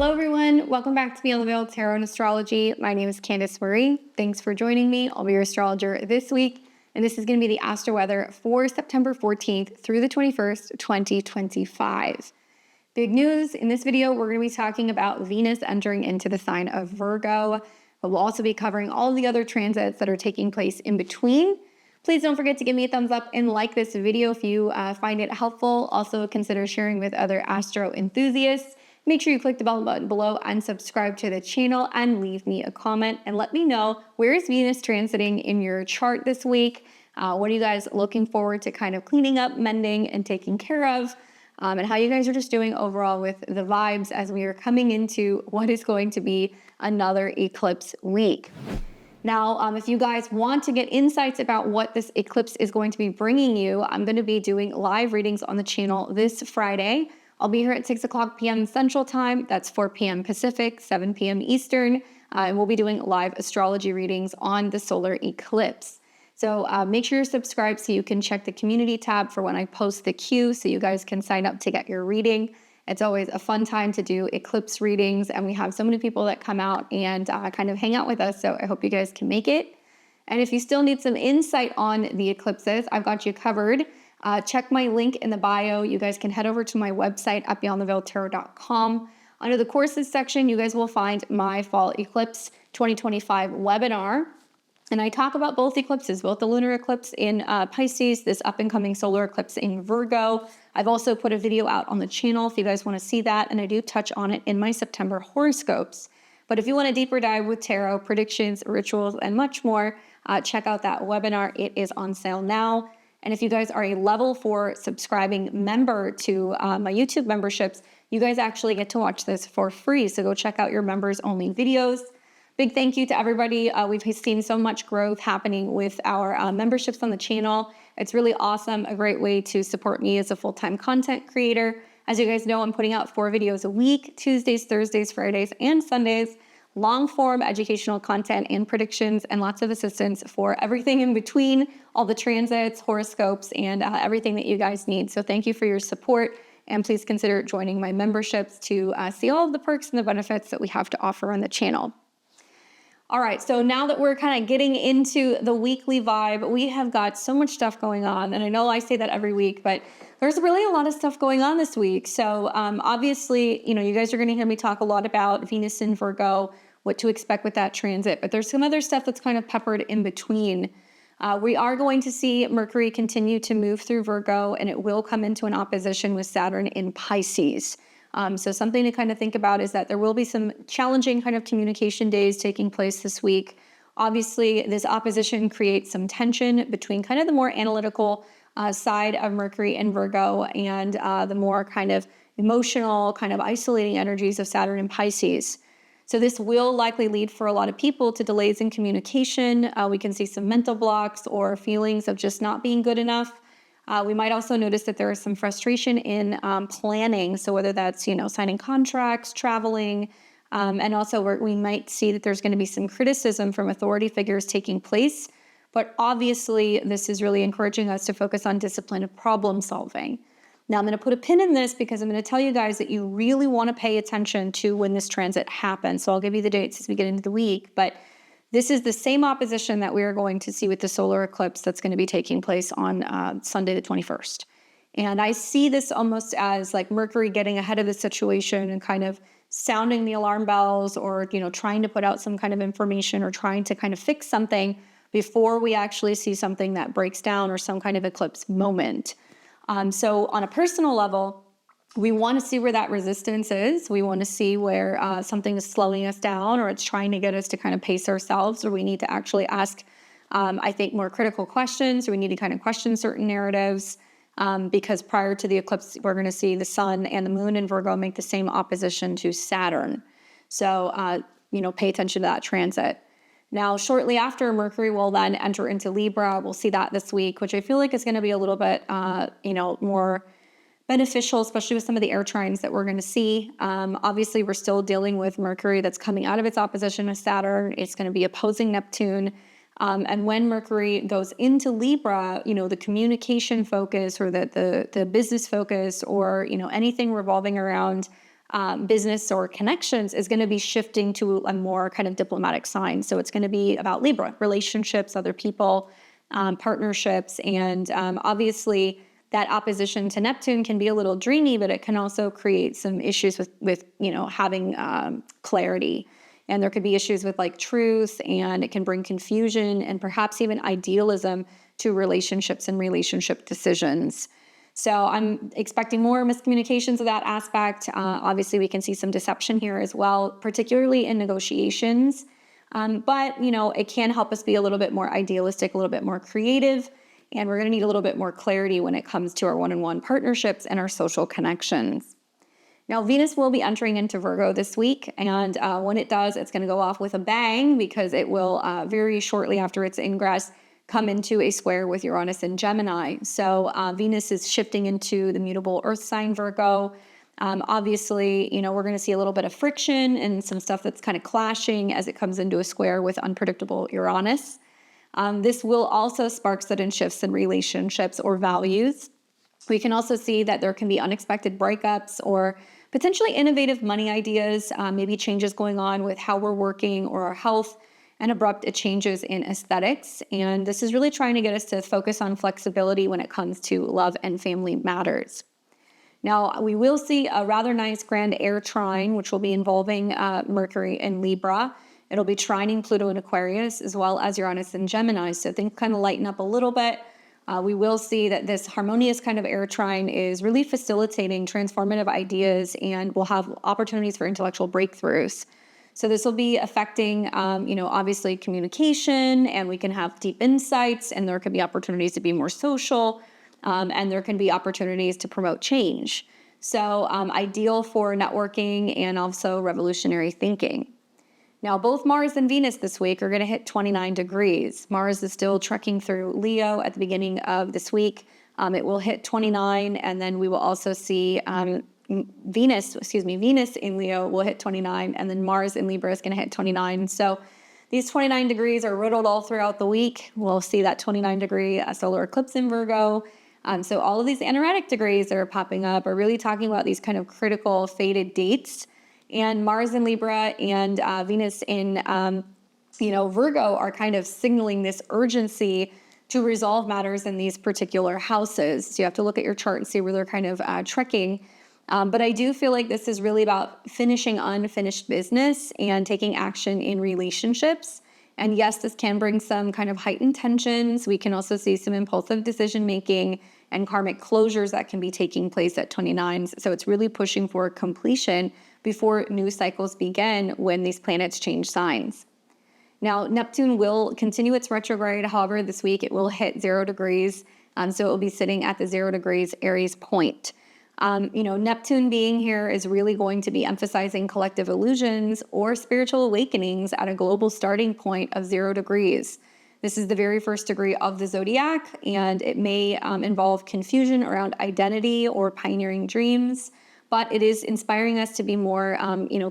Hello everyone, welcome back to Beyond the Veil Tarot and Astrology. My name is Candice Marie. Thanks for joining me. I'll be your astrologer this week, and this is going to be the astro weather for September 14th through the 21st, 2025. Big news, in this video, we're going to be talking about Venus entering into the sign of Virgo, but we'll also be covering all the other transits that are taking place in between. Please don't forget to give me a thumbs up and like this video if you find it helpful. Also consider sharing with other astro enthusiasts. Make sure you click the bell button below and subscribe to the channel and leave me a comment and let me know, where is Venus transiting in your chart this week? What are you guys looking forward to kind of cleaning up, mending, and taking care of? And how you guys are just doing overall with the vibes as we are coming into what is going to be another eclipse week. Now, if you guys want to get insights about what this eclipse is going to be bringing you, I'm going to be doing live readings on the channel this Friday. I'll be here at 6 o'clock p.m. Central Time. That's 4 p.m. Pacific, 7 p.m. Eastern. And we'll be doing live astrology readings on the solar eclipse. So make sure you're subscribed so you can check the community tab for when I post the queue so you guys can sign up to get your reading. It's always a fun time to do eclipse readings, and we have so many people that come out and kind of hang out with us. So I hope you guys can make it. And if you still need some insight on the eclipses, I've got you covered. Check my link in the bio. You guys can head over to my website at beyondtheveiltarot.com. Under the courses section, you guys will find my Fall Eclipse 2025 webinar. And I talk about both eclipses, both the lunar eclipse in Pisces, this up-and-coming solar eclipse in Virgo. I've also put a video out on the channel if you guys want to see that, and I do touch on it in my September horoscopes. But if you want a deeper dive with tarot, predictions, rituals, and much more, check out that webinar. It is on sale now. And if you guys are a level 4 subscribing member to my YouTube memberships, you guys actually get to watch this for free. So go check out your members only videos. Big thank you to everybody. We've seen so much growth happening with our memberships on the channel. It's really awesome, a great way to support me as a full-time content creator. As you guys know, I'm putting out 4 videos a week, Tuesdays, Thursdays, Fridays, and Sundays. Long form educational content and predictions and lots of assistance for everything in between, all the transits, horoscopes, and everything that you guys need. So thank you for your support, and please consider joining my memberships to see all of the perks and the benefits that we have to offer on the channel. All right, so now that we're kind of getting into the weekly vibe, we have got so much stuff going on. And I know I say that every week, but there's really a lot of stuff going on this week. So obviously, you guys are going to hear me talk a lot about Venus in Virgo, what to expect with that transit. But there's some other stuff that's kind of peppered in between. We are going to see Mercury continue to move through Virgo, and it will come into an opposition with Saturn in Pisces. So something to kind of think about is that there will be some challenging kind of communication days taking place this week. Obviously, this opposition creates some tension between kind of the more analytical side of Mercury and Virgo and the more kind of emotional, kind of isolating energies of Saturn and Pisces. So this will likely lead for a lot of people to delays in communication. We can see some mental blocks or feelings of just not being good enough. We might also notice that there is some frustration in planning. So whether that's, signing contracts, traveling, and also we might see that there's going to be some criticism from authority figures taking place. But obviously, this is really encouraging us to focus on discipline and problem solving. Now, I'm going to put a pin in this because I'm going to tell you guys that you really want to pay attention to when this transit happens. So I'll give you the dates as we get into the week. But this is the same opposition that we are going to see with the solar eclipse that's going to be taking place on Sunday the 21st. And I see this almost as like Mercury getting ahead of the situation and kind of sounding the alarm bells or, trying to put out some kind of information or trying to kind of fix something before we actually see something that breaks down or some kind of eclipse moment. So on a personal level, we want to see where that resistance is. We want to see where something is slowing us down or it's trying to get us to kind of pace ourselves, or we need to actually ask, I think, more critical questions, or we need to kind of question certain narratives because prior to the eclipse, we're going to see the sun and the moon in Virgo make the same opposition to Saturn. So, pay attention to that transit. Now, shortly after, Mercury will then enter into Libra. We'll see that this week, which I feel like is going to be a little bit, more beneficial, especially with some of the air trines that we're going to see. Obviously, we're still dealing with Mercury that's coming out of its opposition with Saturn. It's going to be opposing Neptune. And when Mercury goes into Libra, the communication focus or the business focus or, anything revolving around business or connections is going to be shifting to a more kind of diplomatic sign. So it's going to be about Libra, relationships, other people, partnerships, and obviously that opposition to Neptune can be a little dreamy, but it can also create some issues with having clarity. And there could be issues with like truth, and it can bring confusion and perhaps even idealism to relationships and relationship decisions. So I'm expecting more miscommunications of that aspect. Obviously, we can see some deception here as well, particularly in negotiations. But it can help us be a little bit more idealistic, a little bit more creative, and we're going to need a little bit more clarity when it comes to our one-on-one partnerships and our social connections. Now, Venus will be entering into Virgo this week, and when it does, it's going to go off with a bang because it will very shortly after its ingress come into a square with Uranus and Gemini. So Venus is shifting into the mutable earth sign Virgo. Obviously, we're going to see a little bit of friction and some stuff that's kind of clashing as it comes into a square with unpredictable Uranus. This will also spark sudden shifts in relationships or values. We can also see that there can be unexpected breakups or potentially innovative money ideas, maybe changes going on with how we're working or our health, and abrupt changes in aesthetics. And this is really trying to get us to focus on flexibility when it comes to love and family matters. Now, we will see a rather nice grand air trine, which will be involving Mercury and Libra. It'll be trining Pluto and Aquarius, as well as Uranus and Gemini. So things kind of lighten up a little bit. We will see that this harmonious kind of air trine is really facilitating transformative ideas, and we'll have opportunities for intellectual breakthroughs. So this will be affecting, obviously communication, and we can have deep insights, and there could be opportunities to be more social, and there can be opportunities to promote change. So ideal for networking and also revolutionary thinking. Now, both Mars and Venus this week are going to hit 29 degrees. Mars is still trekking through Leo at the beginning of this week. It will hit 29, and then we will also see Venus in Leo will hit 29, and then Mars in Libra is going to hit 29. So these 29 degrees are riddled all throughout the week. We'll see that 29-degree solar eclipse in Virgo. So all of these aneretic degrees that are popping up are really talking about these kind of critical fated dates. And Mars in Libra and Venus in, Virgo are kind of signaling this urgency to resolve matters in these particular houses. So you have to look at your chart and see where they're kind of trekking. But I do feel like this is really about finishing unfinished business and taking action in relationships. And yes, this can bring some kind of heightened tensions. We can also see some impulsive decision making and karmic closures that can be taking place at 29. So it's really pushing for completion before new cycles begin when these planets change signs. Now, Neptune will continue its retrograde. However, this week it will hit 0 degrees. So it will be sitting at the 0 degrees Aries point. Neptune being here is really going to be emphasizing collective illusions or spiritual awakenings at a global starting point of 0 degrees. This is the very first degree of the Zodiac, and it may involve confusion around identity or pioneering dreams, but it is inspiring us to be more,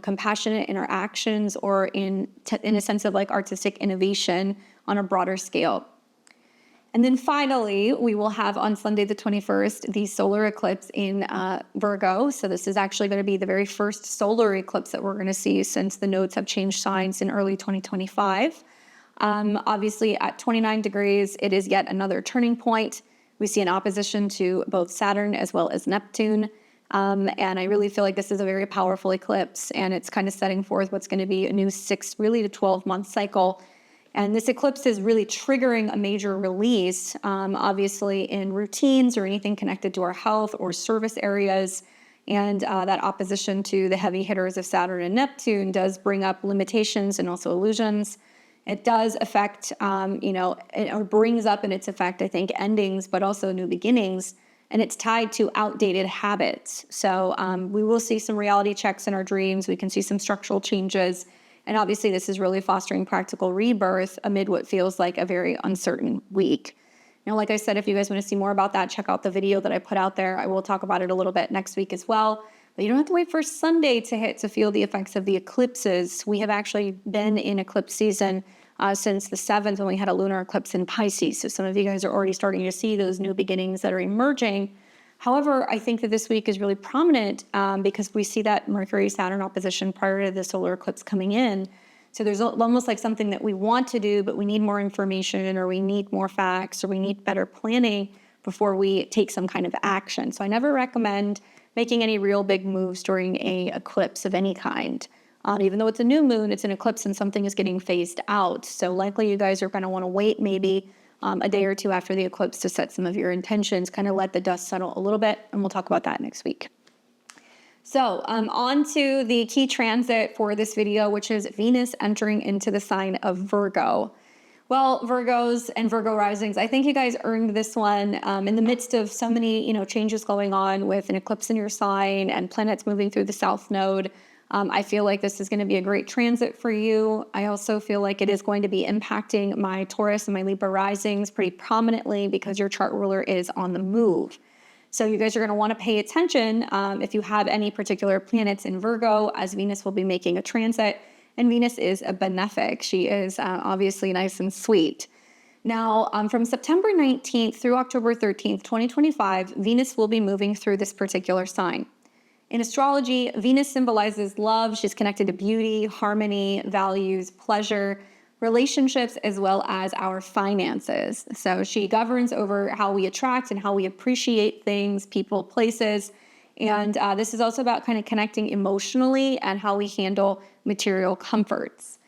compassionate in our actions or in a sense of like artistic innovation on a broader scale. And then finally, we will have on Sunday the 21st, the solar eclipse in Virgo. So this is actually going to be the very first solar eclipse that we're going to see since the nodes have changed signs in early 2025. Obviously, at 29 degrees, it is yet another turning point. We see an opposition to both Saturn as well as Neptune. And I really feel like this is a very powerful eclipse, and it's kind of setting forth what's going to be a new 6 really to 12-month cycle. And this eclipse is really triggering a major release, obviously in routines or anything connected to our health or service areas. And that opposition to the heavy hitters of Saturn and Neptune does bring up limitations and also illusions. It does affect, or brings up in its effect, I think, endings, but also new beginnings. And it's tied to outdated habits. So we will see some reality checks in our dreams. We can see some structural changes. And obviously, this is really fostering practical rebirth amid what feels like a very uncertain week. Now, like I said, if you guys want to see more about that, check out the video that I put out there. I will talk about it a little bit next week as well. But you don't have to wait for Sunday to hit to feel the effects of the eclipses. We have actually been in eclipse season since the 7th when we had a lunar eclipse in Pisces. So some of you guys are already starting to see those new beginnings that are emerging. However, I think that this week is really prominent because we see that Mercury-Saturn opposition prior to the solar eclipse coming in. So there's almost like something that we want to do, but we need more information, or we need more facts, or we need better planning before we take some kind of action. So I never recommend making any real big moves during a eclipse of any kind. Even though it's a new moon, it's an eclipse and something is getting phased out. So likely you guys are going to want to wait maybe a day or two after the eclipse to set some of your intentions, kind of let the dust settle a little bit, and we'll talk about that next week. So on to the key transit for this video, which is Venus entering into the sign of Virgo. Well, Virgos and Virgo risings, I think you guys earned this one in the midst of so many, changes going on with an eclipse in your sign and planets moving through the South Node. I feel like this is going to be a great transit for you. I also feel like it is going to be impacting my Taurus and my Libra risings pretty prominently because your chart ruler is on the move. So you guys are going to want to pay attention if you have any particular planets in Virgo, as Venus will be making a transit. And Venus is a benefic. She is obviously nice and sweet. Now, from September 19th through October 13th, 2025, Venus will be moving through this particular sign. In astrology, Venus symbolizes love. She's connected to beauty, harmony, values, pleasure, relationships, as well as our finances. So she governs over how we attract and how we appreciate things, people, places. And this is also about kind of connecting emotionally and how we handle material comforts.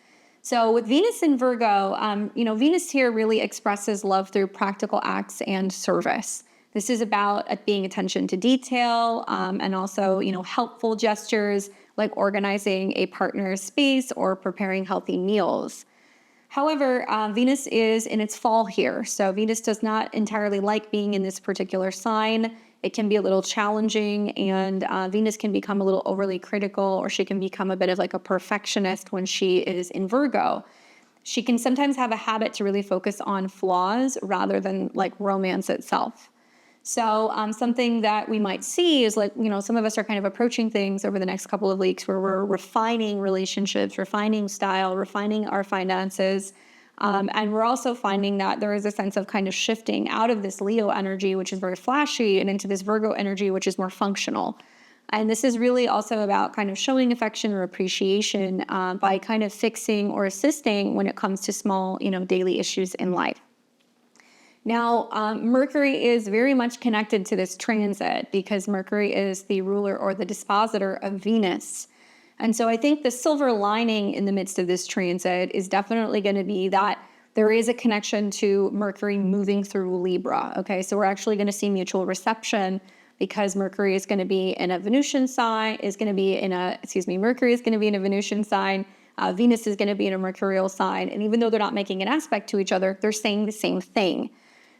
So with Venus in Virgo, Venus here really expresses love through practical acts and service. This is about paying attention to detail and also, helpful gestures like organizing a partner's space or preparing healthy meals. However, Venus is in its fall here. So Venus does not entirely like being in this particular sign. It can be a little challenging, and Venus can become a little overly critical, or she can become a bit of like a perfectionist when she is in Virgo. She can sometimes have a habit to really focus on flaws rather than like romance itself. So something that we might see is like, some of us are kind of approaching things over the next couple of weeks where we're refining relationships, refining style, refining our finances. And we're also finding that there is a sense of kind of shifting out of this Leo energy, which is very flashy, and into this Virgo energy, which is more functional. And this is really also about kind of showing affection or appreciation by kind of fixing or assisting when it comes to small, daily issues in life. Now, Mercury is very much connected to this transit because Mercury is the ruler or the dispositor of Venus. And so I think the silver lining in the midst of this transit is definitely going to be that there is a connection to Mercury moving through Libra. Okay, so we're actually going to see mutual reception because Mercury is going to be in a Venusian sign, Mercury is going to be in a Venusian sign. Venus is going to be in a mercurial sign. And even though they're not making an aspect to each other, they're saying the same thing.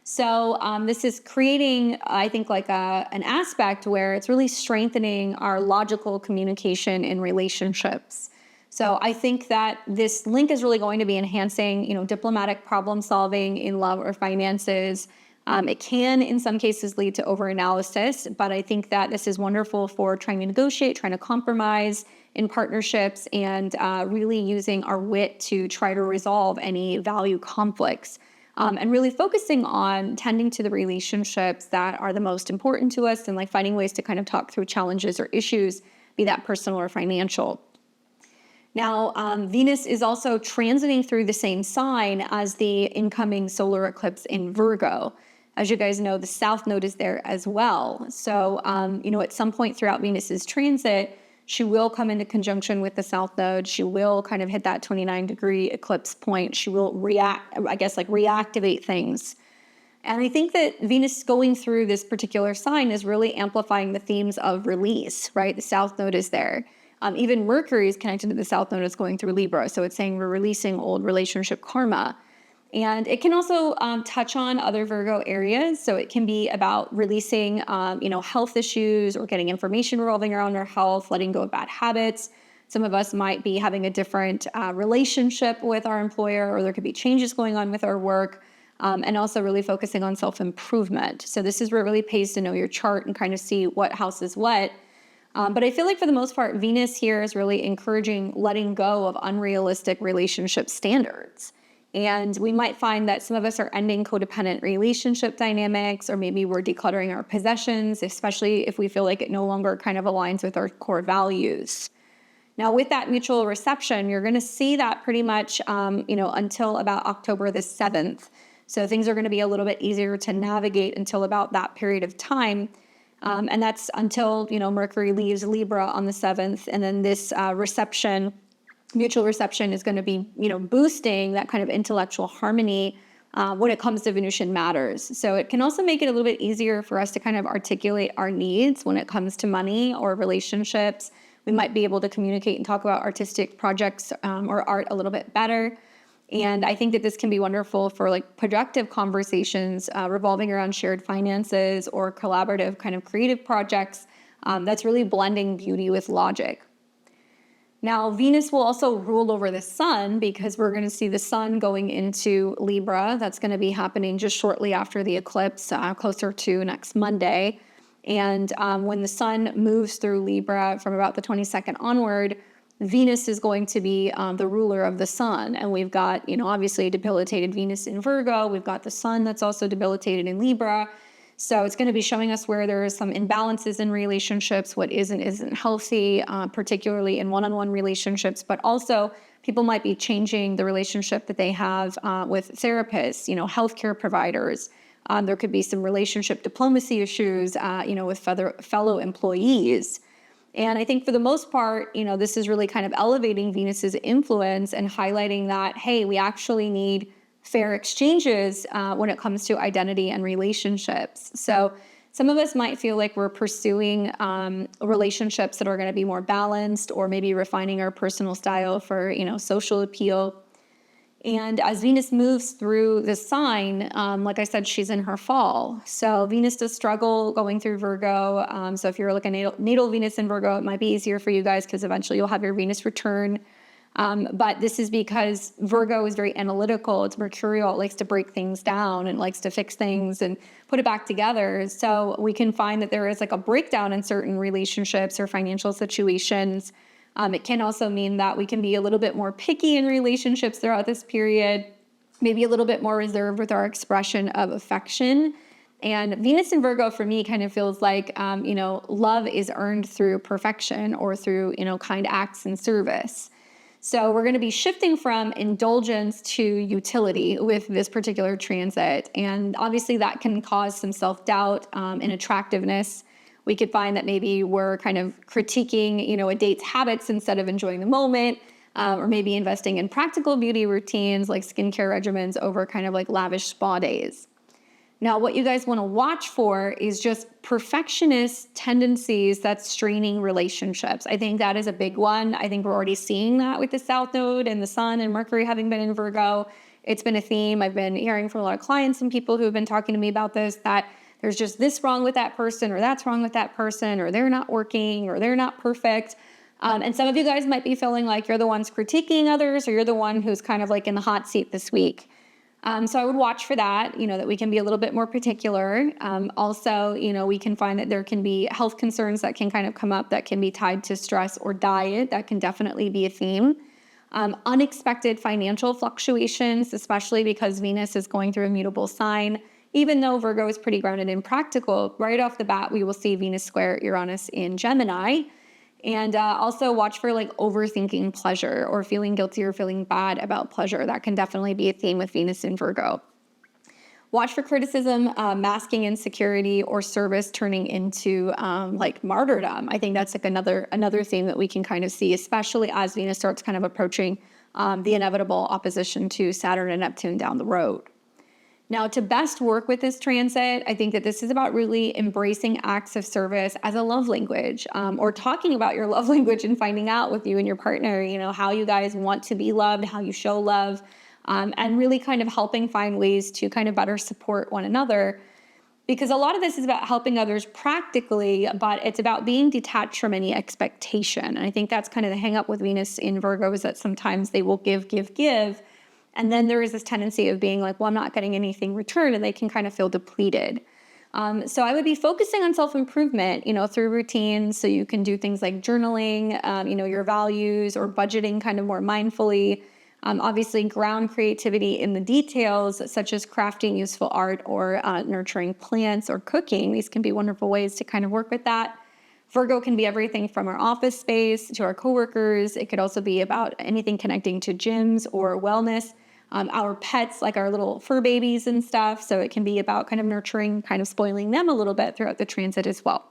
So this is creating, I think, like an aspect where it's really strengthening our logical communication in relationships. So I think that this link is really going to be enhancing, diplomatic problem solving in love or finances. It can, in some cases, lead to overanalysis, but I think that this is wonderful for trying to negotiate, trying to compromise in partnerships, and really using our wit to try to resolve any value conflicts. And really focusing on tending to the relationships that are the most important to us and like finding ways to kind of talk through challenges or issues, be that personal or financial. Now, Venus is also transiting through the same sign as the incoming solar eclipse in Virgo. As you guys know, the South Node is there as well. So, at some point throughout Venus's transit, she will come into conjunction with the South Node. She will kind of hit that 29-degree eclipse point. She will reactivate things. And I think that Venus going through this particular sign is really amplifying the themes of release, right? The South Node is there. Even Mercury is connected to the South Node. It's going through Libra. So it's saying we're releasing old relationship karma. And it can also touch on other Virgo areas. So it can be about releasing, health issues or getting information revolving around our health, letting go of bad habits. Some of us might be having a different relationship with our employer, or there could be changes going on with our work, and also really focusing on self-improvement. So this is where it really pays to know your chart and kind of see what house is what. But I feel like for the most part, Venus here is really encouraging letting go of unrealistic relationship standards. And we might find that some of us are ending codependent relationship dynamics, or maybe we're decluttering our possessions, especially if we feel like it no longer kind of aligns with our core values. Now, with that mutual reception, you're going to see that pretty much, until about October the 7th. So things are going to be a little bit easier to navigate until about that period of time. And that's until, Mercury leaves Libra on the 7th. And then this mutual reception is going to be, boosting that kind of intellectual harmony when it comes to Venusian matters. So it can also make it a little bit easier for us to kind of articulate our needs when it comes to money or relationships. We might be able to communicate and talk about artistic projects or art a little bit better. And I think that this can be wonderful for like productive conversations revolving around shared finances or collaborative kind of creative projects that's really blending beauty with logic. Now, Venus will also rule over the sun, because we're going to see the sun going into Libra. That's going to be happening just shortly after the eclipse, closer to next Monday. And when the sun moves through Libra from about the 22nd onward, Venus is going to be the ruler of the sun. And we've got, obviously debilitated Venus in Virgo. We've got the sun that's also debilitated in Libra. So it's going to be showing us where there is some imbalances in relationships, what isn't healthy, particularly in one-on-one relationships, but also people might be changing the relationship that they have with therapists, healthcare providers. There could be some relationship diplomacy issues, with fellow employees. And I think for the most part, this is really kind of elevating Venus's influence and highlighting that, hey, we actually need fair exchanges when it comes to identity and relationships. So some of us might feel like we're pursuing relationships that are going to be more balanced, or maybe refining our personal style for, social appeal. And as Venus moves through the sign, like I said, she's in her fall. So Venus does struggle going through Virgo. So if you're like a natal Venus in Virgo, it might be easier for you guys because eventually you'll have your Venus return. But this is because Virgo is very analytical. It's mercurial. It likes to break things down and likes to fix things and put it back together. So we can find that there is like a breakdown in certain relationships or financial situations. It can also mean that we can be a little bit more picky in relationships throughout this period, maybe a little bit more reserved with our expression of affection. And Venus in Virgo for me kind of feels like, love is earned through perfection or through, kind acts and service. So we're going to be shifting from indulgence to utility with this particular transit. And obviously that can cause some self-doubt and attractiveness. We could find that maybe we're kind of critiquing, a date's habits instead of enjoying the moment, or maybe investing in practical beauty routines like skincare regimens over kind of like lavish spa days. Now, what you guys want to watch for is just perfectionist tendencies that's straining relationships. I think that is a big one. I think we're already seeing that with the South Node and the Sun and Mercury having been in Virgo. It's been a theme. I've been hearing from a lot of clients and people who have been talking to me about this, that there's just this wrong with that person, or that's wrong with that person, or they're not working, or they're not perfect. And some of you guys might be feeling like you're the ones critiquing others, or you're the one who's kind of like in the hot seat this week. So I would watch for that, that we can be a little bit more particular. Also, we can find that there can be health concerns that can kind of come up that can be tied to stress or diet. That can definitely be a theme. Unexpected financial fluctuations, especially because Venus is going through a mutable sign. Even though Virgo is pretty grounded and practical, right off the bat, we will see Venus square Uranus in Gemini. And also watch for like overthinking pleasure or feeling guilty or feeling bad about pleasure. That can definitely be a theme with Venus in Virgo. Watch for criticism, masking insecurity, or service turning into like martyrdom. I think that's like another theme that we can kind of see, especially as Venus starts kind of approaching the inevitable opposition to Saturn and Neptune down the road. Now, to best work with this transit, I think that this is about really embracing acts of service as a love language, or talking about your love language and finding out with you and your partner, how you guys want to be loved, how you show love, and really kind of helping find ways to kind of better support one another. Because a lot of this is about helping others practically, but it's about being detached from any expectation. And I think that's kind of the hang up with Venus in Virgo, is that sometimes they will give. And then there is this tendency of being like, well, I'm not getting anything returned, and they can kind of feel depleted. So I would be focusing on self-improvement, through routines. So you can do things like journaling, your values, or budgeting kind of more mindfully. Obviously, ground creativity in the details, such as crafting useful art or nurturing plants or cooking. These can be wonderful ways to kind of work with that. Virgo can be everything from our office space to our coworkers. It could also be about anything connecting to gyms or wellness. Our pets, like our little fur babies and stuff. So it can be about kind of nurturing, kind of spoiling them a little bit throughout the transit as well.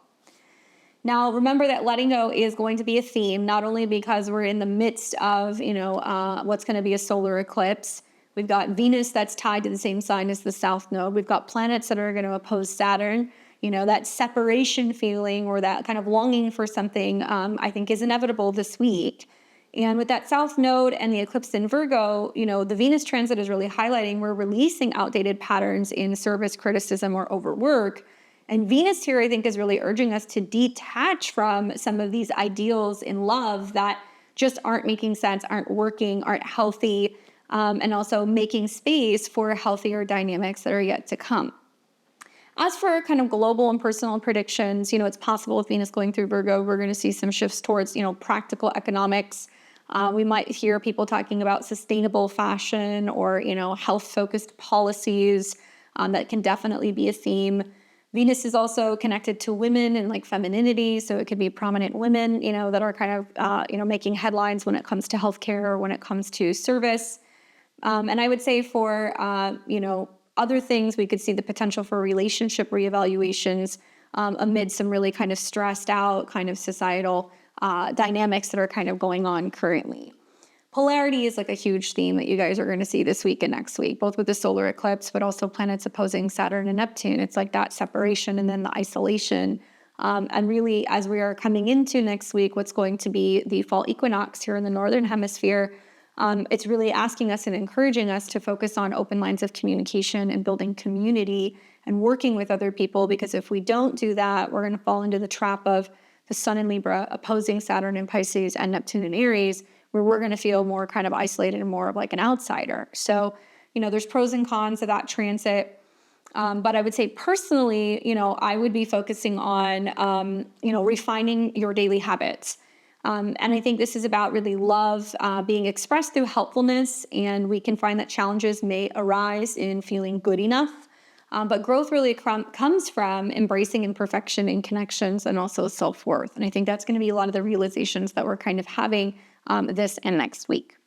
Now, remember that letting go is going to be a theme, not only because we're in the midst of, what's going to be a solar eclipse. We've got Venus that's tied to the same sign as the South Node. We've got planets that are going to oppose Saturn. That separation feeling or that kind of longing for something, I think is inevitable this week. And with that South Node and the eclipse in Virgo, the Venus transit is really highlighting we're releasing outdated patterns in service, criticism, or overwork. And Venus here, I think, is really urging us to detach from some of these ideals in love that just aren't making sense, aren't working, aren't healthy, and also making space for healthier dynamics that are yet to come. As for kind of global and personal predictions, it's possible with Venus going through Virgo, we're going to see some shifts towards, practical economics. We might hear people talking about sustainable fashion or, health-focused policies. That can definitely be a theme. Venus is also connected to women and like femininity. So it could be prominent women, that are kind of, making headlines when it comes to healthcare or when it comes to service. And I would say for, other things, we could see the potential for relationship reevaluations amid some really kind of stressed out kind of societal dynamics that are kind of going on currently. Polarity is like a huge theme that you guys are going to see this week and next week, both with the solar eclipse, but also planets opposing Saturn and Neptune. It's like that separation and then the isolation. And really, as we are coming into next week, what's going to be the fall equinox here in the Northern Hemisphere, it's really asking us and encouraging us to focus on open lines of communication and building community and working with other people, because if we don't do that, we're going to fall into the trap of the Sun in Libra opposing Saturn in Pisces and Neptune in Aries, where we're going to feel more kind of isolated and more of like an outsider. So, there's pros and cons of that transit. But I would say personally, I would be focusing on, refining your daily habits. And I think this is about really love being expressed through helpfulness. And we can find that challenges may arise in feeling good enough. But growth really comes from embracing imperfection in connections and also self-worth. And I think that's going to be a lot of the realizations that we're kind of having this and next week.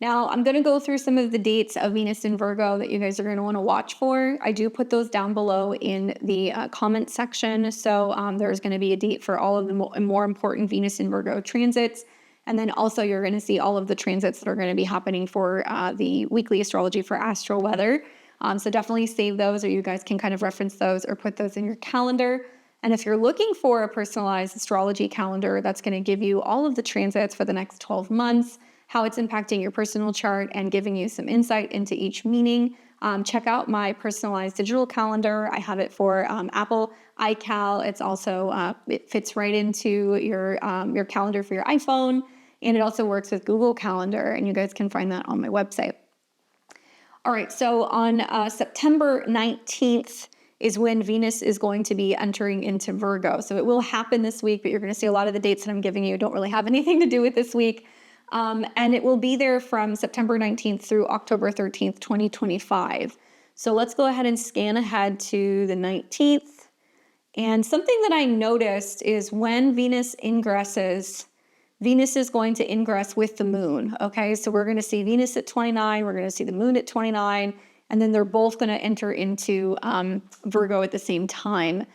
Now, I'm going to go through some of the dates of Venus in Virgo that you guys are going to want to watch for. I do put those down below in the comment section. So there's going to be a date for all of the more important Venus in Virgo transits. And then also you're going to see all of the transits that are going to be happening for the weekly astrology for astro weather. So definitely save those, or you guys can kind of reference those or put those in your calendar. And if you're looking for a personalized astrology calendar, that's going to give you all of the transits for the next 12 months, how it's impacting your personal chart and giving you some insight into each meaning. Check out my personalized digital calendar. I have it for Apple iCal. It's also, it fits right into your calendar for your iPhone. And it also works with Google Calendar, and you guys can find that on my website. All right, so on September 19th is when Venus is going to be entering into Virgo. So it will happen this week, but you're going to see a lot of the dates that I'm giving you don't really have anything to do with this week. And it will be there from September 19th through October 13th, 2025. So let's go ahead and scan ahead to the 19th. And something that I noticed is when Venus ingresses, Venus is going to ingress with the moon, okay? So we're going to see Venus at 29, we're going to see the moon at 29, and then they're both going to enter into Virgo at the same time.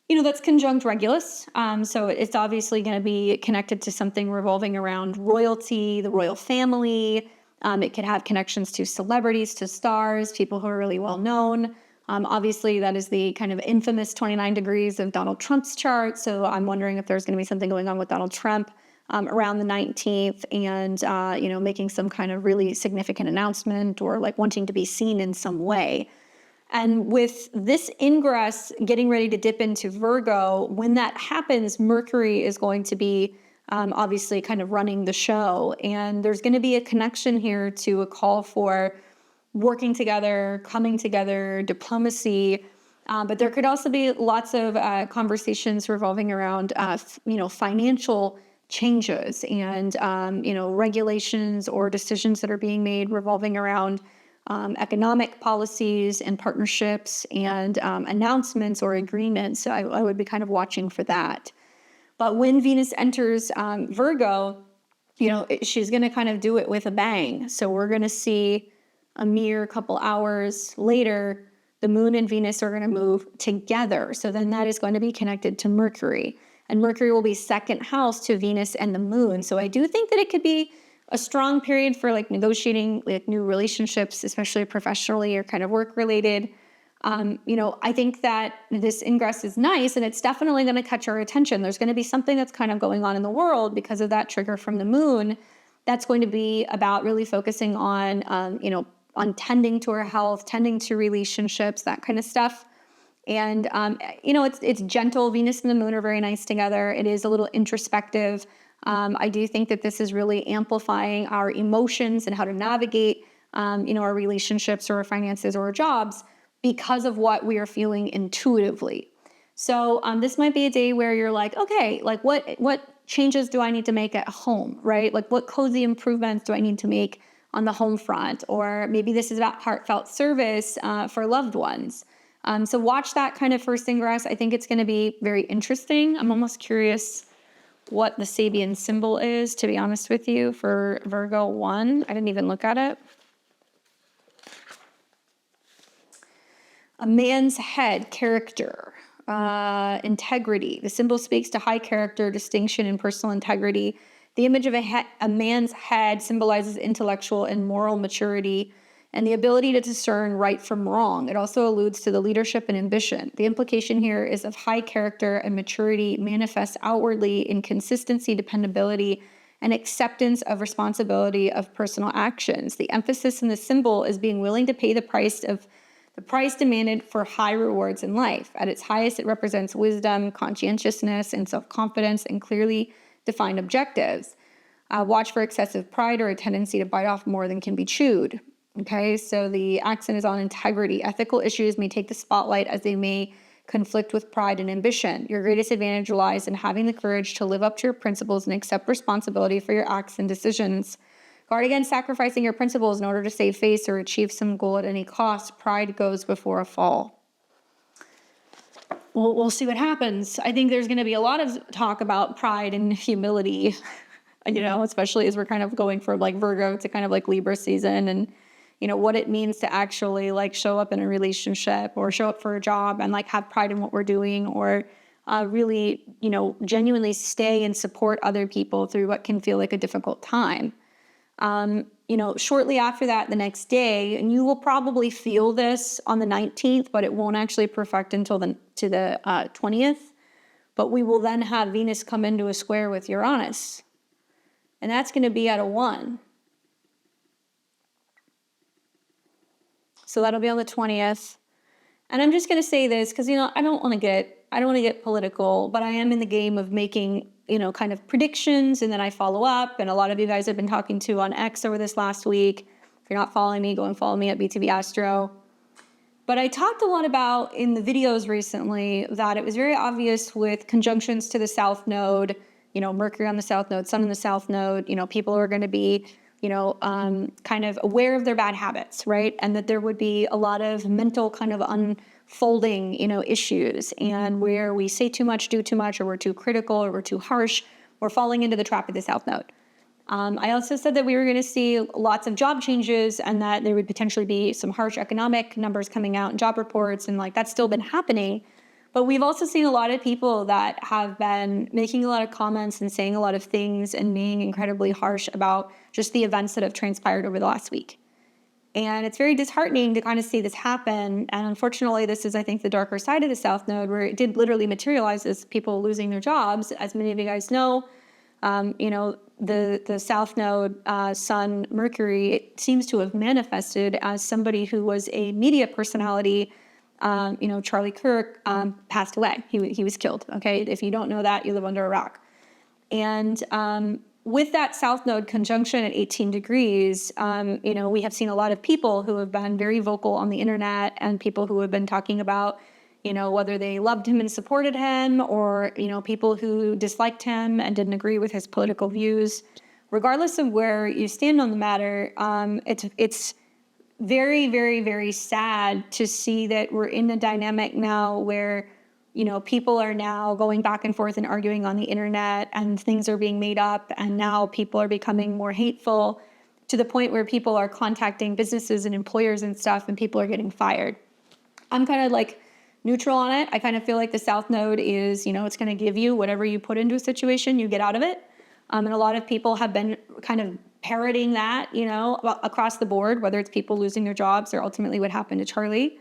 That's conjunct Regulus, so it's obviously going to be connected to something revolving around royalty, the royal family. It could have connections to celebrities, to stars, people who are really well known. Obviously, that is the kind of infamous 29 degrees of Donald Trump's chart, so I'm wondering if there's going to be something going on with Donald Trump around the 19th and, making some kind of really significant announcement or like wanting to be seen in some way. And with this ingress getting ready to dip into Virgo, when that happens, Mercury is going to be obviously kind of running the show. And there's going to be a connection here to a call for working together, coming together, diplomacy. But there could also be lots of conversations revolving around, financial changes and, regulations or decisions that are being made revolving around economic policies and partnerships and announcements or agreements. So I would be kind of watching for that. But when Venus enters Virgo, she's going to kind of do it with a bang. So we're going to see a mere couple hours later, the moon and Venus are going to move together. So then that is going to be connected to Mercury. And Mercury will be second house to Venus and the moon. So I do think that it could be a strong period for like negotiating like new relationships, especially professionally or kind of work related. I think that this ingress is nice and it's definitely going to catch our attention. There's going to be something that's kind of going on in the world because of that trigger from the moon. That's going to be about really focusing on, on tending to our health, tending to relationships, that kind of stuff. And, it's gentle. Venus and the moon are very nice together. It is a little introspective. I do think that this is really amplifying our emotions and how to navigate, our relationships or our finances or our jobs because of what we are feeling intuitively. So this might be a day where you're like, okay, like what changes do I need to make at home, right? Like what cozy improvements do I need to make on the home front? Or maybe this is about heartfelt service for loved ones. So watch that kind of first ingress. I think it's going to be very interesting. I'm almost curious what the Sabian symbol is, to be honest with you, for Virgo 1. I didn't even look at it. A man's head, character, integrity. The symbol speaks to high character, distinction, and personal integrity. The image of a man's head symbolizes intellectual and moral maturity and the ability to discern right from wrong. It also alludes to the leadership and ambition. The implication here is of high character and maturity manifests outwardly in consistency, dependability, and acceptance of responsibility of personal actions. The emphasis in the symbol is being willing to pay the price demanded for high rewards in life. At its highest, it represents wisdom, conscientiousness, and self-confidence, and clearly defined objectives. Watch for excessive pride or a tendency to bite off more than can be chewed. Okay, so the accent is on integrity. Ethical issues may take the spotlight as they may conflict with pride and ambition. Your greatest advantage lies in having the courage to live up to your principles and accept responsibility for your acts and decisions. Guard against sacrificing your principles in order to save face or achieve some goal at any cost. Pride goes before a fall. We'll see what happens. I think there's going to be a lot of talk about pride and humility, especially as we're kind of going from like Virgo to kind of like Libra season and, what it means to actually like show up in a relationship or show up for a job and like have pride in what we're doing or really, genuinely stay and support other people through what can feel like a difficult time. Shortly after that, the next day, and you will probably feel this on the 19th, but it won't actually perfect until the 20th. But we will then have Venus come into a square with Uranus. And that's going to be at a 1. So that'll be on the 20th. And I'm just going to say this because, I don't want to get political, but I am in the game of making kind of predictions, and then I follow up. And a lot of you guys have been talking to on X over this last week. If you're not following me, go and follow me at BTB Astro. But I talked a lot about in the videos recently that it was very obvious with conjunctions to the South Node, Mercury on the South Node, Sun in the South Node, people are going to be, kind of aware of their bad habits, right? And that there would be a lot of mental kind of unfolding, issues, and where we say too much, do too much, or we're too critical, or we're too harsh, we're falling into the trap of the South Node. I also said that we were going to see lots of job changes and that there would potentially be some harsh economic numbers coming out in job reports, and like that's still been happening. But we've also seen a lot of people that have been making a lot of comments and saying a lot of things and being incredibly harsh about just the events that have transpired over the last week. And it's very disheartening to kind of see this happen. And unfortunately, this is, I think, the darker side of the South Node, where it did literally materialize as people losing their jobs. As many of you guys know, the South Node, Sun, Mercury, it seems to have manifested as somebody who was a media personality. Charlie Kirk passed away. He was killed. Okay, if you don't know that, you live under a rock. And with that South Node conjunction at 18 degrees, we have seen a lot of people who have been very vocal on the internet and people who have been talking about, whether they loved him and supported him, or, people who disliked him and didn't agree with his political views. Regardless of where you stand on the matter, it's very, very, very sad to see that we're in a dynamic now where, people are now going back and forth and arguing on the internet, and things are being made up, and now people are becoming more hateful to the point where people are contacting businesses and employers and stuff, and people are getting fired. I'm kind of like neutral on it. I kind of feel like the South Node is, it's going to give you whatever you put into a situation, you get out of it. And a lot of people have been kind of parroting that, across the board, whether it's people losing their jobs or ultimately what happened to Charlie.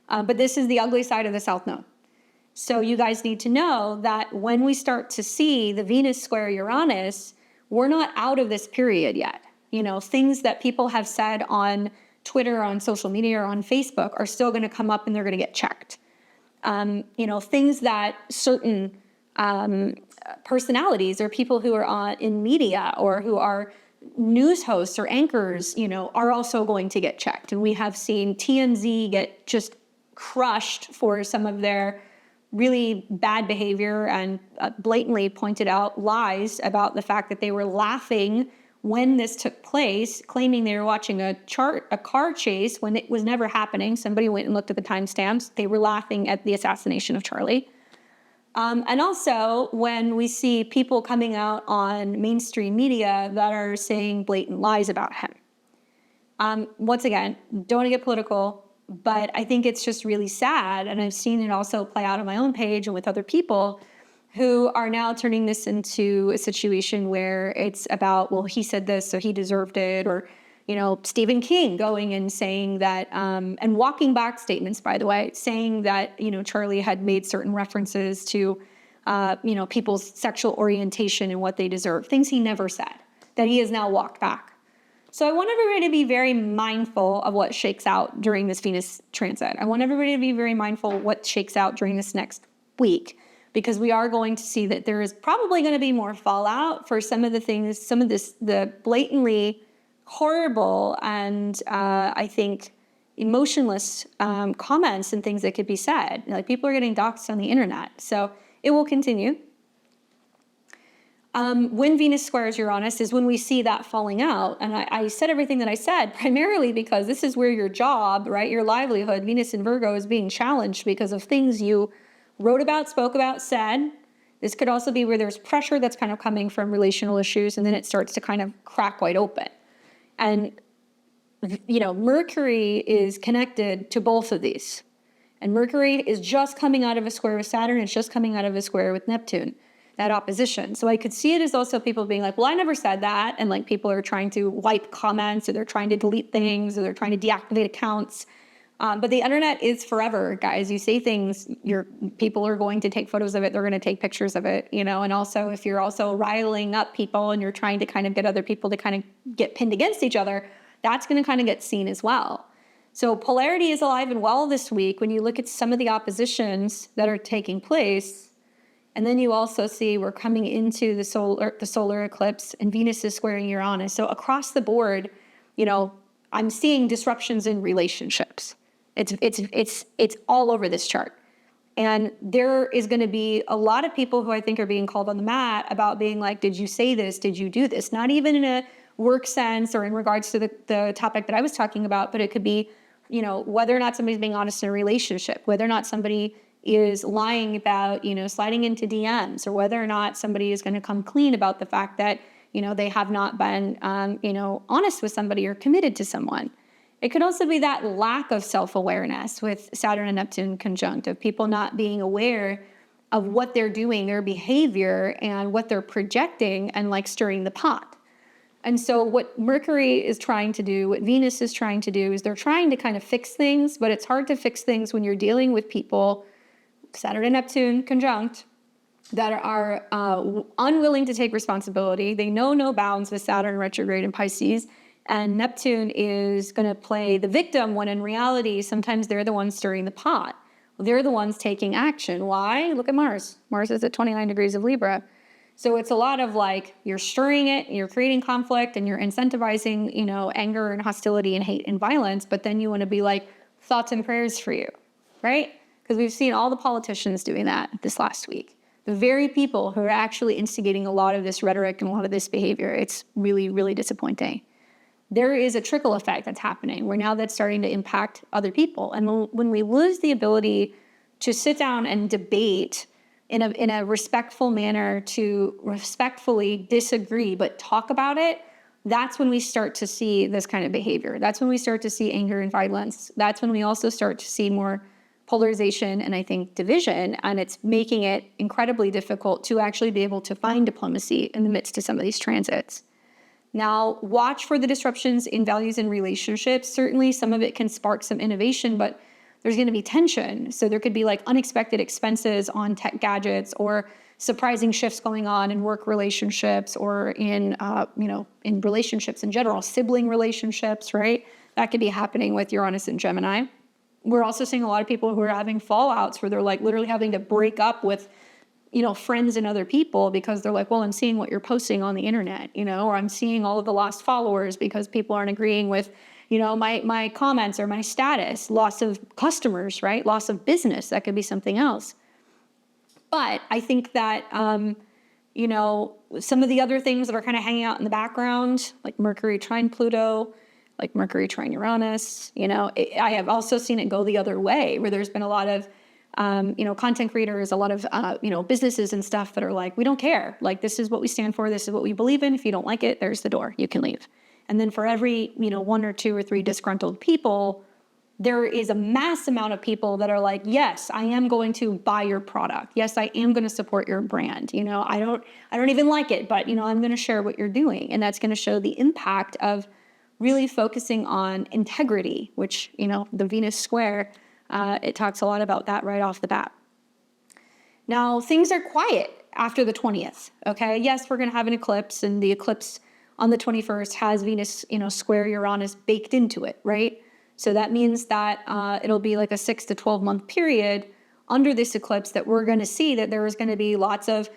But this is the ugly side of the South Node. So you guys need to know that when we start to see the Venus square Uranus, we're not out of this period yet. Things that people have said on Twitter, on social media, or on Facebook are still going to come up and they're going to get checked. Things that certain personalities or people who are in media or who are news hosts or anchors, are also going to get checked. And we have seen TMZ get just crushed for some of their really bad behavior and blatantly pointed out lies about the fact that they were laughing when this took place, claiming they were watching a car chase when it was never happening. Somebody went and looked at the timestamps. They were laughing at the assassination of Charlie. And also when we see people coming out on mainstream media that are saying blatant lies about him. Once again, don't want to get political, but I think it's just really sad. And I've seen it also play out on my own page and with other people who are now turning this into a situation where it's about, well, he said this, so he deserved it. Or, Stephen King going and saying that, and walking back statements, by the way, saying that, Charlie had made certain references to, people's sexual orientation and what they deserve, things he never said, that he has now walked back. So I want everybody to be very mindful of what shakes out during this Venus transit. I want everybody to be very mindful of what shakes out during this next week, because we are going to see that there is probably going to be more fallout for some of the things, the blatantly horrible and I think emotionless comments and things that could be said. Like, people are getting doxxed on the internet. So it will continue. When Venus squares Uranus is when we see that falling out. And I said everything that I said primarily because this is where your job, right, your livelihood, Venus in Virgo, is being challenged because of things you wrote about, spoke about, said. This could also be where there's pressure that's kind of coming from relational issues, and then it starts to kind of crack wide open. And, Mercury is connected to both of these. And Mercury is just coming out of a square with Saturn. It's just coming out of a square with Neptune, that opposition. So I could see it as also people being like, well, I never said that. And like, people are trying to wipe comments, or they're trying to delete things, or they're trying to deactivate accounts. But the internet is forever, guys. You say things, people are going to take photos of it. They're going to take pictures of it, And also, if you're also riling up people and you're trying to kind of get other people to kind of get pinned against each other, that's going to kind of get seen as well. So polarity is alive and well this week when you look at some of the oppositions that are taking place. And then you also see we're coming into the solar eclipse, and Venus is squaring Uranus. So across the board, I'm seeing disruptions in relationships. It's all over this chart. And there is going to be a lot of people who I think are being called on the mat about being like, did you say this? Did you do this? Not even in a work sense or in regards to the topic that I was talking about, but it could be, whether or not somebody's being honest in a relationship, whether or not somebody is lying about, sliding into DMs, or whether or not somebody is going to come clean about the fact that, they have not been, honest with somebody or committed to someone. It could also be that lack of self-awareness with Saturn and Neptune conjunct, of people not being aware of what they're doing, their behavior, and what they're projecting, and like stirring the pot. And so what Mercury is trying to do, what Venus is trying to do, is they're trying to kind of fix things, but it's hard to fix things when you're dealing with people, Saturn and Neptune conjunct, that are unwilling to take responsibility. They know no bounds with Saturn retrograde in Pisces. And Neptune is going to play the victim when in reality, sometimes they're the ones stirring the pot. Well, they're the ones taking action. Why? Look at Mars. Mars is at 29 degrees of Libra. So it's a lot of like, you're stirring it, and you're creating conflict, and you're incentivizing, anger and hostility and hate and violence. But then you want to be like, thoughts and prayers for you, right? because we've seen all the politicians doing that this last week. The very people who are actually instigating a lot of this rhetoric and a lot of this behavior. It's really, really disappointing. There is a trickle effect that's happening where now that's starting to impact other people. And when we lose the ability to sit down and debate in a respectful manner, to respectfully disagree, but talk about it, that's when we start to see this kind of behavior. That's when we start to see anger and violence. That's when we also start to see more polarization and I think division, and it's making it incredibly difficult to actually be able to find diplomacy in the midst of some of these transits. Now, watch for the disruptions in values and relationships. Certainly some of it can spark some innovation, but there's going to be tension. So there could be like unexpected expenses on tech gadgets or surprising shifts going on in work relationships or in relationships in general, sibling relationships, right? That could be happening with Uranus and Gemini. We're also seeing a lot of people who are having fallouts where they're like literally having to break up with, friends and other people because they're like, well, I'm seeing what you're posting on the internet, or I'm seeing all of the lost followers because people aren't agreeing with, my comments or my status, loss of customers, right? Loss of business. That could be something else. But I think that, some of the other things that are kind of hanging out in the background, like Mercury trine Pluto, like Mercury trine Uranus, I have also seen it go the other way where there's been a lot of, content creators, a lot of, businesses and stuff that are like, we don't care. Like, this is what we stand for. This is what we believe in. If you don't like it, there's the door. You can leave. And then for every, 1 or 2 or 3 disgruntled people, there is a mass amount of people that are like, yes, I am going to buy your product. Yes, I am going to support your brand. I don't even like it, but, I'm going to share what you're doing. And that's going to show the impact of really focusing on integrity, which, the Venus square, it talks a lot about that right off the bat. Now, things are quiet after the 20th, okay? Yes, we're going to have an eclipse, and the eclipse on the 21st has Venus, square Uranus baked into it, right? So that means that it'll be like a 6 to 12 month period under this eclipse that we're going to see that there is going to be lots of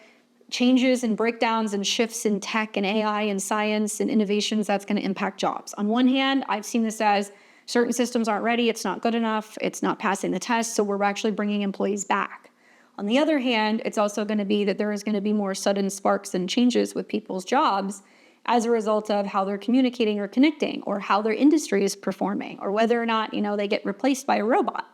changes and breakdowns and shifts in tech and AI and science and innovations that's going to impact jobs. On one hand, I've seen this as certain systems aren't ready, it's not good enough, it's not passing the test, so we're actually bringing employees back. On the other hand, it's also going to be that there is going to be more sudden sparks and changes with people's jobs as a result of how they're communicating or connecting, or how their industry is performing, or whether or not, they get replaced by a robot.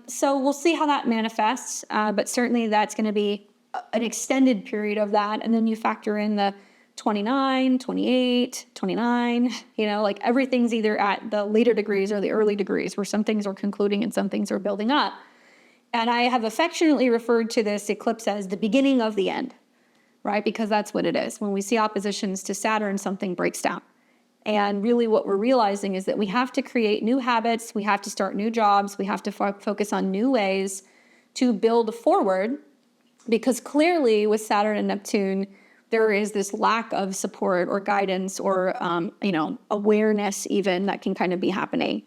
So we'll see how that manifests, but certainly that's going to be an extended period of that. And then you factor in the 29, 28, 29, like everything's either at the later degrees or the early degrees, where some things are concluding and some things are building up. And I have affectionately referred to this eclipse as the beginning of the end, right? Because that's what it is. When we see oppositions to Saturn, something breaks down. And really what we're realizing is that we have to create new habits, we have to start new jobs, we have to focus on new ways to build forward, because clearly with Saturn and Neptune, there is this lack of support or guidance or, awareness even that can kind of be happening.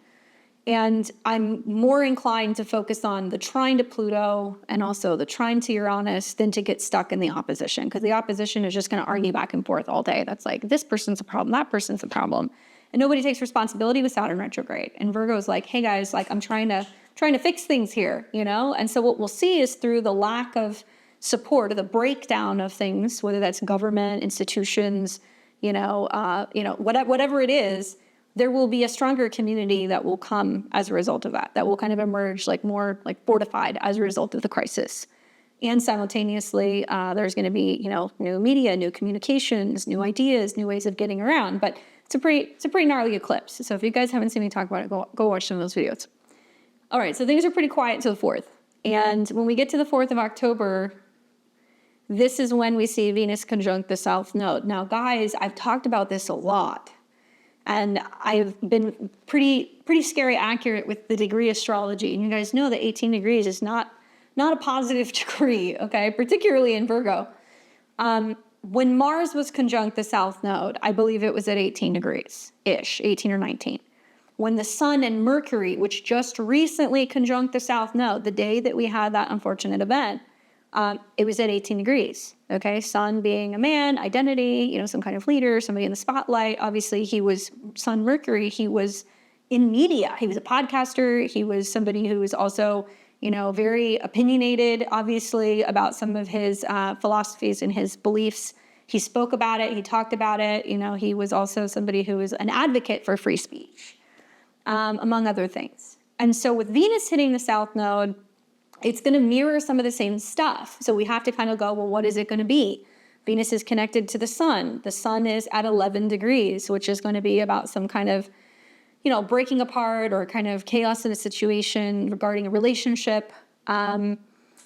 And I'm more inclined to focus on the trine to Pluto and also the trine to Uranus than to get stuck in the opposition, because the opposition is just going to argue back and forth all day. That's like, this person's a problem, that person's a problem. And nobody takes responsibility with Saturn retrograde. And Virgo's like, hey guys, like I'm trying to fix things here, And so what we'll see is through the lack of support or the breakdown of things, whether that's government, institutions, whatever it is, there will be a stronger community that will come as a result of that will kind of emerge like more like fortified as a result of the crisis. And simultaneously, there's going to be, new media, new communications, new ideas, new ways of getting around. But it's a pretty gnarly eclipse. So if you guys haven't seen me talk about it, go watch some of those videos. All right, so things are pretty quiet until the 4th. And when we get to the 4th of October, this is when we see Venus conjunct the South Node. Now, guys, I've talked about this a lot. And I've been pretty scary accurate with the degree astrology. And you guys know that 18 degrees is not a positive degree, okay? Particularly in Virgo. When Mars was conjunct the South Node, I believe it was at 18 degrees-ish, 18 or 19. When the Sun and Mercury, which just recently conjunct the South Node, the day that we had that unfortunate event, it was at 18 degrees, okay? Sun being a man, identity, some kind of leader, somebody in the spotlight. Obviously, he was Sun Mercury. He was in media. He was a podcaster. He was somebody who was also, very opinionated, obviously, about some of his philosophies and his beliefs. He spoke about it. He talked about it. He was also somebody who was an advocate for free speech, among other things. And so with Venus hitting the South Node, it's going to mirror some of the same stuff. So we have to kind of go, well, what is it going to be? Venus is connected to the sun. The sun is at 11 degrees, which is going to be about some kind of, breaking apart or kind of chaos in a situation regarding a relationship.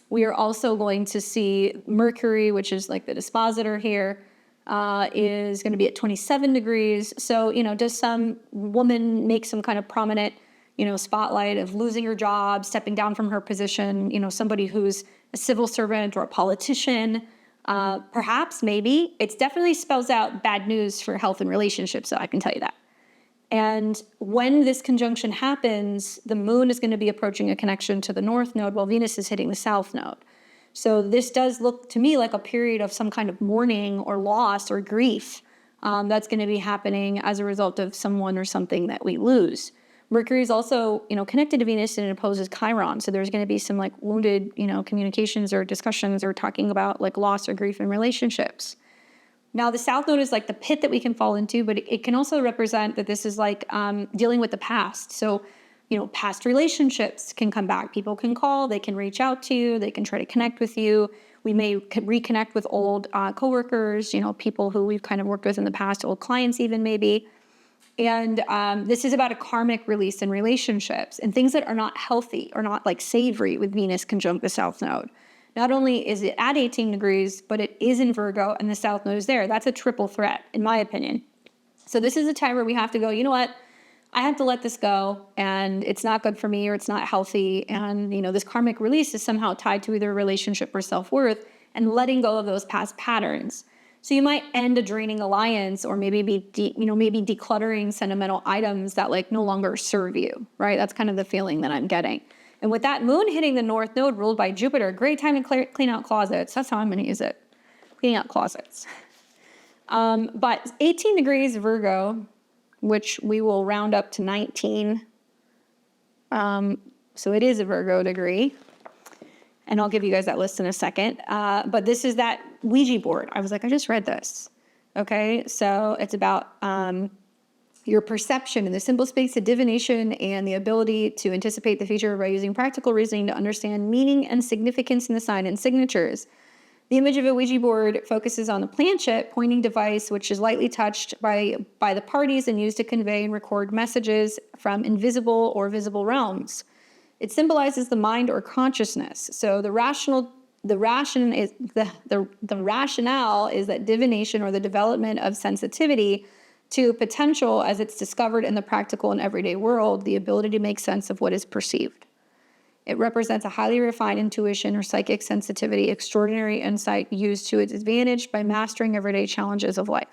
We are also going to see Mercury, which is like the dispositor here, is going to be at 27 degrees. So, does some woman make some kind of prominent, spotlight of losing her job, stepping down from her position, somebody who's a civil servant or a politician? Perhaps, maybe. It definitely spells out bad news for health and relationships, so I can tell you that. And when this conjunction happens, the moon is going to be approaching a connection to the North Node while Venus is hitting the South Node. So this does look to me like a period of some kind of mourning or loss or grief that's going to be happening as a result of someone or something that we lose. Mercury is also, connected to Venus and it opposes Chiron. So there's going to be some like wounded, communications or discussions or talking about like loss or grief in relationships. Now, the South Node is like the pit that we can fall into, but it can also represent that this is like dealing with the past. So, past relationships can come back. People can call, they can reach out to you, they can try to connect with you. We may reconnect with old coworkers, people who we've kind of worked with in the past, old clients even maybe. And this is about a karmic release in relationships and things that are not healthy or not like savory with Venus conjunct the South Node. Not only is it at 18 degrees, but it is in Virgo and the South Node is there. That's a triple threat, in my opinion. So this is a time where we have to go, you know what? I have to let this go and it's not good for me or it's not healthy. And, this karmic release is somehow tied to either a relationship or self-worth and letting go of those past patterns. So you might end a draining alliance or maybe be decluttering sentimental items that like no longer serve you, right? That's kind of the feeling that I'm getting. And with that moon hitting the North Node ruled by Jupiter, great time to clean out closets. That's how I'm going to use it. Cleaning out closets. But 18 degrees Virgo, which we will round up to 19. So it is a Virgo degree. And I'll give you guys that list in a second. But this is that Ouija board. I was like, I just read this. Okay, so it's about your perception and the symbol space of divination and the ability to anticipate the future by using practical reasoning to understand meaning and significance in the sign and signatures. The image of a Ouija board focuses on the planchette pointing device, which is lightly touched by the parties and used to convey and record messages from invisible or visible realms. It symbolizes the mind or consciousness. So the rationale is that divination or the development of sensitivity to potential as it's discovered in the practical and everyday world, the ability to make sense of what is perceived. It represents a highly refined intuition or psychic sensitivity, extraordinary insight used to its advantage by mastering everyday challenges of life.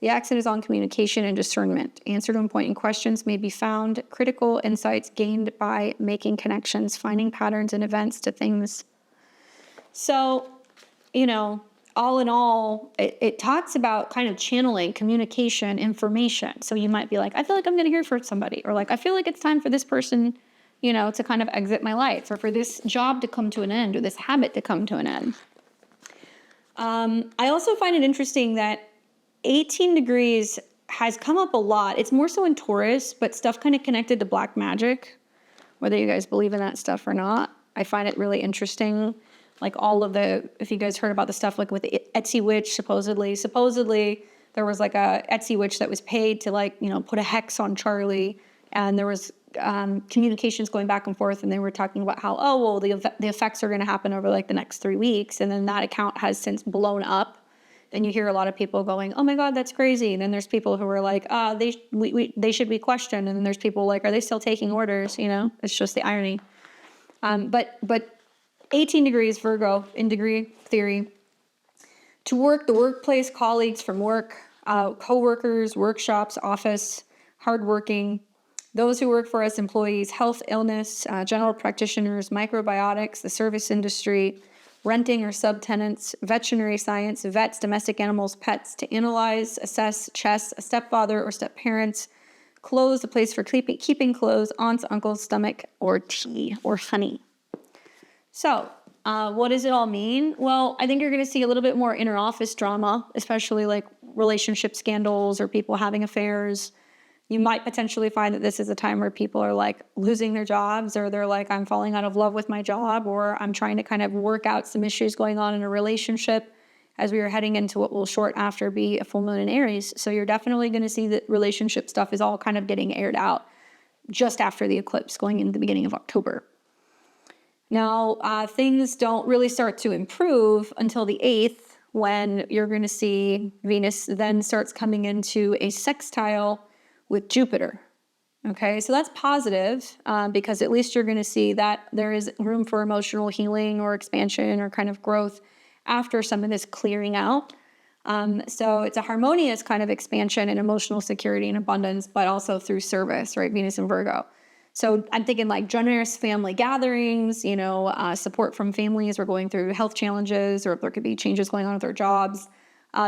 The accent is on communication and discernment. Answer to important questions may be found, critical insights gained by making connections, finding patterns and events to things. So, all in all, it talks about kind of channeling, communication, information. So you might be like, I feel like I'm going to hear from somebody, or like, I feel like it's time for this person, to kind of exit my life, or for this job to come to an end, or this habit to come to an end. I also find it interesting that 18 degrees has come up a lot. It's more so in Taurus, but stuff kind of connected to black magic, whether you guys believe in that stuff or not. I find it really interesting. Like if you guys heard about the stuff like with the Etsy witch, supposedly there was like a Etsy witch that was paid to put a hex on Charlie, and there was communications going back and forth, and they were talking about how, the effects are going to happen over like the next 3 weeks, and then that account has since blown up. Then you hear a lot of people going, oh my God, that's crazy. And then there's people who are like, they should be questioned. And then there's people like, are they still taking orders? It's just the irony. But 18 degrees Virgo in degree theory. To work, the workplace, colleagues from work, co-workers, workshops, office, hardworking, those who work for us, employees, health, illness, general practitioners, microbiotics, the service industry, renting or subtenants, veterinary science, vets, domestic animals, pets, to analyze, assess, chess, a stepfather or stepparents, clothes, a place for keeping clothes, aunts, uncles, stomach, or tea, or honey. So, what does it all mean? Well, I think you're going to see a little bit more inner office drama, especially like relationship scandals or people having affairs. You might potentially find that this is a time where people are like losing their jobs, or they're like, I'm falling out of love with my job, or I'm trying to kind of work out some issues going on in a relationship as we are heading into what will short after be a full moon in Aries. So you're definitely going to see that relationship stuff is all kind of getting aired out just after the eclipse going into the beginning of October. Now, things don't really start to improve until the 8th, when you're going to see Venus then starts coming into a sextile with Jupiter. Okay, so that's positive because at least you're going to see that there is room for emotional healing or expansion or kind of growth after some of this clearing out. So it's a harmonious kind of expansion and emotional security and abundance, but also through service, right? Venus and Virgo. So I'm thinking like generous family gatherings, support from families who are going through health challenges, or if there could be changes going on with their jobs.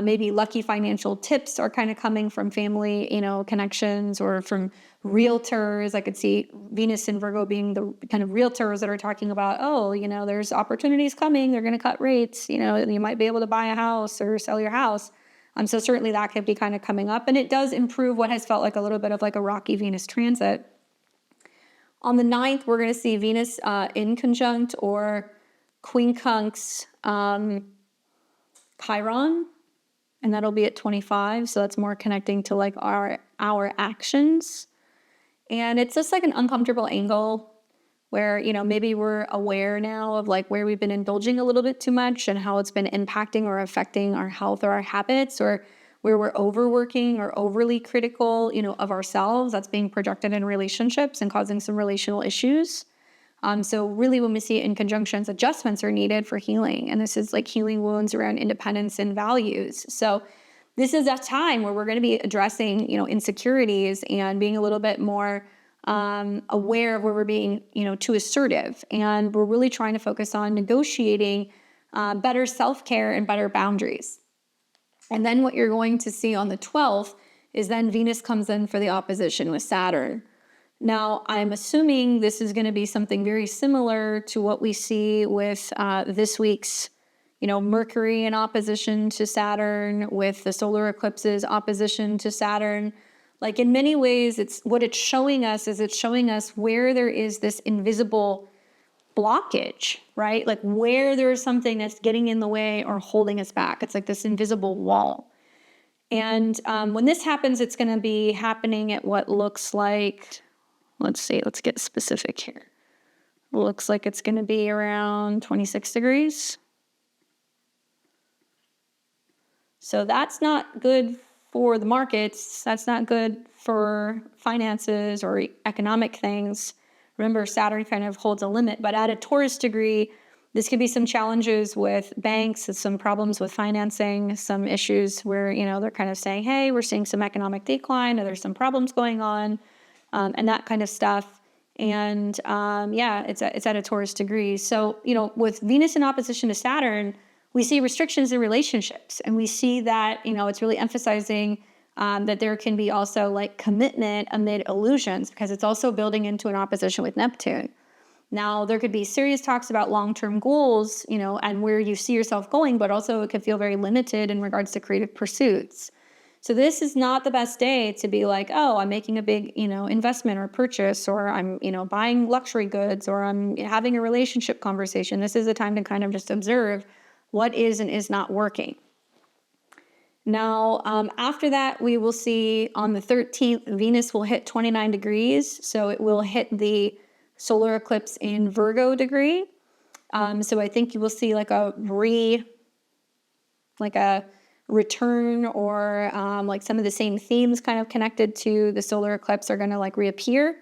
Maybe lucky financial tips are kind of coming from family, connections, or from realtors. I could see Venus and Virgo being the kind of realtors that are talking about, there's opportunities coming. They're going to cut rates. You might be able to buy a house or sell your house. So certainly that could be kind of coming up. And it does improve what has felt like a little bit of like a rocky Venus transit. On the 9th, we're going to see Venus in conjunct or quincunx Chiron, and that'll be at 25. So that's more connecting to like our actions. And it's just like an uncomfortable angle where, maybe we're aware now of like where we've been indulging a little bit too much and how it's been impacting or affecting our health or our habits, or where we're overworking or overly critical, of ourselves. That's being projected in relationships and causing some relational issues. So really when we see it in conjunctions, adjustments are needed for healing. And this is like healing wounds around independence and values. So this is a time where we're going to be addressing, insecurities and being a little bit more aware of where we're being, too assertive. And we're really trying to focus on negotiating better self-care and better boundaries. And then what you're going to see on the 12th is then Venus comes in for the opposition with Saturn. Now, I'm assuming this is going to be something very similar to what we see with this week's, Mercury in opposition to Saturn, with the solar eclipses opposition to Saturn. Like in many ways, it's showing us where there is this invisible blockage, right? Like where there's something that's getting in the way or holding us back. It's like this invisible wall. And when this happens, it's going to be happening at what looks like, let's get specific here. Looks like it's going to be around 26 degrees. So that's not good for the markets. That's not good for finances or economic things. Remember, Saturn kind of holds a limit, but at a Taurus degree, this could be some challenges with banks, some problems with financing, some issues where, they're kind of saying, hey, we're seeing some economic decline, or there's some problems going on, and that kind of stuff. And it's at a Taurus degree. So, with Venus in opposition to Saturn, we see restrictions in relationships, and we see that, it's really emphasizing that there can be also like commitment amid illusions, because it's also building into an opposition with Neptune. Now, there could be serious talks about long-term goals, and where you see yourself going, but also it could feel very limited in regards to creative pursuits. So this is not the best day to be like, oh, I'm making a big, investment or purchase, or I'm, buying luxury goods, or I'm having a relationship conversation. This is a time to kind of just observe what is and is not working. Now, after that, we will see on the 13th, Venus will hit 29 degrees. So it will hit the solar eclipse in Virgo degree. So I think you will see like a return, or like some of the same themes kind of connected to the solar eclipse are going to like reappear.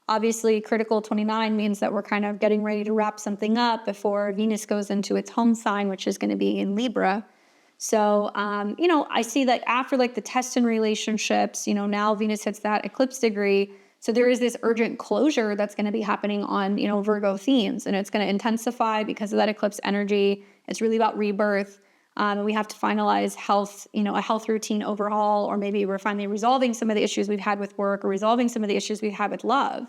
Obviously, critical 29 means that we're kind of getting ready to wrap something up before Venus goes into its home sign, which is going to be in Libra. So, I see that after like the test in relationships, now Venus hits that eclipse degree. So there is this urgent closure that's going to be happening on, Virgo themes, and it's going to intensify because of that eclipse energy. It's really about rebirth. We have to finalize health, a health routine overhaul, or maybe we're finally resolving some of the issues we've had with work, or resolving some of the issues we've had with love.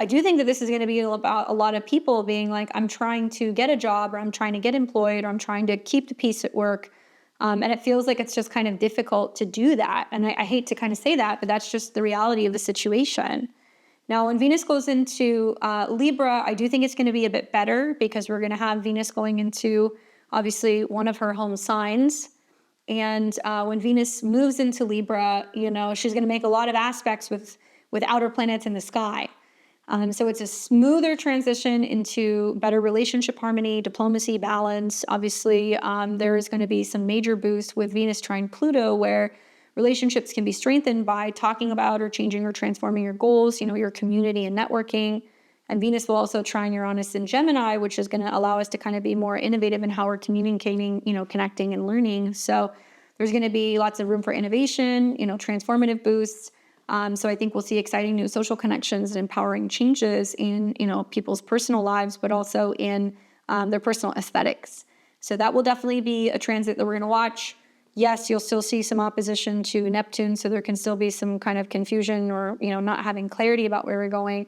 I do think that this is going to be about a lot of people being like, I'm trying to get a job, or I'm trying to get employed, or I'm trying to keep the peace at work. And it feels like it's just kind of difficult to do that. And I hate to kind of say that, but that's just the reality of the situation. Now, when Venus goes into Libra, I do think it's going to be a bit better, because we're going to have Venus going into, obviously, one of her home signs. And when Venus moves into Libra, she's going to make a lot of aspects with outer planets in the sky. So it's a smoother transition into better relationship harmony, diplomacy, balance. Obviously, there is going to be some major boost with Venus trine Pluto, where relationships can be strengthened by talking about or changing or transforming your goals, your community and networking. And Venus will also trine Uranus in Gemini, which is going to allow us to kind of be more innovative in how we're communicating, connecting and learning. So there's going to be lots of room for innovation, transformative boosts. So I think we'll see exciting new social connections and empowering changes in, people's personal lives, but also in their personal aesthetics. So that will definitely be a transit that we're going to watch. Yes, you'll still see some opposition to Neptune, so there can still be some kind of confusion or, not having clarity about where we're going.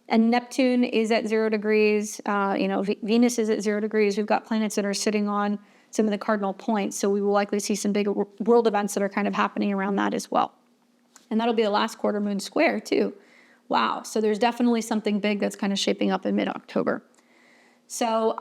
And Neptune is at 0 degrees. Venus is at 0 degrees. We've got planets that are sitting on some of the cardinal points. So we will likely see some big world events that are kind of happening around that as well. And that'll be the last quarter moon square too. Wow. So there's definitely something big that's kind of shaping up in mid-October. So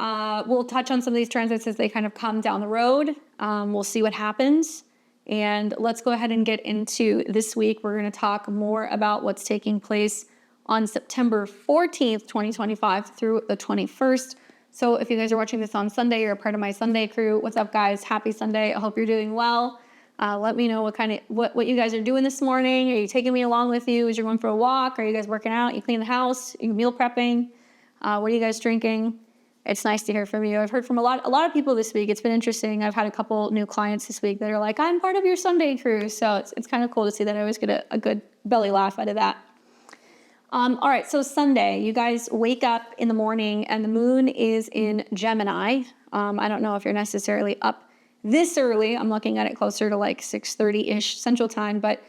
we'll touch on some of these transits as they kind of come down the road. We'll see what happens. And let's go ahead and get into this week. We're going to talk more about what's taking place on September 14th, 2025 through the 21st. So if you guys are watching this on Sunday, you're a part of my Sunday crew. What's up, guys? Happy Sunday. I hope you're doing well. Let me know what you guys are doing this morning. Are you taking me along with you as you're going for a walk? Are you guys working out? You clean the house? Are you meal prepping? What are you guys drinking? It's nice to hear from you. I've heard from a lot of people this week. It's been interesting. I've had a couple new clients this week that are like, I'm part of your Sunday crew. So it's kind of cool to see that. I always get a good belly laugh out of that. All right, so Sunday, you guys wake up in the morning and the moon is in Gemini. I don't know if you're necessarily up this early. I'm looking at it closer to like 6:30-ish Central Time, but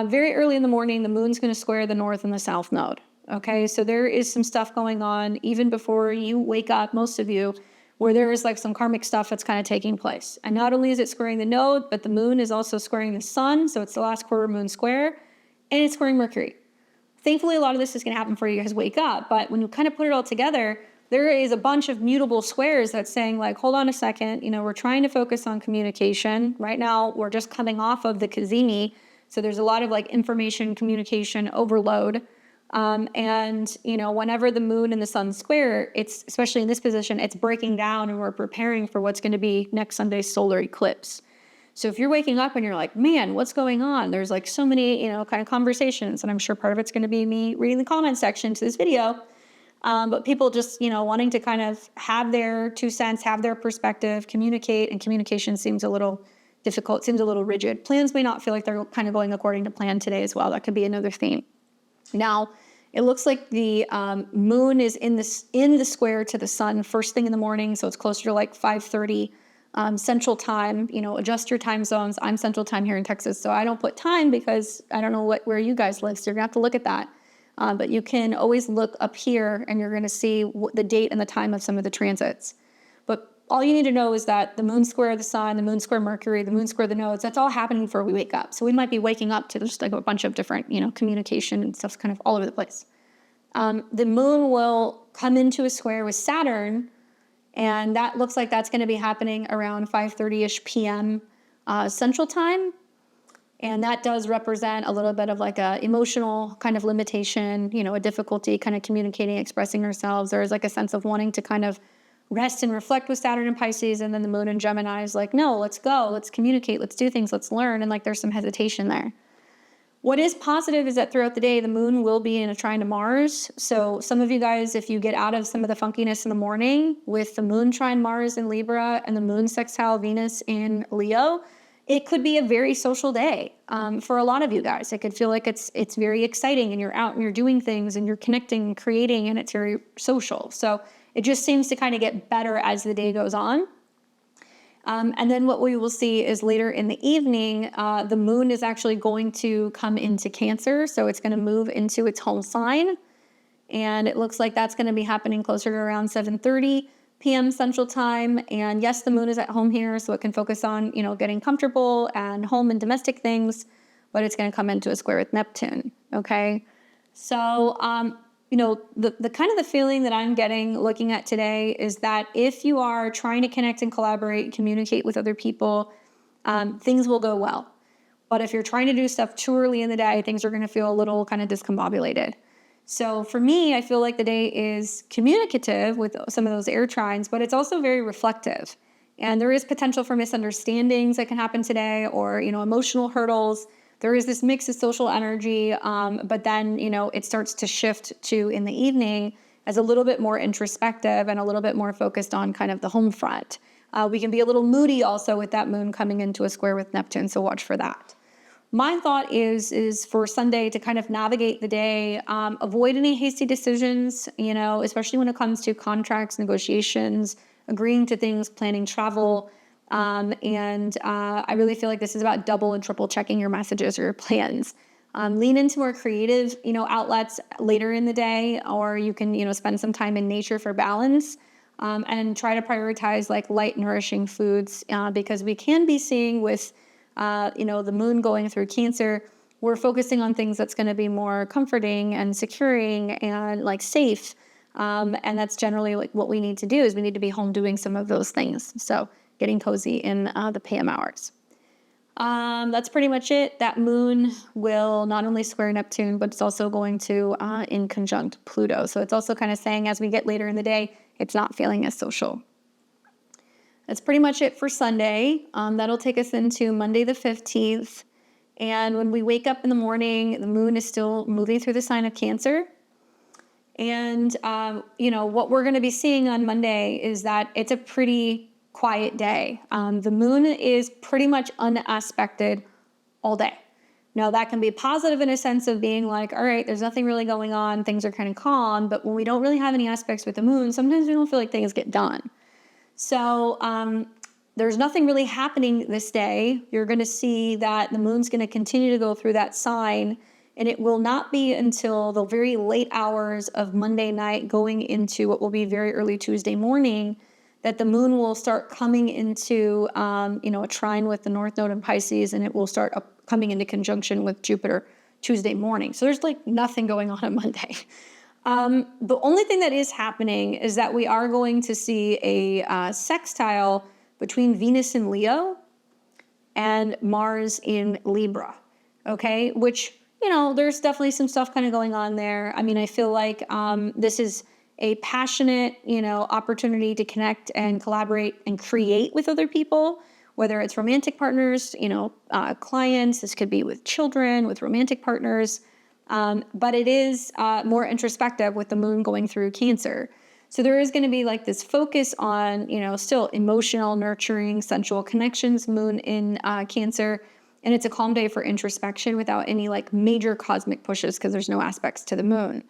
very early in the morning, the moon's going to square the North and the South node. Okay, so there is some stuff going on even before you wake up, most of you, where there is like some karmic stuff that's kind of taking place. And not only is it squaring the node, but the moon is also squaring the sun, so it's the last quarter moon square, and it's squaring Mercury. Thankfully, a lot of this is going to happen before you guys wake up, but when you kind of put it all together, there is a bunch of mutable squares that's saying like, hold on a second, we're trying to focus on communication. Right now, we're just coming off of the Cazimi, so there's a lot of like information communication overload. Whenever the moon and the sun square, it's, especially in this position, it's breaking down and we're preparing for what's going to be next Sunday's solar eclipse. So if you're waking up and you're like, man, what's going on? There's like so many, kind of conversations, and I'm sure part of it's going to be me reading the comment section to this video. But people just, wanting to kind of have their 2 cents, have their perspective, communicate, and communication seems a little difficult, seems a little rigid. Plans may not feel like they're kind of going according to plan today as well. That could be another theme. Now, it looks like the moon is in the square to the sun first thing in the morning, so it's closer to like 5:30 Central Time. Adjust your time zones. I'm Central Time here in Texas, so I don't put time because I don't know where you guys live, so you're gonna have to look at that. But you can always look up here, and you're gonna see the date and the time of some of the transits. But all you need to know is that the moon square the sun, the moon square Mercury, the moon square the nodes, that's all happening before we wake up. So we might be waking up to just like a bunch of different, communication and stuff's kind of all over the place. The moon will come into a square with Saturn, and that looks like that's going to be happening around 5:30-ish p.m. Central Time. And that does represent a little bit of like a emotional kind of limitation, a difficulty kind of communicating, expressing ourselves. There is like a sense of wanting to kind of rest and reflect with Saturn and Pisces, and then the moon in Gemini is like, no, let's go, let's communicate, let's do things, let's learn, and like there's some hesitation there. What is positive is that throughout the day, the moon will be in a trine to Mars. So some of you guys, if you get out of some of the funkiness in the morning with the moon trine Mars in Libra and the moon sextile Venus in Leo, it could be a very social day for a lot of you guys. It could feel like it's very exciting, and you're out and you're doing things and you're connecting and creating, and it's very social. So it just seems to kind of get better as the day goes on. And then what we will see is later in the evening, the moon is actually going to come into Cancer. So it's going to move into its home sign. And it looks like that's going to be happening closer to around 7:30 p.m. Central Time. And yes, the moon is at home here, so it can focus on, getting comfortable and home and domestic things, but it's going to come into a square with Neptune, okay? So, the kind of the feeling that I'm getting looking at today is that if you are trying to connect and collaborate, communicate with other people, things will go well. But if you're trying to do stuff too early in the day, things are going to feel a little kind of discombobulated. So for me, I feel like the day is communicative with some of those air trines, but it's also very reflective. And there is potential for misunderstandings that can happen today, or, emotional hurdles. There is this mix of social energy, but then, it starts to shift to in the evening as a little bit more introspective and a little bit more focused on kind of the home front. We can be a little moody also with that moon coming into a square with Neptune, so watch for that. My thought is for Sunday to kind of navigate the day, avoid any hasty decisions, especially when it comes to contracts, negotiations, agreeing to things, planning travel. And I really feel like this is about double and triple checking your messages or your plans. Lean into more creative, outlets later in the day, or you can, spend some time in nature for balance. And try to prioritize like light, nourishing foods, because we can be seeing with the moon going through Cancer, we're focusing on things that's going to be more comforting and securing and like safe. And that's generally like what we need to do is we need to be home doing some of those things. So getting cozy in the PM hours. That's pretty much it. That moon will not only square Neptune, but it's also going to in conjunct Pluto. So it's also kind of saying as we get later in the day, it's not feeling as social. That's pretty much it for Sunday. That'll take us into Monday the 15th. And when we wake up in the morning, the moon is still moving through the sign of Cancer. And, what we're going to be seeing on Monday is that it's a pretty quiet day. The moon is pretty much unaspected all day. Now, that can be positive in a sense of being like, all right, there's nothing really going on. Things are kind of calm. But when we don't really have any aspects with the moon, sometimes we don't feel like things get done. So there's nothing really happening this day. You're going to see that the moon's going to continue to go through that sign, and it will not be until the very late hours of Monday night going into what will be very early Tuesday morning that the moon will start coming into, a trine with the North Node in Pisces, and it will start coming into conjunction with Jupiter Tuesday morning. So there's like nothing going on Monday. The only thing that is happening is that we are going to see a sextile between Venus in Leo and Mars in Libra, okay? Which, there's definitely some stuff kind of going on there. I mean, I feel like this is a passionate, opportunity to connect and collaborate and create with other people, whether it's romantic partners, clients. This could be with children, with romantic partners. But it is more introspective with the moon going through Cancer. So there is going to be like this focus on, still emotional, nurturing, sensual connections, moon in Cancer. And it's a calm day for introspection without any like major cosmic pushes because there's no aspects to the moon.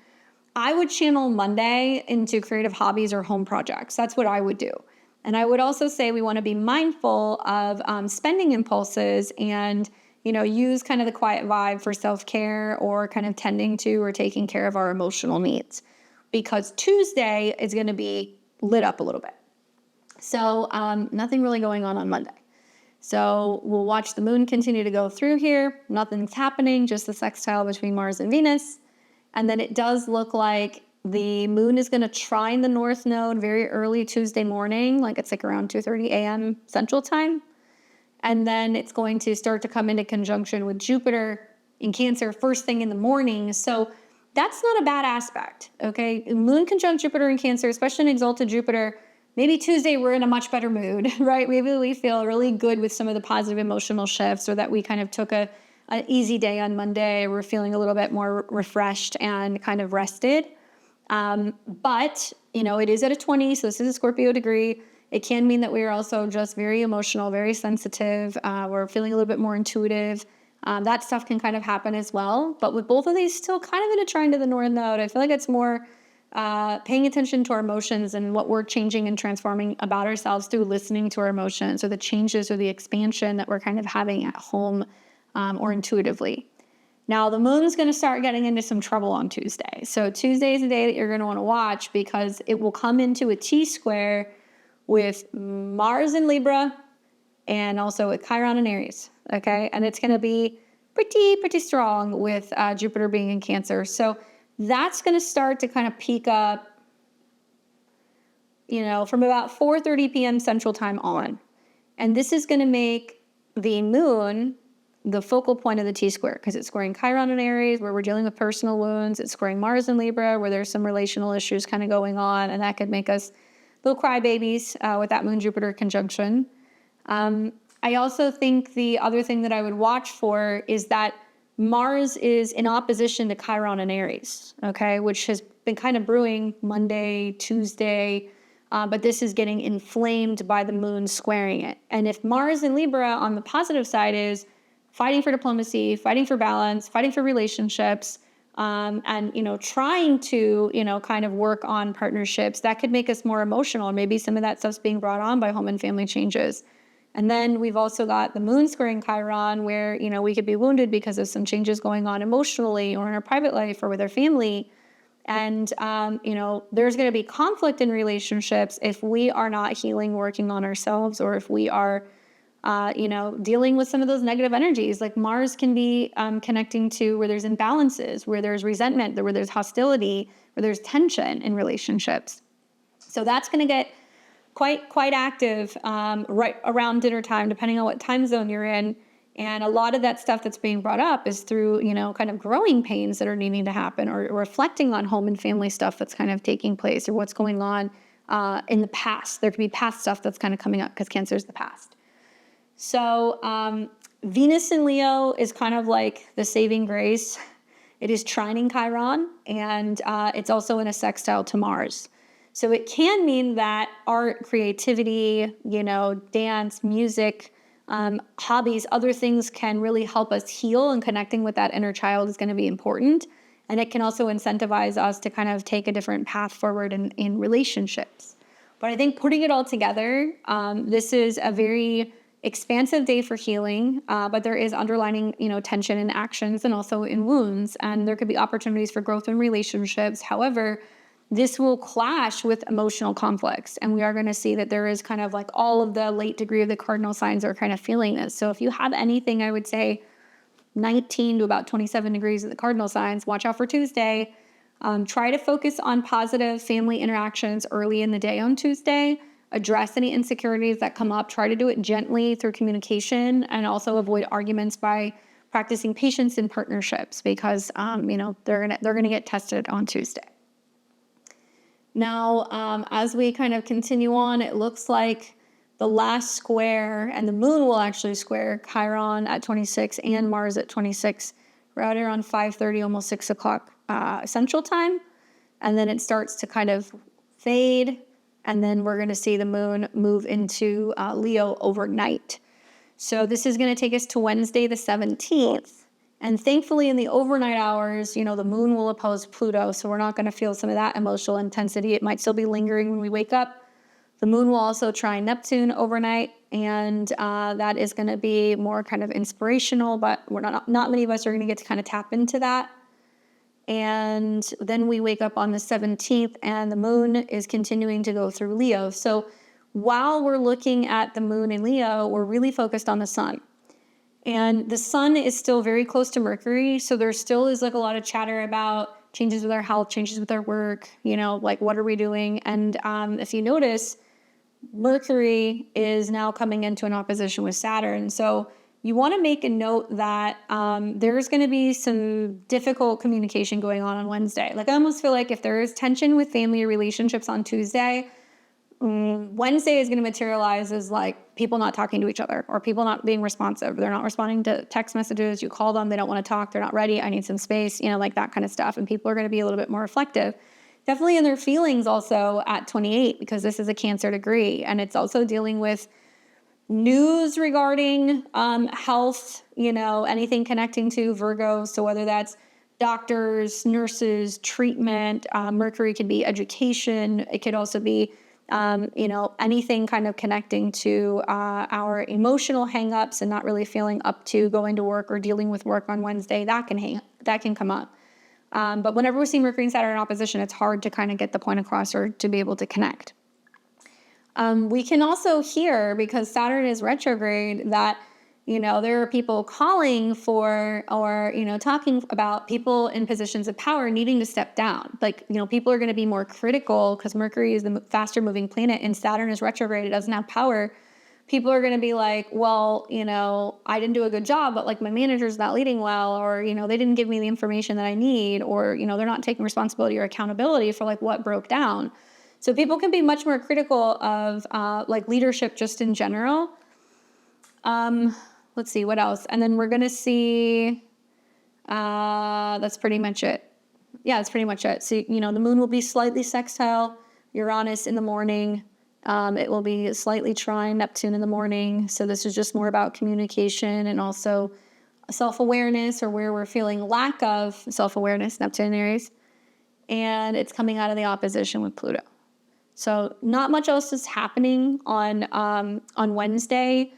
I would channel Monday into creative hobbies or home projects. That's what I would do. And I would also say we want to be mindful of spending impulses and use kind of the quiet vibe for self-care or kind of tending to or taking care of our emotional needs, because Tuesday is going to be lit up a little bit. So nothing really going on Monday. So we'll watch the moon continue to go through here. Nothing's happening, just the sextile between Mars and Venus. And then it does look like the moon is going to trine the North Node very early Tuesday morning, like it's like around 2:30 a.m. Central Time. And then it's going to start to come into conjunction with Jupiter in Cancer first thing in the morning. So that's not a bad aspect, okay? Moon conjunct Jupiter in Cancer, especially an exalted Jupiter. Maybe Tuesday we're in a much better mood, right? Maybe we feel really good with some of the positive emotional shifts, or that we kind of took an easy day on Monday. We're feeling a little bit more refreshed and kind of rested. But, it is at a 20, so this is a Scorpio degree. It can mean that we are also just very emotional, very sensitive. We're feeling a little bit more intuitive. That stuff can kind of happen as well. But with both of these still kind of in a trine to the North Node, I feel like it's more paying attention to our emotions and what we're changing and transforming about ourselves through listening to our emotions, or the changes or the expansion that we're kind of having at home or intuitively. Now, the moon's going to start getting into some trouble on Tuesday. So Tuesday is a day that you're going to want to watch because it will come into a T-square with Mars in Libra and also with Chiron and Aries, okay? And it's going to be pretty strong with Jupiter being in Cancer. So that's going to start to kind of peak up, from about 4:30 p.m. Central Time on. And this is going to make the moon the focal point of the T-square because it's squaring Chiron in Aries, where we're dealing with personal wounds. It's squaring Mars in Libra, where there's some relational issues kind of going on, and that could make us little crybabies with that Moon-Jupiter conjunction. I also think the other thing that I would watch for is that Mars is in opposition to Chiron and Aries, okay, which has been kind of brewing Monday, Tuesday, but this is getting inflamed by the moon squaring it. And if Mars in Libra on the positive side is fighting for diplomacy, fighting for balance, fighting for relationships, and, trying to, kind of work on partnerships, that could make us more emotional. Maybe some of that stuff's being brought on by home and family changes. And then we've also got the moon squaring Chiron where, we could be wounded because of some changes going on emotionally or in our private life or with our family. And, there's going to be conflict in relationships if we are not healing, working on ourselves, or if we are, dealing with some of those negative energies. Like Mars can be connecting to where there's imbalances, where there's resentment, where there's hostility, where there's tension in relationships. So that's going to get quite active right around dinner time, depending on what time zone you're in. And a lot of that stuff that's being brought up is through, kind of growing pains that are needing to happen, or reflecting on home and family stuff that's kind of taking place, or what's going on in the past. There could be past stuff that's kind of coming up because Cancer is the past. So Venus in Leo is kind of like the saving grace. It is trining Chiron, and it's also in a sextile to Mars. So it can mean that art, creativity, dance, music, hobbies, other things can really help us heal, and connecting with that inner child is going to be important. And it can also incentivize us to kind of take a different path forward in relationships. But I think putting it all together, this is a very expansive day for healing, but there is underlining, tension in actions and also in wounds, and there could be opportunities for growth in relationships. However, this will clash with emotional conflicts, and we are going to see that there is kind of like all of the late degree of the cardinal signs are kind of feeling this. So if you have anything, I would say 19 to about 27 degrees of the cardinal signs, watch out for Tuesday. Try to focus on positive family interactions early in the day on Tuesday. Address any insecurities that come up. Try to do it gently through communication, and also avoid arguments by practicing patience in partnerships because they're gonna get tested on Tuesday. Now, as we kind of continue on, it looks like the last square, and the moon will actually square Chiron at 26 and Mars at 26, right around 5:30, almost 6 o'clock Central Time, and then it starts to kind of fade. And then we're going to see the moon move into Leo overnight. So this is going to take us to Wednesday the 17th. And thankfully in the overnight hours, the moon will oppose Pluto. So we're not going to feel some of that emotional intensity. It might still be lingering when we wake up. The moon will also trine Neptune overnight. And that is going to be more kind of inspirational, but we're not many of us are going to get to kind of tap into that. And then we wake up on the 17th and the moon is continuing to go through Leo. So while we're looking at the moon in Leo, we're really focused on the sun. And the sun is still very close to Mercury. So there still is like a lot of chatter about changes with our health, changes with our work, like what are we doing? And if you notice, Mercury is now coming into an opposition with Saturn. So you want to make a note that there's going to be some difficult communication going on Wednesday. Like I almost feel like if there is tension with family relationships on Tuesday, Wednesday is going to materialize as like people not talking to each other or people not being responsive. They're not responding to text messages. You call them, they don't want to talk. They're not ready. I need some space, like that kind of stuff. And people are going to be a little bit more reflective. Definitely in their feelings also at 28 because this is a Cancer degree. And it's also dealing with news regarding health, anything connecting to Virgo. So whether that's doctors, nurses, treatment, Mercury could be education. It could also be Anything kind of connecting to our emotional hangups and not really feeling up to going to work or dealing with work on Wednesday, that can come up. But whenever we see Mercury and Saturn in opposition, it's hard to kind of get the point across or to be able to connect. We can also hear, because Saturn is retrograde, that, there are people calling for, or, talking about people in positions of power needing to step down. Like, people are going to be more critical because Mercury is the faster moving planet and Saturn is retrograde. It doesn't have power. People are going to be like, well, I didn't do a good job, but like my manager's not leading well, or, they didn't give me the information that I need, or, they're not taking responsibility or accountability for like what broke down. So people can be much more critical of like leadership just in general. Let's see what else. And then we're going to see, that's pretty much it. Yeah, that's pretty much it. So, the moon will be slightly sextile Uranus in the morning. It will be slightly trine Neptune in the morning. So this is just more about communication and also self-awareness, or where we're feeling lack of self-awareness, Neptune and Aries. And it's coming out of the opposition with Pluto. So not much else is happening on Wednesday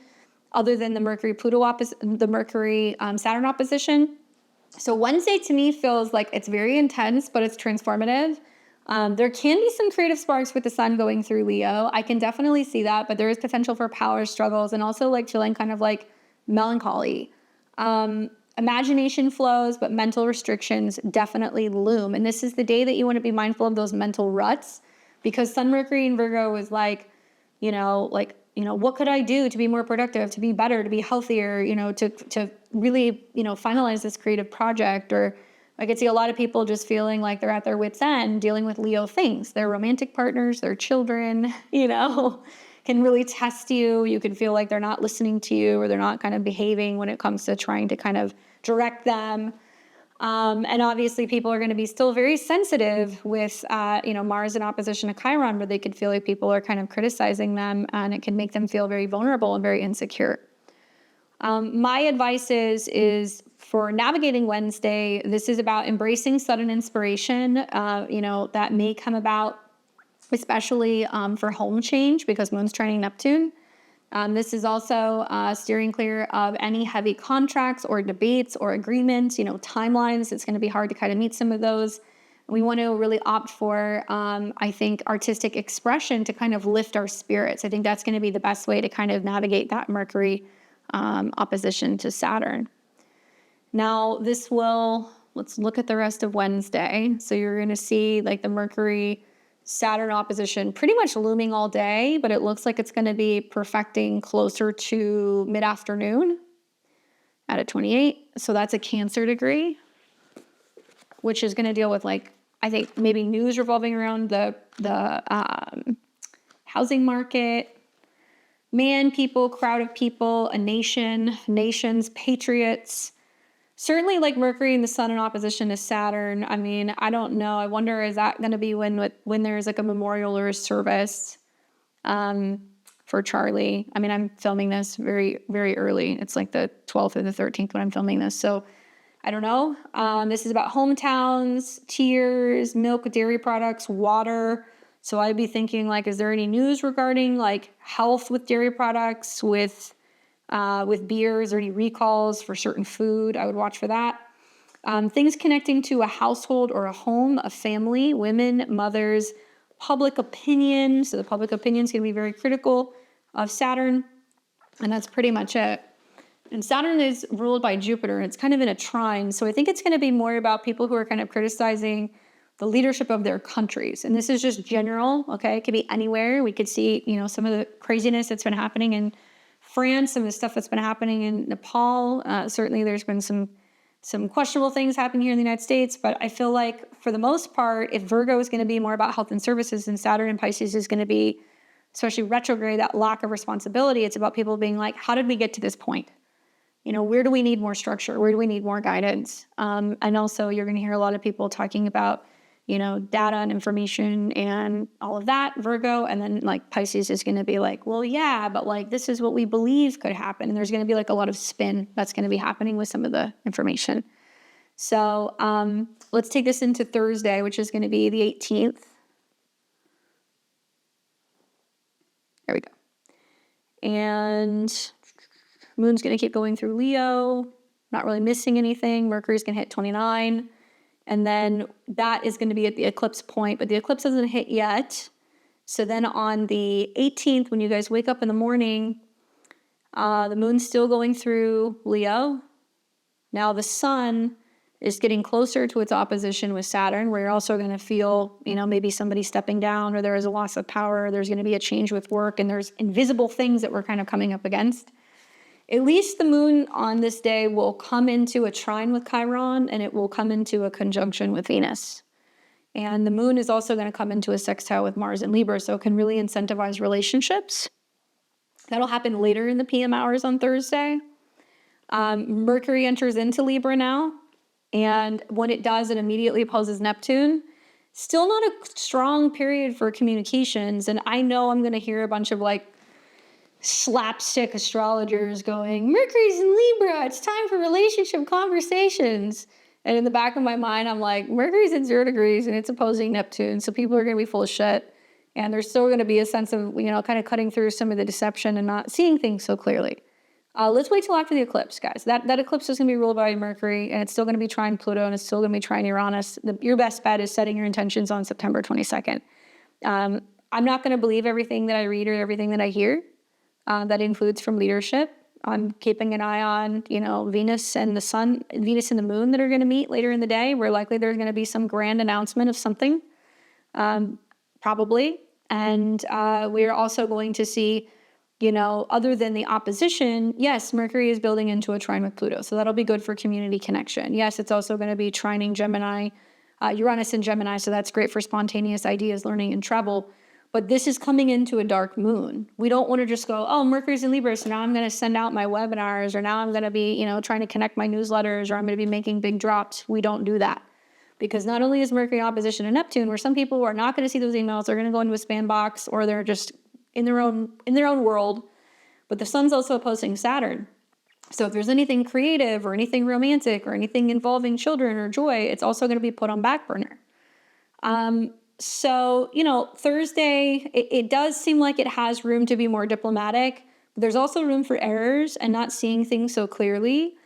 other than the Mercury Saturn opposition. So Wednesday to me feels like it's very intense, but it's transformative. There can be some creative sparks with the sun going through Leo. I can definitely see that, but there is potential for power struggles and also like feeling kind of like melancholy. Imagination flows, but mental restrictions definitely loom. And this is the day that you want to be mindful of those mental ruts, because Sun Mercury in Virgo is like, what could I do to be more productive, to be better, to be healthier, to really, finalize this creative project. Or I could see a lot of people just feeling like they're at their wits' end dealing with Leo things. Their romantic partners, their children, can really test you. You can feel like they're not listening to you, or they're not kind of behaving when it comes to trying to kind of direct them. And obviously people are going to be still very sensitive with, Mars in opposition to Chiron, where they could feel like people are kind of criticizing them, and it can make them feel very vulnerable and very insecure. My advice is for navigating Wednesday, this is about embracing sudden inspiration, that may come about, especially for home change, because Moon's trining Neptune. This is also steering clear of any heavy contracts or debates or agreements, timelines. It's going to be hard to kind of meet some of those. We want to really opt for, I think, artistic expression to kind of lift our spirits. I think that's going to be the best way to kind of navigate that Mercury opposition to Saturn. Now, let's look at the rest of Wednesday. So you're going to see like the Mercury Saturn opposition pretty much looming all day, but it looks like it's going to be perfecting closer to mid-afternoon at a 28. So that's a Cancer degree, which is going to deal with like, I think maybe news revolving around the housing market, people, crowd of people, a nation, nations, patriots. Certainly like Mercury and the sun in opposition to Saturn. I mean, I don't know. I wonder, is that going to be when there's like a memorial or a service for Charlie? I mean, I'm filming this very, very early. It's like the 12th or the 13th when I'm filming this. So I don't know. This is about hometowns, tears, milk, dairy products, water. So I'd be thinking like, is there any news regarding like health with dairy products, with beers, or any recalls for certain food? I would watch for that. Things connecting to a household or a home, a family, women, mothers, public opinion. So the public opinion is going to be very critical of Saturn. And that's pretty much it. And Saturn is ruled by Jupiter, and it's kind of in a trine. So I think it's going to be more about people who are kind of criticizing the leadership of their countries. And this is just general, okay? It could be anywhere. We could see, some of the craziness that's been happening in France, some of the stuff that's been happening in Nepal. Certainly there's been some questionable things happening here in the United States, but I feel like for the most part, if Virgo is going to be more about health and services, and Saturn and Pisces is going to be, especially retrograde, that lack of responsibility, it's about people being like, how did we get to this point? Where do we need more structure? Where do we need more guidance? And also you're going to hear a lot of people talking about, data and information and all of that, Virgo. And then like Pisces is going to be like, well, yeah, but like, this is what we believe could happen. And there's going to be like a lot of spin that's going to be happening with some of the information. So let's take this into Thursday, which is going to be the 18th. And moon's going to keep going through Leo, not really missing anything. Mercury's going to hit 29. And then that is going to be at the eclipse point, but the eclipse hasn't hit yet. So then on the 18th, when you guys wake up in the morning, the moon's still going through Leo. Now the sun is getting closer to its opposition with Saturn, where you're also going to feel, maybe somebody stepping down, or there is a loss of power, there's going to be a change with work, and there's invisible things that we're kind of coming up against. At least the moon on this day will come into a trine with Chiron, and it will come into a conjunction with Venus. And the moon is also going to come into a sextile with Mars and Libra, so it can really incentivize relationships. That'll happen later in the PM hours on Thursday. Mercury enters into Libra now, and when it does, it immediately opposes Neptune. Still not a strong period for communications, and I know I'm going to hear a bunch of slapstick astrologers going, Mercury's in Libra, it's time for relationship conversations. And in the back of my mind, I'm like, Mercury's at 0 degrees and it's opposing Neptune, so people are going to be full of shit. And there's still going to be a sense of, kind of cutting through some of the deception and not seeing things so clearly. Let's wait till after the eclipse, guys. That eclipse is going to be ruled by Mercury, and it's still going to be trine Pluto, and it's still going to be trine Uranus. Your best bet is setting your intentions on September 22nd. I'm not going to believe everything that I read or everything that I hear. That includes from leadership. I'm keeping an eye on, Venus and the sun, Venus and the moon that are going to meet later in the day. Where likely there's going to be some grand announcement of something, probably. And we're also going to see, other than the opposition, yes, Mercury is building into a trine with Pluto. So that'll be good for community connection. Yes, it's also going to be trining Gemini, Uranus and Gemini. So that's great for spontaneous ideas, learning, and travel. But this is coming into a dark moon. We don't want to just go, oh, Mercury's in Libra, so now I'm going to send out my webinars, or now I'm going to be, trying to connect my newsletters, or I'm going to be making big drops. We don't do that. Because not only is Mercury opposition to Neptune, where some people are not going to see those emails, they're going to go into a spam box, or they're just in their own world, but the sun's also opposing Saturn. So if there's anything creative or anything romantic or anything involving children or joy, it's also going to be put on back burner. So, Thursday, it does seem like it has room to be more diplomatic. But there's also room for errors and not seeing things so clearly.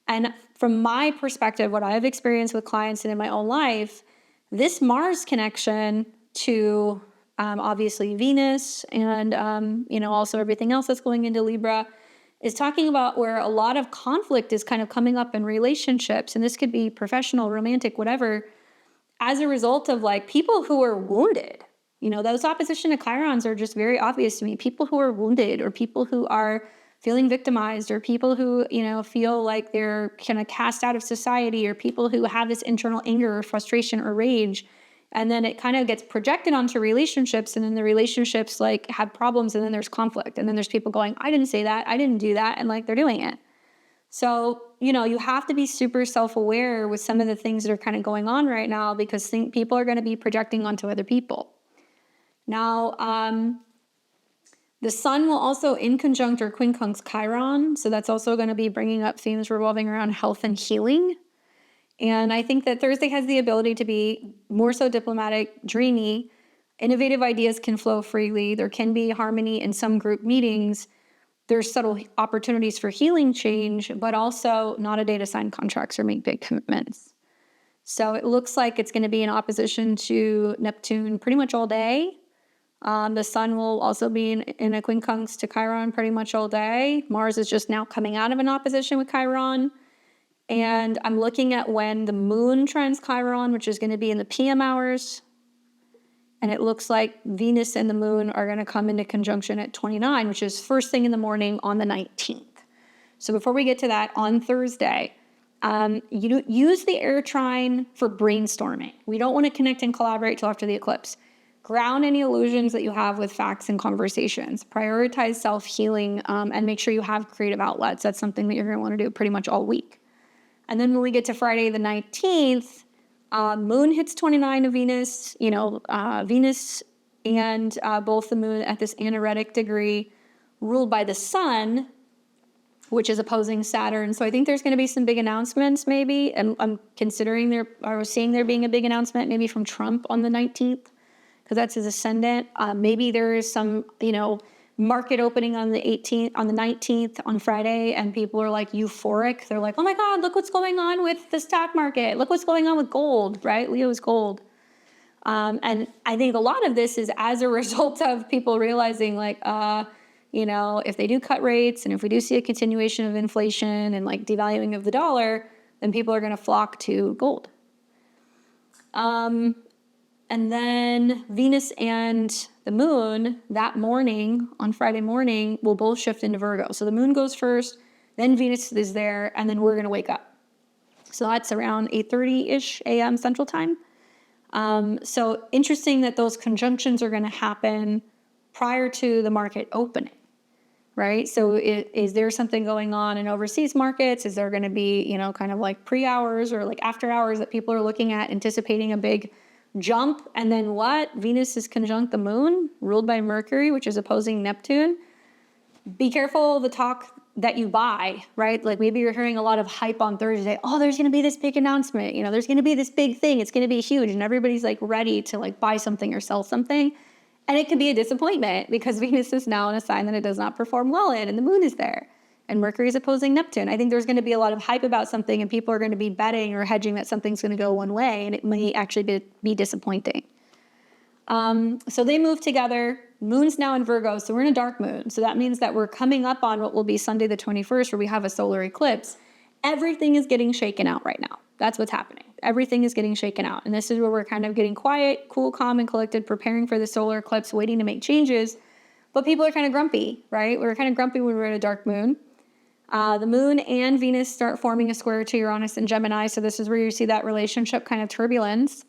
And from my perspective, what I've experienced with clients and in my own life, this Mars connection to obviously Venus and, also everything else that's going into Libra is talking about where a lot of conflict is kind of coming up in relationships. And this could be professional, romantic, whatever, as a result of people who are wounded. Those opposition to Chirons are just very obvious to me. People who are wounded, or people who are feeling victimized, or people who, feel like they're kind of cast out of society, or people who have this internal anger or frustration or rage. And then it kind of gets projected onto relationships, and then the relationships have problems, and then there's conflict. And then there's people going, I didn't say that, I didn't do that, and they're doing it. So, you have to be super self-aware with some of the things that are kind of going on right now, because people are going to be projecting onto other people. Now, the sun will also in conjunct or quincunx Chiron. So that's also going to be bringing up themes revolving around health and healing. And I think that Thursday has the ability to be more so diplomatic, dreamy. Innovative ideas can flow freely. There can be harmony in some group meetings. There's subtle opportunities for healing change, but also not a day to sign contracts or make big commitments. So it looks like it's going to be in opposition to Neptune pretty much all day. The sun will also be in a quincunx to Chiron pretty much all day. Mars is just now coming out of an opposition with Chiron. And I'm looking at when the moon trines Chiron, which is going to be in the PM hours. And it looks like Venus and the moon are going to come into conjunction at 29, which is first thing in the morning on the 19th. So before we get to that, on Thursday, you use the air trine for brainstorming. We don't want to connect and collaborate till after the eclipse. Ground any illusions that you have with facts and conversations. Prioritize self-healing and make sure you have creative outlets. That's something that you're going to want to do pretty much all week. And then when we get to Friday the 19th, moon hits 29 of Venus, Venus and both the moon at this anaretic degree ruled by the sun, which is opposing Saturn. So I think there's going to be some big announcements maybe. And I'm considering seeing there being a big announcement maybe from Trump on the 19th, because that's his ascendant. Maybe there is some, market opening on the 18th, on the 19th, on Friday, and people are like euphoric. They're like, oh my God, look what's going on with the stock market. Look what's going on with gold, right? Leo's gold. And I think a lot of this is as a result of people realizing like, if they do cut rates and if we do see a continuation of inflation and like devaluing of the dollar, then people are going to flock to gold. And then Venus and the moon that morning, on Friday morning, will both shift into Virgo. So the moon goes first, then Venus is there, and then we're going to wake up. So that's around 8:30-ish a.m. Central Time. So interesting that those conjunctions are going to happen prior to the market opening, right? So is there something going on in overseas markets? Is there going to be, kind of like pre-hours or like after hours that people are looking at, anticipating a big jump? And then what? Venus is conjunct the moon, ruled by Mercury, which is opposing Neptune. Be careful the talk that you buy, right? Like maybe you're hearing a lot of hype on Thursday. Oh, there's going to be this big announcement. There's going to be this big thing. It's going to be huge. And everybody's like ready to like buy something or sell something. And it can be a disappointment because Venus is now in a sign that it does not perform well in, and the moon is there. And Mercury is opposing Neptune. I think there's going to be a lot of hype about something, and people are going to be betting or hedging that something's going to go one way, and it may actually be disappointing. So they move together. Moon's now in Virgo, so we're in a dark moon. So that means that we're coming up on what will be Sunday the 21st, where we have a solar eclipse. Everything is getting shaken out right now. That's what's happening. Everything is getting shaken out. And this is where we're kind of getting quiet, cool, calm, and collected, preparing for the solar eclipse, waiting to make changes. But people are kind of grumpy, right? We're kind of grumpy when we're in a dark moon. The moon and Venus start forming a square to Uranus and Gemini. So this is where you see that relationship kind of turbulence.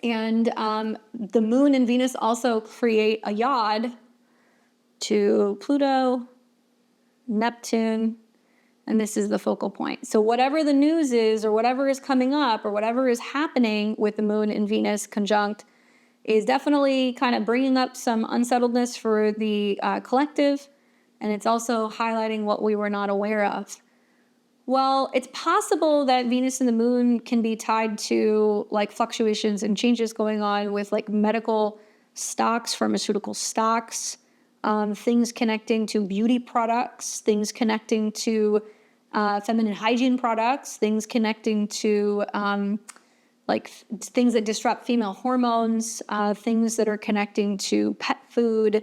And the moon and Venus also create a yod to Pluto, Neptune, and this is the focal point. So whatever the news is, or whatever is coming up, or whatever is happening with the moon and Venus conjunct is definitely kind of bringing up some unsettledness for the collective, and it's also highlighting what we were not aware of. Well, it's possible that Venus and the moon can be tied to like fluctuations and changes going on with like medical stocks, pharmaceutical stocks, things connecting to beauty products, things connecting to feminine hygiene products, things connecting to like things that disrupt female hormones, things that are connecting to pet food,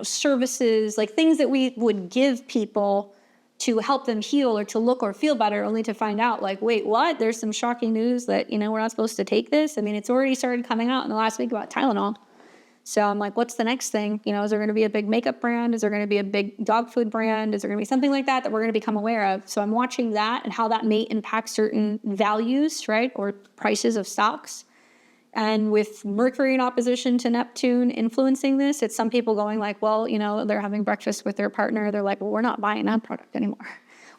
services, like things that we would give people to help them heal or to look or feel better, only to find out like, wait, what? There's some shocking news that, we're not supposed to take this. I mean, it's already started coming out in the last week about Tylenol. So I'm like, what's the next thing? Is there going to be a big makeup brand? Is there going to be a big dog food brand? Is there going to be something like that we're going to become aware of? So I'm watching that and how that may impact certain values, right? Or prices of stocks. And with Mercury in opposition to Neptune influencing this, it's some people going like, well, they're having breakfast with their partner. They're like, well, we're not buying that product anymore.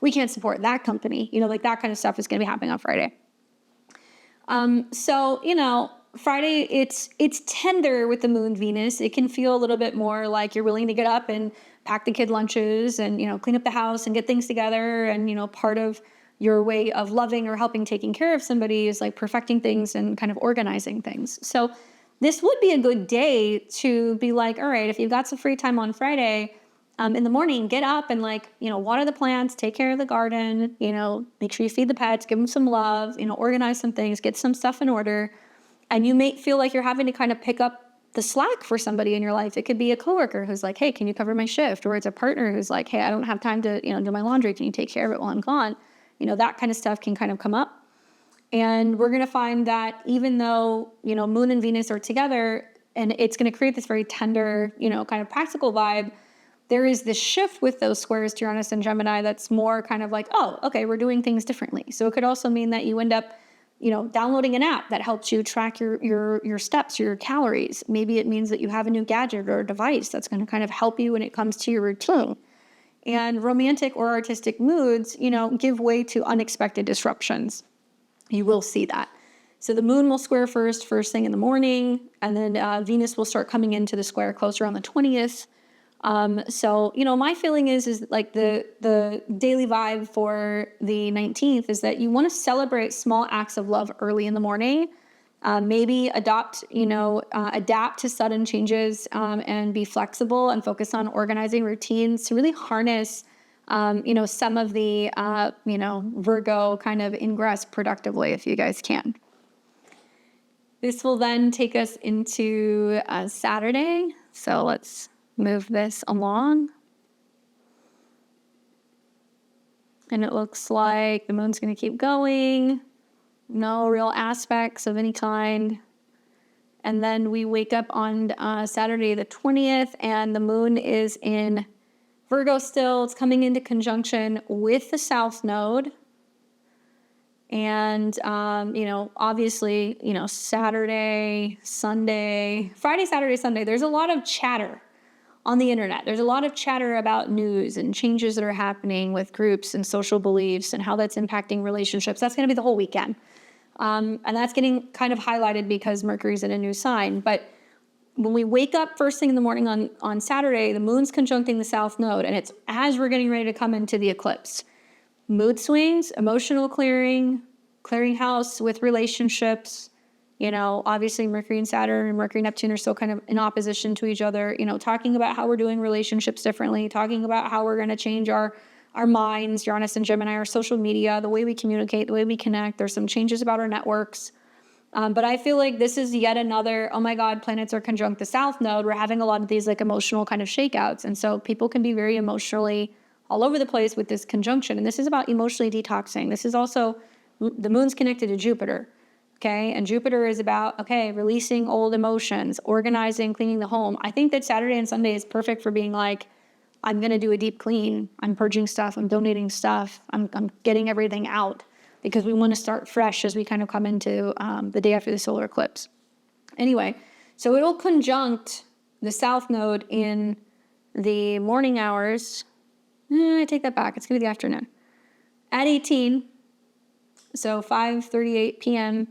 We can't support that company. Like that kind of stuff is going to be happening on Friday. Friday, it's tender with the moon Venus. It can feel a little bit more like you're willing to get up and pack the kid lunches and, clean up the house and get things together. And, part of your way of loving or helping taking care of somebody is like perfecting things and kind of organizing things. So this would be a good day to be like, all right, if you've got some free time on Friday, in the morning, get up and water the plants, take care of the garden, make sure you feed the pets, give them some love, organize some things, get some stuff in order. And you may feel like you're having to kind of pick up the slack for somebody in your life. It could be a coworker who's like, hey, can you cover my shift? Or it's a partner who's like, hey, I don't have time to, do my laundry. Can you take care of it while I'm gone? That kind of stuff can kind of come up. And we're going to find that even though, moon and Venus are together and it's going to create this very tender, kind of practical vibe, there is this shift with those squares to Uranus and Gemini that's more kind of like, oh, okay, we're doing things differently. So it could also mean that you end up, downloading an app that helps you track your steps, your calories. Maybe it means that you have a new gadget or a device that's going to kind of help you when it comes to your routine. And romantic or artistic moods, give way to unexpected disruptions. You will see that. So the moon will square first thing in the morning, and then Venus will start coming into the square closer on the 20th. My feeling is like the daily vibe for the 19th is that you want to celebrate small acts of love early in the morning. Maybe adapt to sudden changes, and be flexible and focus on organizing routines to really harness, some of the, Virgo kind of ingress productively if you guys can. This will then take us into Saturday. So let's move this along. And it looks like the moon's going to keep going. No real aspects of any kind. And then we wake up on Saturday the 20th, and the moon is in Virgo still. It's coming into conjunction with the South Node. And, obviously, Saturday, Sunday, Friday, Saturday, Sunday, there's a lot of chatter on the internet. There's a lot of chatter about news and changes that are happening with groups and social beliefs and how that's impacting relationships. That's going to be the whole weekend. And that's getting kind of highlighted because Mercury's in a new sign. But when we wake up first thing in the morning on Saturday, the moon's conjuncting the South Node, and it's as we're getting ready to come into the eclipse. Mood swings, emotional clearing house with relationships. Obviously Mercury and Saturn and Mercury and Neptune are still kind of in opposition to each other, talking about how we're doing relationships differently, talking about how we're going to change our minds, Uranus and Gemini, our social media, the way we communicate, the way we connect. There's some changes about our networks. But I feel like this is yet another, oh my God, planets are conjunct the South Node. We're having a lot of these like emotional kind of shakeouts. And so people can be very emotionally all over the place with this conjunction. And this is about emotionally detoxing. This is also, the moon's connected to Jupiter. Okay. And Jupiter is about, releasing old emotions, organizing, cleaning the home. I think that Saturday and Sunday is perfect for being like, I'm going to do a deep clean. I'm purging stuff. I'm donating stuff. I'm getting everything out because we want to start fresh as we kind of come into the day after the solar eclipse. Anyway, so it'll conjunct the South Node in the morning hours. I take that back. It's going to be the afternoon. At 18, so 5:38 p.m.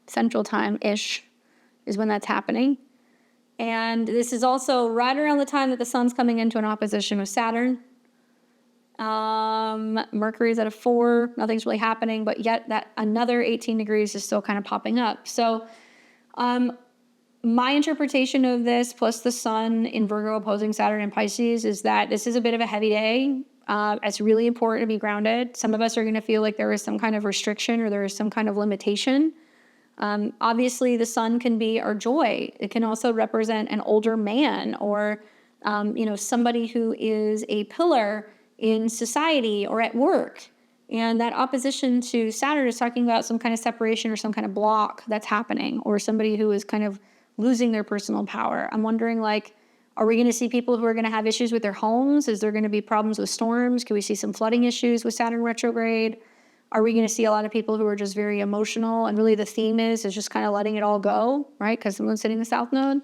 Central Time-ish is when that's happening. And this is also right around the time that the sun's coming into an opposition with Saturn. Mercury's at a 4. Nothing's really happening, but yet that another 18 degrees is still kind of popping up. So my interpretation of this, plus the sun in Virgo opposing Saturn and Pisces, is that this is a bit of a heavy day. It's really important to be grounded. Some of us are going to feel like there is some kind of restriction or there is some kind of limitation. Obviously, the sun can be our joy. It can also represent an older man or, somebody who is a pillar in society or at work. And that opposition to Saturn is talking about some kind of separation or some kind of block that's happening, or somebody who is kind of losing their personal power. I'm wondering, are we going to see people who are going to have issues with their homes? Is there going to be problems with storms? Can we see some flooding issues with Saturn retrograde? Are we going to see a lot of people who are just very emotional? And really the theme is just kind of letting it all go, right? Because the moon's sitting in the South Node.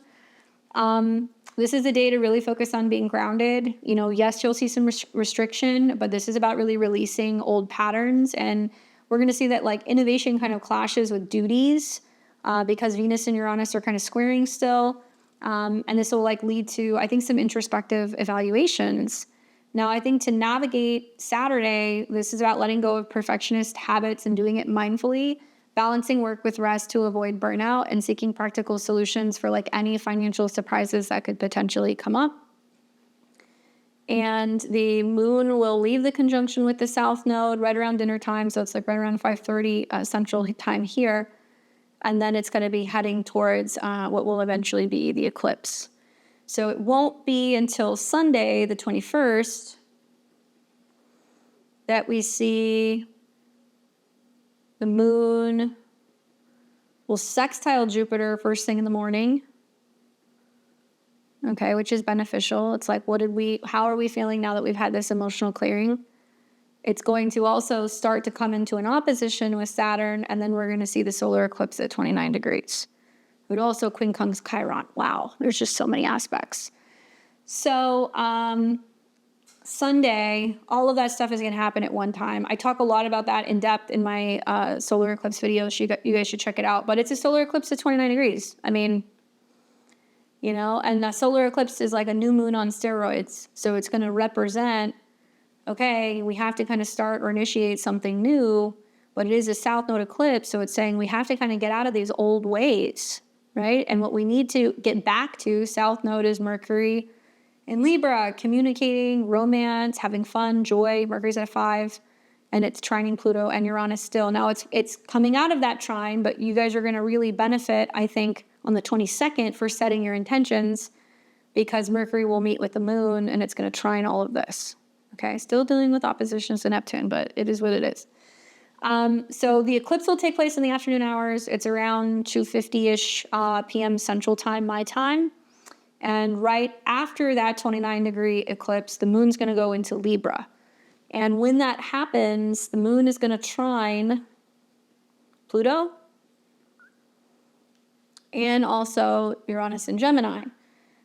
This is a day to really focus on being grounded. Yes, you'll see some restriction, but this is about really releasing old patterns. And we're going to see that innovation kind of clashes with duties because Venus and Uranus are kind of squaring still. And this will lead to, I think, some introspective evaluations. Now, I think to navigate Saturday, this is about letting go of perfectionist habits and doing it mindfully, balancing work with rest to avoid burnout, and seeking practical solutions for any financial surprises that could potentially come up. And the moon will leave the conjunction with the South Node right around dinner time. So it's right around 5:30 Central Time here. And then it's going to be heading towards what will eventually be the eclipse. So it won't be until Sunday, the 21st, that we see the moon will sextile Jupiter first thing in the morning. Okay, which is beneficial. It's how are we feeling now that we've had this emotional clearing? It's going to also start to come into an opposition with Saturn, and then we're going to see the solar eclipse at 29 degrees. It also quincunx Chiron. Wow, there's just so many aspects. So Sunday, all of that stuff is going to happen at one time. I talk a lot about that in depth in my solar eclipse videos. You guys should check it out. But it's a solar eclipse at 29 degrees. I mean, and the solar eclipse is like a new moon on steroids. So it's going to represent, we have to kind of start or initiate something new. but it is a South Node eclipse. So it's saying we have to kind of get out of these old ways, right? And what we need to get back to, South Node is Mercury in Libra, communicating, romance, having fun, joy. Mercury's at 5, and it's trining Pluto and Uranus still. Now it's coming out of that trine, but you guys are going to really benefit, I think, on the 22nd for setting your intentions, because Mercury will meet with the moon and it's going to trine all of this. Okay, still dealing with oppositions to Neptune, but it is what it is. So the eclipse will take place in the afternoon hours. It's around 2:50-ish p.m. Central Time, my time. And right after that 29-degree eclipse, the moon's going to go into Libra. And when that happens, the moon is going to trine Pluto and also Uranus and Gemini.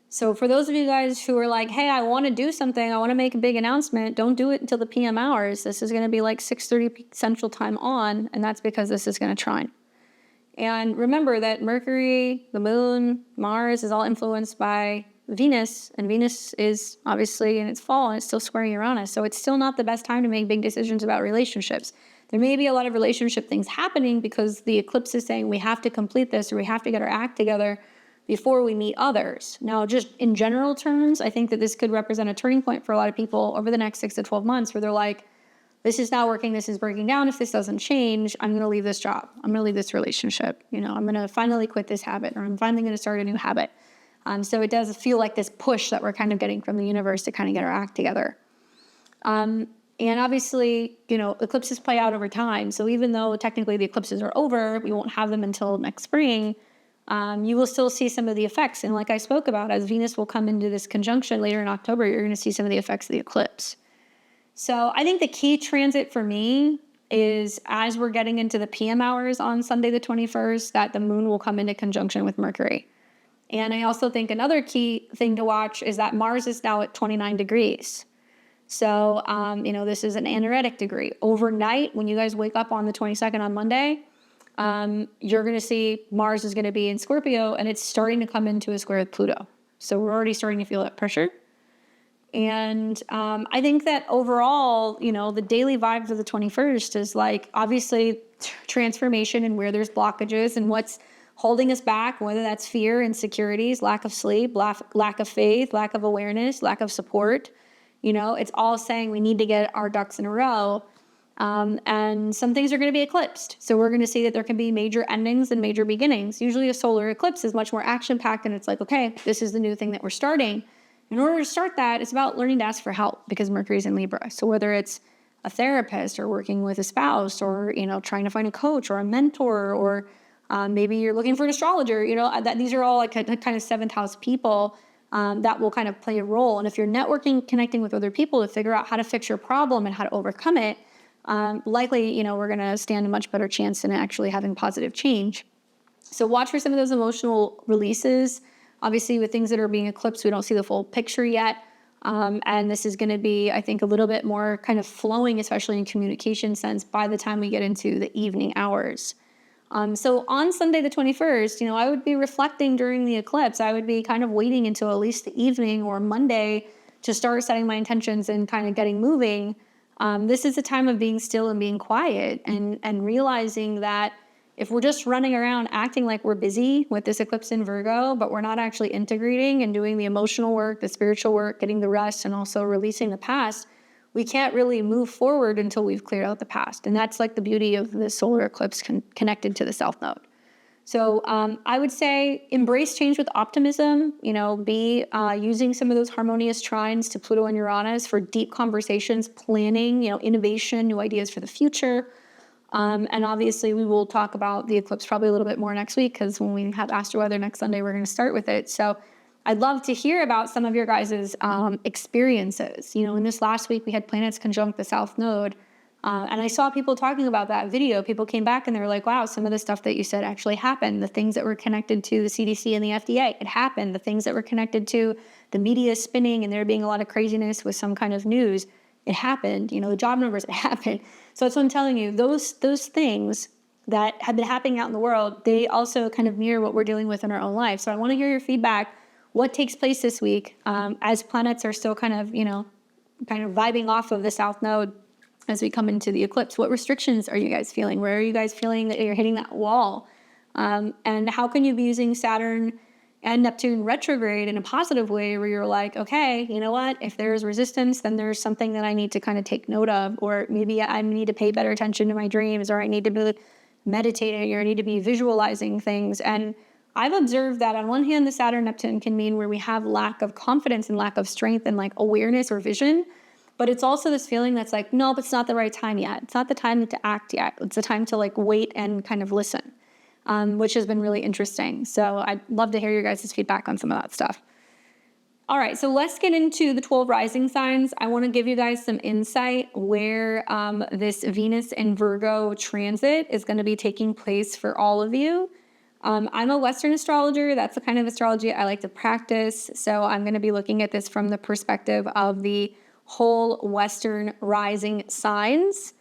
So for those of you guys who are like, hey, I want to do something, I want to make a big announcement, don't do it until the PM hours. This is going to be like 6:30 Central Time on, and that's because this is going to trine. And remember that Mercury, the moon, Mars is all influenced by Venus, and Venus is obviously in its fall and it's still squaring Uranus. So it's still not the best time to make big decisions about relationships. There may be a lot of relationship things happening because the eclipse is saying we have to complete this or we have to get our act together before we meet others. Now, just in general terms, I think that this could represent a turning point for a lot of people over the next 6 to 12 months where they're like, this is not working, this is breaking down. If this doesn't change, I'm going to leave this job. I'm going to leave this relationship. I'm going to finally quit this habit, or I'm finally going to start a new habit. So it does feel like this push that we're kind of getting from the universe to kind of get our act together. And obviously, eclipses play out over time. So even though technically the eclipses are over, we won't have them until next spring, you will still see some of the effects. And like I spoke about, as Venus will come into this conjunction later in October, you're going to see some of the effects of the eclipse. So I think the key transit for me is as we're getting into the PM hours on Sunday the 21st, that the moon will come into conjunction with Mercury. And I also think another key thing to watch is that Mars is now at 29 degrees. So, this is an anaretic degree. Overnight, when you guys wake up on the 22nd on Monday, you're going to see Mars is going to be in Scorpio, and it's starting to come into a square with Pluto. So we're already starting to feel that pressure. And I think that overall, the daily vibes of the 21st is like, obviously, transformation and where there's blockages and what's holding us back, whether that's fear, insecurities, lack of sleep, lack of faith, lack of awareness, lack of support. It's all saying we need to get our ducks in a row. And some things are going to be eclipsed. So we're going to see that there can be major endings and major beginnings. Usually a solar eclipse is much more action-packed, and it's like, okay, this is the new thing that we're starting. In order to start that, it's about learning to ask for help because Mercury's in Libra. So whether it's a therapist or working with a spouse or, trying to find a coach or a mentor or maybe you're looking for an astrologer, these are all like kind of 7th house people that will kind of play a role. And if you're networking, connecting with other people to figure out how to fix your problem and how to overcome it, likely, we're going to stand a much better chance in actually having positive change. So watch for some of those emotional releases. Obviously, with things that are being eclipsed, we don't see the full picture yet. And this is going to be, I think, a little bit more kind of flowing, especially in communication sense, by the time we get into the evening hours. So on Sunday the 21st, I would be reflecting during the eclipse. I would be kind of waiting until at least the evening or Monday to start setting my intentions and kind of getting moving. This is a time of being still and being quiet and realizing that if we're just running around acting like we're busy with this eclipse in Virgo, but we're not actually integrating and doing the emotional work, the spiritual work, getting the rest, and also releasing the past, we can't really move forward until we've cleared out the past. And that's like the beauty of the solar eclipse connected to the South Node. So I would say embrace change with optimism, be using some of those harmonious trines to Pluto and Uranus for deep conversations, planning, innovation, new ideas for the future. And obviously we will talk about the eclipse probably a little bit more next week because when we have Astro Weather next Sunday, we're going to start with it. So I'd love to hear about some of your guys' experiences. In this last week, we had planets conjunct the South Node. And I saw people talking about that video. People came back and they were like, wow, some of the stuff that you said actually happened. The things that were connected to the CDC and the FDA, it happened. The things that were connected to the media spinning and there being a lot of craziness with some kind of news, it happened. The job numbers, it happened. So that's what I'm telling you. Those things that have been happening out in the world, they also kind of mirror what we're dealing with in our own life. So I want to hear your feedback. What takes place this week as planets are still kind of vibing off of the South Node? as we come into the eclipse. What restrictions are you guys feeling? Where are you guys feeling that you're hitting that wall? And how can you be using Saturn and Neptune retrograde in a positive way where you're like, okay, you know what? If there's resistance, then there's something that I need to kind of take note of, or maybe I need to pay better attention to my dreams, or I need to be meditating, or I need to be visualizing things. And I've observed that on one hand, the Saturn Neptune can mean where we have lack of confidence and lack of strength and like awareness or vision. But it's also this feeling that's like, nope, it's not the right time yet. It's not the time to act yet. It's the time to like wait and kind of listen, which has been really interesting. So I'd love to hear your guys' feedback on some of that stuff. All right, so let's get into the 12 rising signs. I want to give you guys some insight where this Venus and Virgo transit is going to be taking place for all of you. I'm a Western astrologer. That's the kind of astrology I like to practice. So I'm going to be looking at this from the perspective of the whole Western rising signs.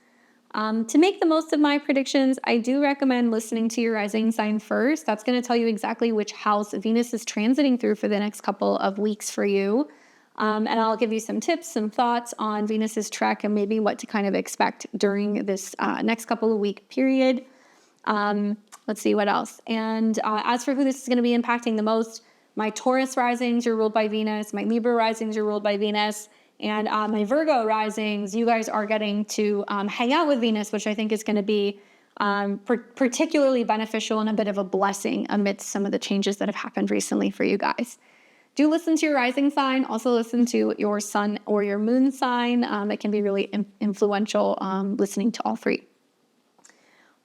To make the most of my predictions, I do recommend listening to your rising sign first. That's going to tell you exactly which house Venus is transiting through for the next couple of weeks for you. And I'll give you some tips, some thoughts on Venus's trek and maybe what to kind of expect during this next couple of week period. Let's see what else. And as for who this is going to be impacting the most, my Taurus risings are ruled by Venus. My Libra risings are ruled by Venus. And my Virgo risings, you guys are getting to hang out with Venus, which I think is going to be particularly beneficial and a bit of a blessing amidst some of the changes that have happened recently for you guys. Do listen to your rising sign. Also listen to your sun or your moon sign. It can be really influential listening to all three.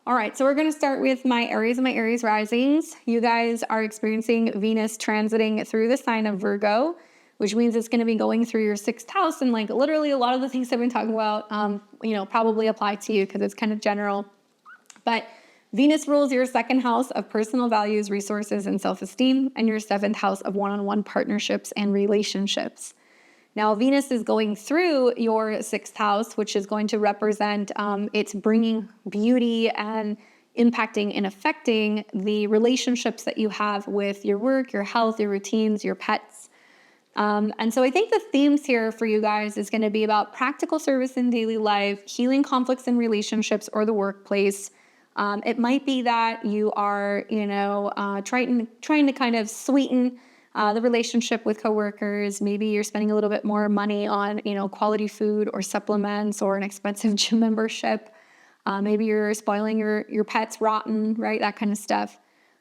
All right, so we're going to start with my Aries and my Aries risings. You guys are experiencing Venus transiting through the sign of Virgo, which means it's going to be going through your 6th house. And like literally a lot of the things I've been talking about, probably apply to you because it's kind of general. But Venus rules your 2nd house of personal values, resources, and self-esteem, and your 7th house of one-on-one partnerships and relationships. Now, Venus is going through your 6th house, which is going to represent it's bringing beauty and impacting and affecting the relationships that you have with your work, your health, your routines, your pets. And so I think the themes here for you guys is going to be about practical service in daily life, healing conflicts in relationships or the workplace. It might be that you are, trying to kind of sweeten the relationship with coworkers. Maybe you're spending a little bit more money on, quality food or supplements or an expensive gym membership. Maybe you're spoiling your pets rotten, right? That kind of stuff.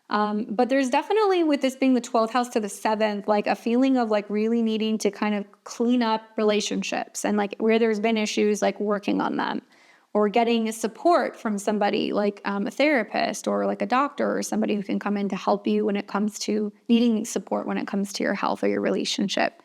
But there's definitely, with this being the 12th house to the 7th, like a feeling of like really needing to kind of clean up relationships and like where there's been issues, like working on them or getting support from somebody like a therapist or like a doctor or somebody who can come in to help you when it comes to needing support when it comes to your health or your relationship.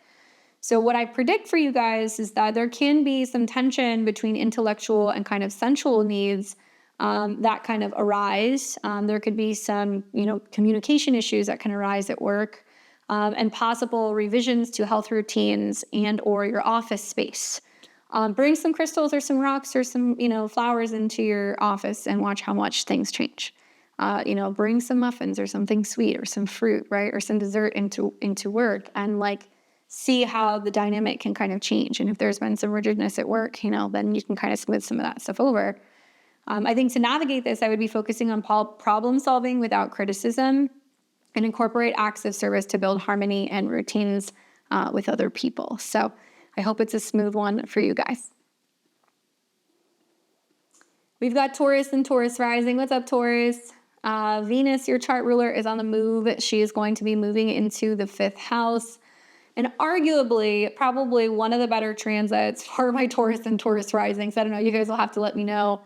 So what I predict for you guys is that there can be some tension between intellectual and kind of sensual needs that kind of arise. There could be some, communication issues that can arise at work, and possible revisions to health routines and or your office space. Bring some crystals or some rocks or some, flowers into your office and watch how much things change. Bring some muffins or something sweet or some fruit, right? Or some dessert into work and like see how the dynamic can kind of change. And if there's been some rigidness at work, then you can kind of smooth some of that stuff over. I think to navigate this, I would be focusing on problem solving without criticism and incorporate acts of service to build harmony and routines with other people. So I hope it's a smooth one for you guys. We've got Taurus and Taurus rising. What's up, Taurus? Venus, your chart ruler, is on the move. She is going to be moving into the 5th house. And arguably, probably one of the better transits for my Taurus and Taurus risings. I don't know. You guys will have to let me know.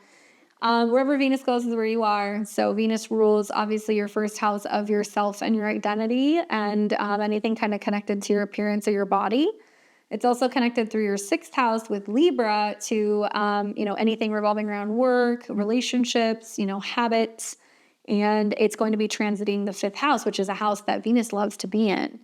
Wherever Venus goes is where you are. So Venus rules, obviously, your 1st house of yourself and your identity and anything kind of connected to your appearance or your body. It's also connected through your 6th house with Libra to, anything revolving around work, relationships, habits. And it's going to be transiting the 5th house, which is a house that Venus loves to be in.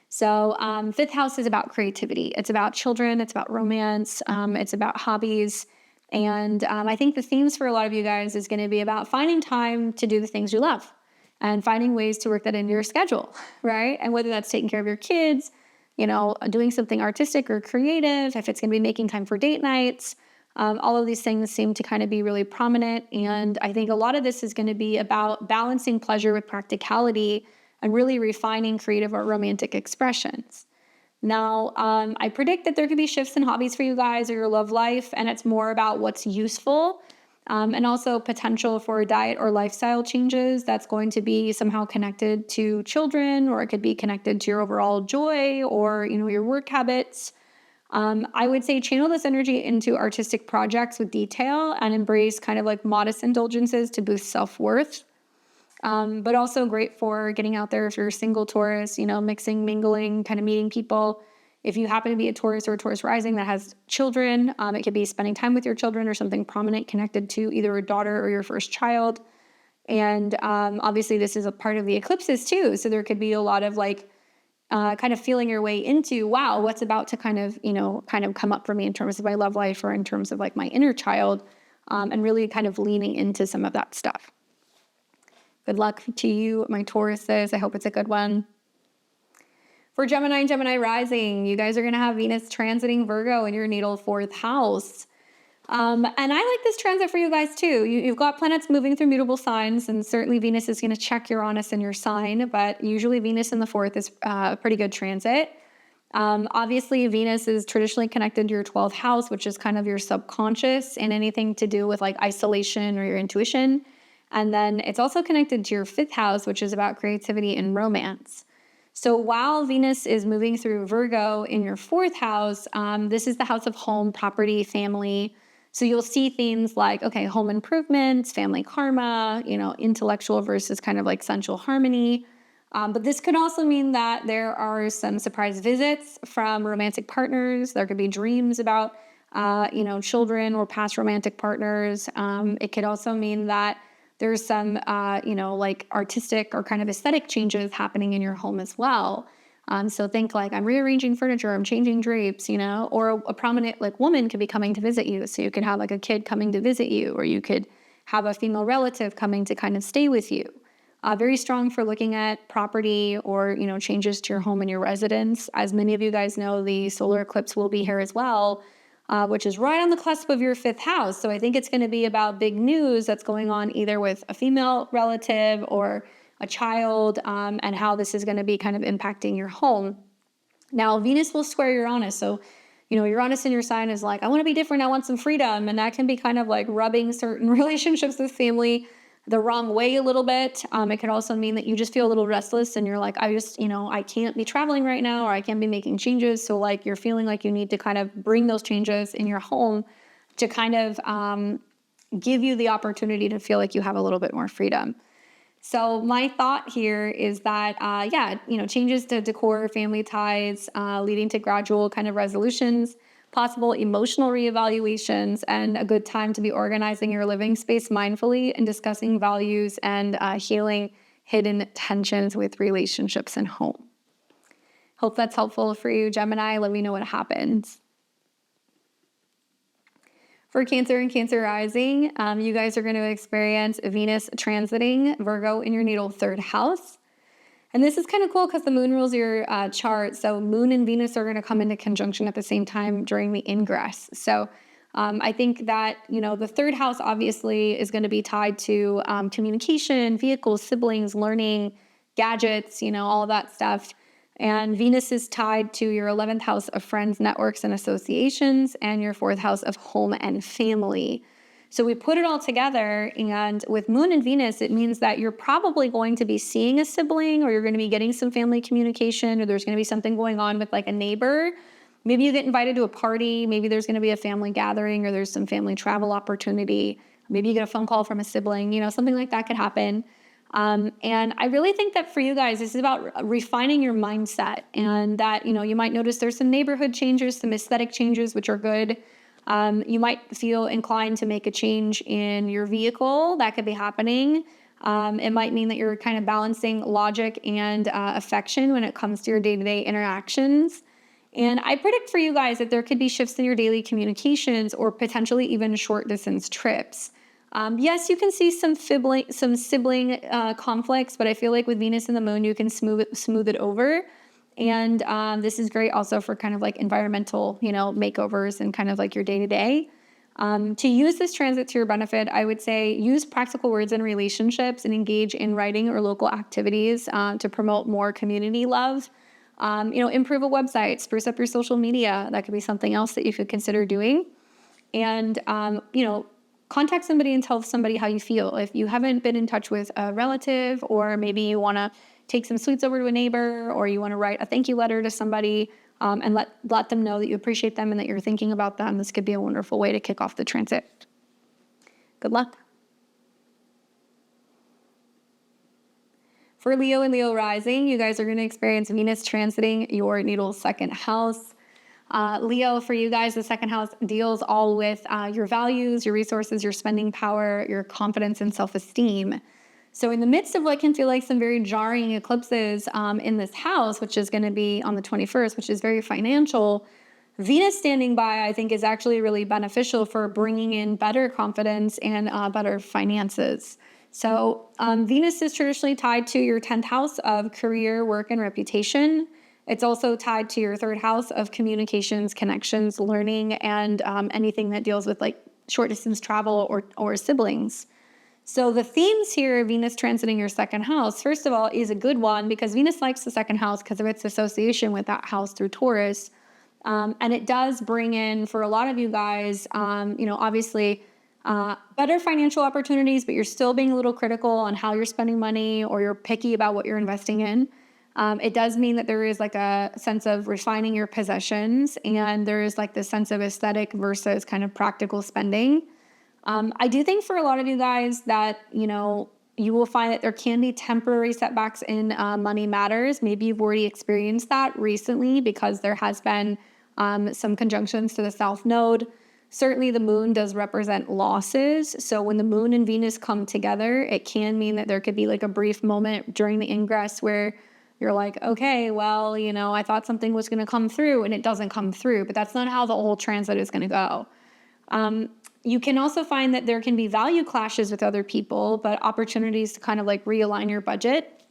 So 5th house is about creativity. It's about children. It's about romance. It's about hobbies. And I think the themes for a lot of you guys is going to be about finding time to do the things you love and finding ways to work that into your schedule, right? And whether that's taking care of your kids, doing something artistic or creative, if it's going to be making time for date nights, All of these things seem to kind of be really prominent. And I think a lot of this is going to be about balancing pleasure with practicality and really refining creative or romantic expressions. Now, I predict that there could be shifts in hobbies for you guys or your love life, and it's more about what's useful, and also potential for diet or lifestyle changes that's going to be somehow connected to children, or it could be connected to your overall joy or, your work habits. I would say channel this energy into artistic projects with detail and embrace kind of like modest indulgences to boost self-worth. But also great for getting out there if you're a single Taurus, mixing, mingling, kind of meeting people. If you happen to be a Taurus or a Taurus rising that has children, it could be spending time with your children or something prominent connected to either a daughter or your first child. And obviously this is a part of the eclipses too. So there could be a lot of like kind of feeling your way into, wow, what's about to kind of come up for me in terms of my love life or in terms of like my inner child, and really kind of leaning into some of that stuff. Good luck to you, my Tauruses. I hope it's a good one. For Gemini and Gemini rising, you guys are going to have Venus transiting Virgo in your natal 4th house. And I like this transit for you guys too. You've got planets moving through mutable signs, and certainly Venus is going to check Uranus in your sign, but usually Venus in the 4th is a pretty good transit. Obviously, Venus is traditionally connected to your 12th house, which is kind of your subconscious and anything to do with like isolation or your intuition. And then it's also connected to your 5th house, which is about creativity and romance. So while Venus is moving through Virgo in your 4th house, this is the house of home, property, family. So you'll see things like, okay, home improvements, family karma, intellectual versus kind of like sensual harmony. But this could also mean that there are some surprise visits from romantic partners. There could be dreams about, children or past romantic partners. It could also mean that there's some, like artistic or kind of aesthetic changes happening in your home as well. So think like I'm rearranging furniture, I'm changing drapes, or a prominent like woman could be coming to visit you. So you could have like a kid coming to visit you, or you could have a female relative coming to kind of stay with you. Very strong for looking at property or, changes to your home and your residence. As many of you guys know, the solar eclipse will be here as well, which is right on the cusp of your 5th house. So I think it's going to be about big news that's going on either with a female relative or a child, and how this is going to be kind of impacting your home. Now, Venus will square Uranus. So, Uranus in your sign is like, I want to be different. I want some freedom. And that can be kind of like rubbing certain relationships with family the wrong way a little bit. It could also mean that you just feel a little restless and you're like, I can't be traveling right now, or I can't be making changes. So like you're feeling like you need to kind of bring those changes in your home to kind of give you the opportunity to feel like you have a little bit more freedom. So my thought here is that, changes to decor, family ties, leading to gradual kind of resolutions, possible emotional reevaluations, and a good time to be organizing your living space mindfully and discussing values and healing hidden tensions with relationships and home. Hope that's helpful for you, Gemini. Let me know what happens. For Cancer and Cancer rising, you guys are going to experience Venus transiting Virgo in your natal 3rd house. And this is kind of cool because the moon rules your chart. So moon and Venus are going to come into conjunction at the same time during the ingress. So I think that, the 3rd house obviously is going to be tied to communication, vehicles, siblings, learning, gadgets, all of that stuff. And Venus is tied to your 11th house of friends, networks, and associations, and your 4th house of home and family. So we put it all together, and with Moon and Venus, it means that you're probably going to be seeing a sibling, or you're going to be getting some family communication, or there's going to be something going on with like a neighbor. Maybe you get invited to a party. Maybe there's going to be a family gathering, or there's some family travel opportunity. Maybe you get a phone call from a sibling, something like that could happen. And I really think that for you guys, this is about refining your mindset, and that, you might notice there's some neighborhood changes, some aesthetic changes, which are good. You might feel inclined to make a change in your vehicle. That could be happening. It might mean that you're kind of balancing logic and affection when it comes to your day-to-day interactions. And I predict for you guys that there could be shifts in your daily communications or potentially even short distance trips. Yes, you can see some sibling conflicts, but I feel like with Venus and the moon, you can smooth it over. And this is great also for kind of like environmental, makeovers and kind of like your day to day. To use this transit to your benefit, I would say use practical words in relationships and engage in writing or local activities to promote more community love. Improve a website, spruce up your social media. That could be something else that you could consider doing. And, contact somebody and tell somebody how you feel. If you haven't been in touch with a relative, or maybe you want to take some sweets over to a neighbor, or you want to write a thank you letter to somebody, and let them know that you appreciate them and that you're thinking about them, this could be a wonderful way to kick off the transit. Good luck. For Leo and Leo rising, you guys are going to experience Venus transiting your natal second house. Leo, for you guys, the second house deals all with your values, your resources, your spending power, your confidence and self-esteem. So in the midst of what can feel like some very jarring eclipses in this house, which is going to be on the 21st, which is very financial, Venus standing by, I think, is actually really beneficial for bringing in better confidence and better finances. So Venus is traditionally tied to your 10th house of career, work, and reputation. It's also tied to your 3rd house of communications, connections, learning, and anything that deals with like short distance travel or siblings. So the themes here, Venus transiting your 2nd house, first of all, is a good one because Venus likes the 2nd house because of its association with that house through Taurus. And it does bring in, for a lot of you guys, obviously better financial opportunities, but you're still being a little critical on how you're spending money, or you're picky about what you're investing in. It does mean that there is like a sense of refining your possessions, and there is like this sense of aesthetic versus kind of practical spending. I do think for a lot of you guys that, you will find that there can be temporary setbacks in money matters. Maybe you've already experienced that recently because there has been some conjunctions to the South Node. Certainly the moon does represent losses. So when the moon and Venus come together, it can mean that there could be like a brief moment during the ingress where you're like, okay, well, I thought something was going to come through and it doesn't come through, but that's not how the whole transit is going to go. You can also find that there can be value clashes with other people, but opportunities to kind of like realign your budget.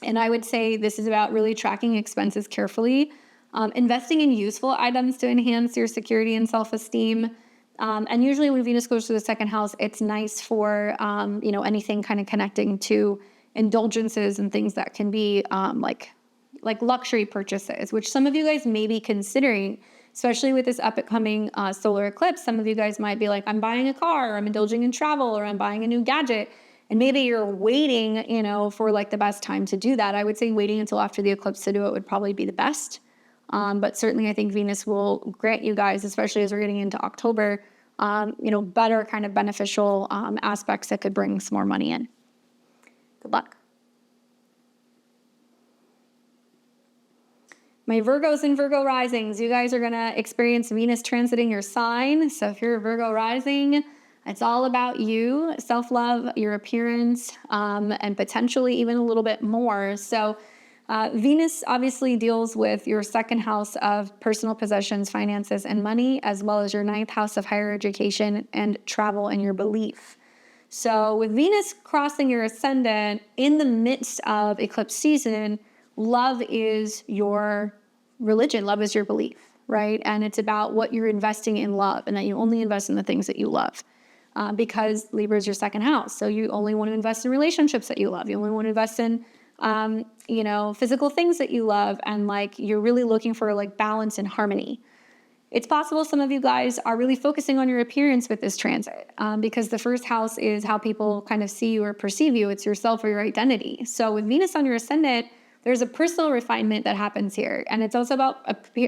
And I would say this is about really tracking expenses carefully, investing in useful items to enhance your security and self-esteem. And usually when Venus goes to the 2nd house, it's nice for, anything kind of connecting to indulgences and things that can be like luxury purchases, which some of you guys may be considering, especially with this upcoming solar eclipse. Some of you guys might be like, I'm buying a car, or I'm indulging in travel, or I'm buying a new gadget. And maybe you're waiting, for like the best time to do that. I would say waiting until after the eclipse to do it would probably be the best. But certainly I think Venus will grant you guys, especially as we're getting into October, better kind of beneficial aspects that could bring some more money in. Good luck. My Virgos and Virgo risings, you guys are going to experience Venus transiting your sign. So if you're a Virgo rising, it's all about you, self-love, your appearance, and potentially even a little bit more. So Venus obviously deals with your 2nd house of personal possessions, finances, and money, as well as your 9th house of higher education and travel and your belief. So with Venus crossing your ascendant in the midst of eclipse season, love is your religion. Love is your belief, right? And it's about what you're investing in love, and that you only invest in the things that you love. Because Libra is your 2nd house. So you only want to invest in relationships that you love. You only want to invest in, physical things that you love. And like, you're really looking for like balance and harmony. It's possible some of you guys are really focusing on your appearance with this transit, because the 1st house is how people kind of see you or perceive you. It's yourself or your identity. So with Venus on your ascendant, there's a personal refinement that happens here. And it's also about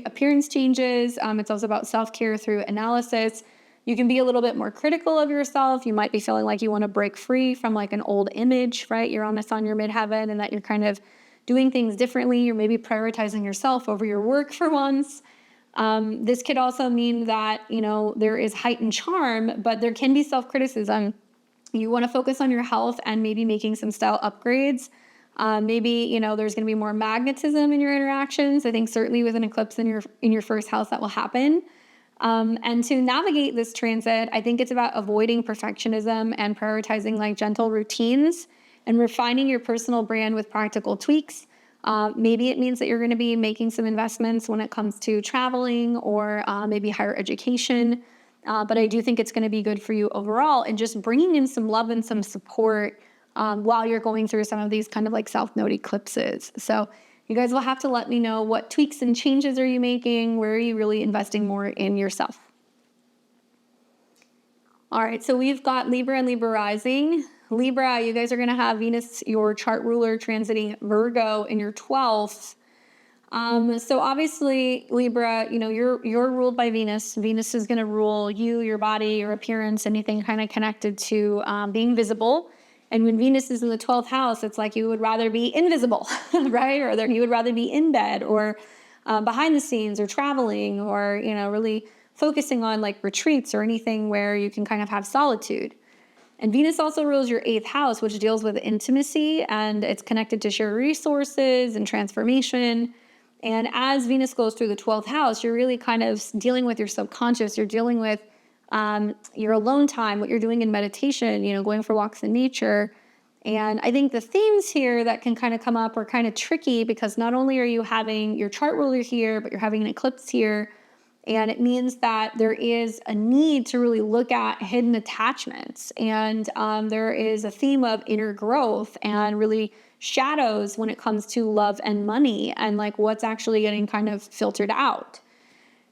appearance changes. It's also about self-care through analysis. You can be a little bit more critical of yourself. You might be feeling like you want to break free from like an old image, right? You're on this on your midheaven, and that you're kind of doing things differently. You're maybe prioritizing yourself over your work for once. This could also mean that, there is heightened charm, but there can be self-criticism. You want to focus on your health and maybe making some style upgrades. Maybe, there's going to be more magnetism in your interactions. I think certainly with an eclipse in your 1st house that will happen. And to navigate this transit, I think it's about avoiding perfectionism and prioritizing like gentle routines and refining your personal brand with practical tweaks. Maybe it means that you're going to be making some investments when it comes to traveling or maybe higher education. But I do think it's going to be good for you overall, and just bringing in some love and some support while you're going through some of these kind of like South Node eclipses. So you guys will have to let me know, what tweaks and changes are you making? Where are you really investing more in yourself? All right, so we've got Libra and Libra rising. Libra, you guys are going to have Venus, your chart ruler, transiting Virgo in your 12th. So obviously, Libra, you're ruled by Venus. Venus is going to rule you, your body, your appearance, anything kind of connected to being visible. And when Venus is in the 12th house, it's like you would rather be invisible, right? Or you would rather be in bed, or behind the scenes, or traveling, or, really focusing on like retreats or anything where you can kind of have solitude. And Venus also rules your 8th house, which deals with intimacy, and it's connected to shared resources and transformation. And as Venus goes through the 12th house, you're really kind of dealing with your subconscious. You're dealing with your alone time, what you're doing in meditation, going for walks in nature. And I think the themes here that can kind of come up are kind of tricky, because not only are you having your chart ruler here, but you're having an eclipse here. And it means that there is a need to really look at hidden attachments. And there is a theme of inner growth and really shadows when it comes to love and money, and like what's actually getting kind of filtered out.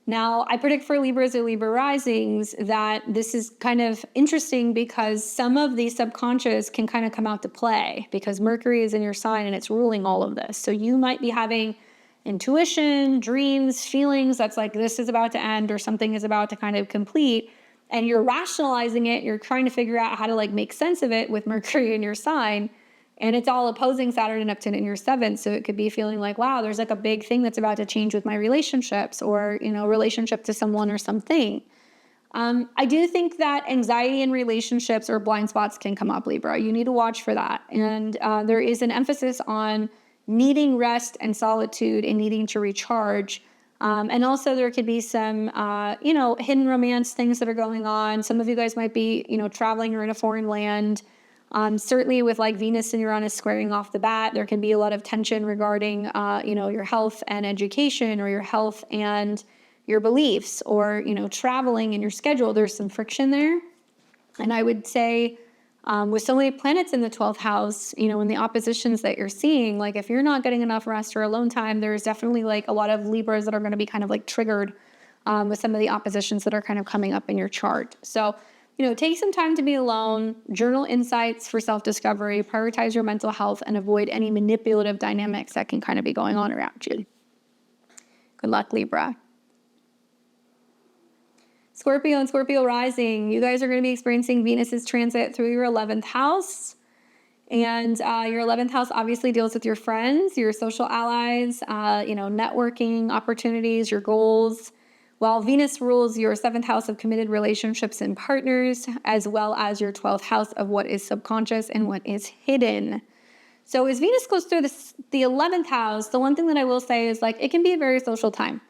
Now, I predict for Libras or Libra risings that this is kind of interesting, because some of the subconscious can kind of come out to play, because Mercury is in your sign and it's ruling all of this. So you might be having intuition, dreams, feelings that's like this is about to end, or something is about to kind of complete, and you're rationalizing it. You're trying to figure out how to like make sense of it with Mercury in your sign. And it's all opposing Saturn and Neptune in your 7th. So it could be feeling like, wow, there's like a big thing that's about to change with my relationships, or, relationship to someone or something. I do think that anxiety in relationships or blind spots can come up, Libra. You need to watch for that. And there is an emphasis on needing rest and solitude and needing to recharge. And also there could be some, hidden romance things that are going on. Some of you guys might be, traveling or in a foreign land. Certainly with like Venus and Uranus squaring off the bat, there can be a lot of tension regarding, your health and education, or your health and your beliefs, or, traveling and your schedule. There's some friction there. And I would say, with so many planets in the 12th house, in the oppositions that you're seeing, like if you're not getting enough rest or alone time, there's definitely like a lot of Libras that are going to be kind of like triggered with some of the oppositions that are kind of coming up in your chart. So, take some time to be alone, journal insights for self-discovery, prioritize your mental health, and avoid any manipulative dynamics that can kind of be going on around you. Good luck, Libra. Scorpio and Scorpio rising, you guys are going to be experiencing Venus's transit through your 11th house. And your 11th house obviously deals with your friends, your social allies, networking opportunities, your goals. While Venus rules your 7th house of committed relationships and partners, as well as your 12th house of what is subconscious and what is hidden. So as Venus goes through the 11th house, the one thing that I will say is like it can be a very social time.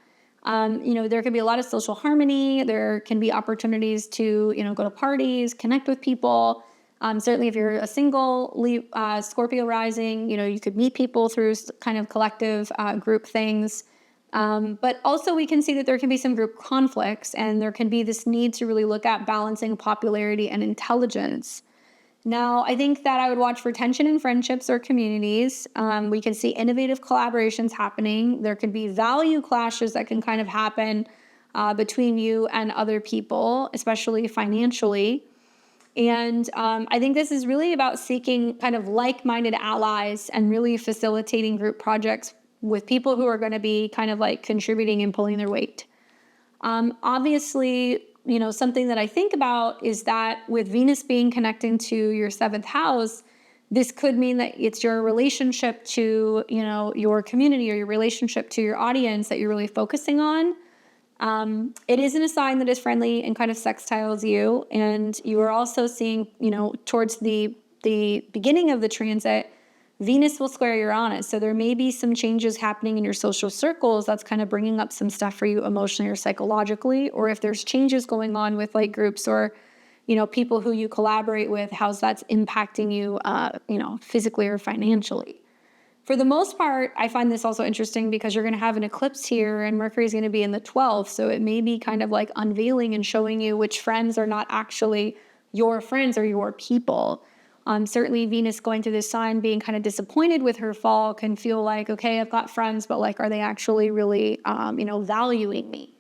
There can be a lot of social harmony. There can be opportunities to, go to parties, connect with people. Certainly if you're a single Scorpio rising, you could meet people through kind of collective group things. But also we can see that there can be some group conflicts, and there can be this need to really look at balancing popularity and intelligence. Now, I think that I would watch for tension in friendships or communities. We can see innovative collaborations happening. There could be value clashes that can kind of happen between you and other people, especially financially. And I think this is really about seeking kind of like-minded allies and really facilitating group projects with people who are going to be kind of like contributing and pulling their weight. Obviously, something that I think about is that with Venus being connecting to your 7th house, this could mean that it's your relationship to, your community or your relationship to your audience that you're really focusing on. It isn't a sign that is friendly and kind of sextiles you. And you are also seeing, towards the beginning of the transit, Venus will square Uranus. So there may be some changes happening in your social circles that's kind of bringing up some stuff for you emotionally or psychologically, or if there's changes going on with like groups or, people who you collaborate with, how's that's impacting you, physically or financially. For the most part, I find this also interesting because you're going to have an eclipse here and Mercury is going to be in the 12th. So it may be kind of like unveiling and showing you which friends are not actually your friends or your people. Certainly Venus going through this sign, being kind of disappointed with her fall, can feel like, okay, I've got friends, but like, are they actually really, valuing me?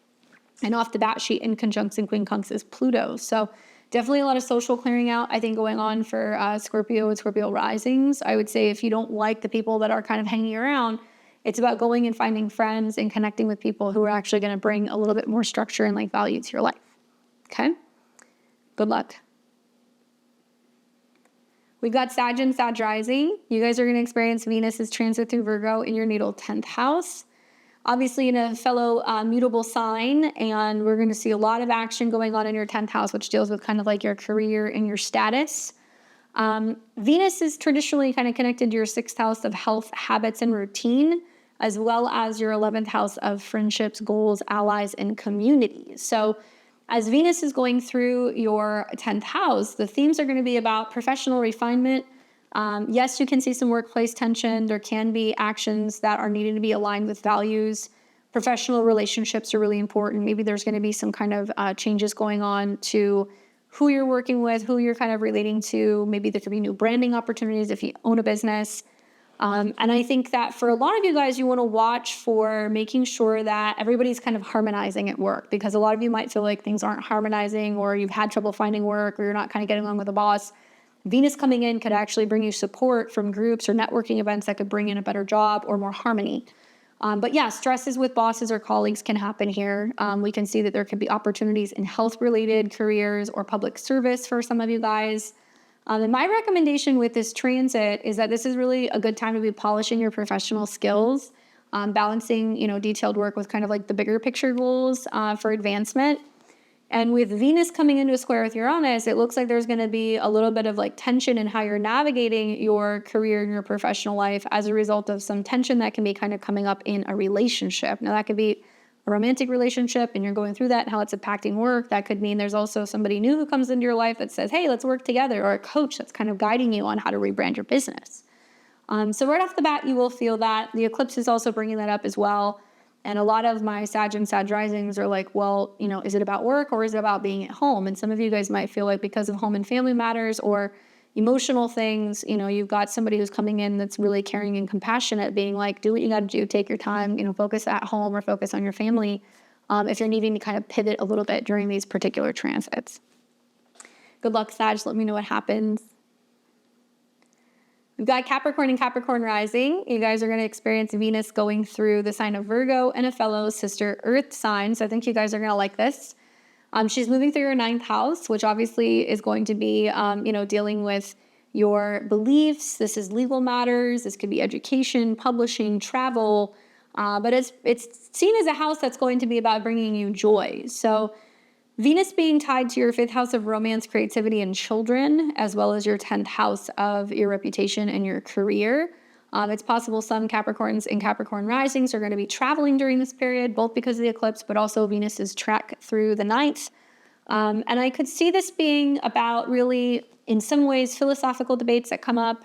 And off the bat, she in conjunction quincunxes Pluto. So definitely a lot of social clearing out, I think, going on for Scorpio and Scorpio risings. I would say if you don't like the people that are kind of hanging around, it's about going and finding friends and connecting with people who are actually going to bring a little bit more structure and like value to your life. Okay? Good luck. We've got Sag and Sag rising. You guys are going to experience Venus's transit through Virgo in your natal 10th house. Obviously in a fellow mutable sign, and we're going to see a lot of action going on in your 10th house, which deals with kind of like your career and your status. Venus is traditionally kind of connected to your 6th house of health, habits, and routine, as well as your 11th house of friendships, goals, allies, and communities. So as Venus is going through your 10th house, the themes are going to be about professional refinement. Yes, you can see some workplace tension. There can be actions that are needing to be aligned with values. Professional relationships are really important. Maybe there's going to be some kind of changes going on to who you're working with, who you're kind of relating to. Maybe there could be new branding opportunities if you own a business. And I think that for a lot of you guys, you want to watch for making sure that everybody's kind of harmonizing at work, because a lot of you might feel like things aren't harmonizing, or you've had trouble finding work, or you're not kind of getting along with the boss. Venus coming in could actually bring you support from groups or networking events that could bring in a better job or more harmony. But yeah, stresses with bosses or colleagues can happen here. We can see that there could be opportunities in health-related careers or public service for some of you guys. And my recommendation with this transit is that this is really a good time to be polishing your professional skills, balancing, detailed work with kind of like the bigger picture goals for advancement. And with Venus coming into a square with Uranus, it looks like there's going to be a little bit of like tension in how you're navigating your career and your professional life as a result of some tension that can be kind of coming up in a relationship. Now, that could be a romantic relationship and you're going through that and how it's impacting work. That could mean there's also somebody new who comes into your life that says, hey, let's work together, or a coach that's kind of guiding you on how to rebrand your business. So right off the bat, you will feel that. The eclipse is also bringing that up as well. And a lot of my Sag and Sag risings are like, well, is it about work or is it about being at home? And some of you guys might feel like because of home and family matters or emotional things, you've got somebody who's coming in that's really caring and compassionate, being like, do what you got to do, take your time, focus at home or focus on your family if you're needing to kind of pivot a little bit during these particular transits. Good luck, Sag. Let me know what happens. We've got Capricorn and Capricorn rising. You guys are going to experience Venus going through the sign of Virgo and a fellow sister Earth sign. So I think you guys are going to like this. She's moving through your 9th house, which obviously is going to be, dealing with your beliefs. This is legal matters. This could be education, publishing, travel. But it's seen as a house that's going to be about bringing you joy. So Venus being tied to your 5th house of romance, creativity, and children, as well as your 10th house of your reputation and your career. It's possible some Capricorns and Capricorn risings are going to be traveling during this period, both because of the eclipse, but also Venus's trek through the 9th. And I could see this being about really, in some ways, philosophical debates that come up,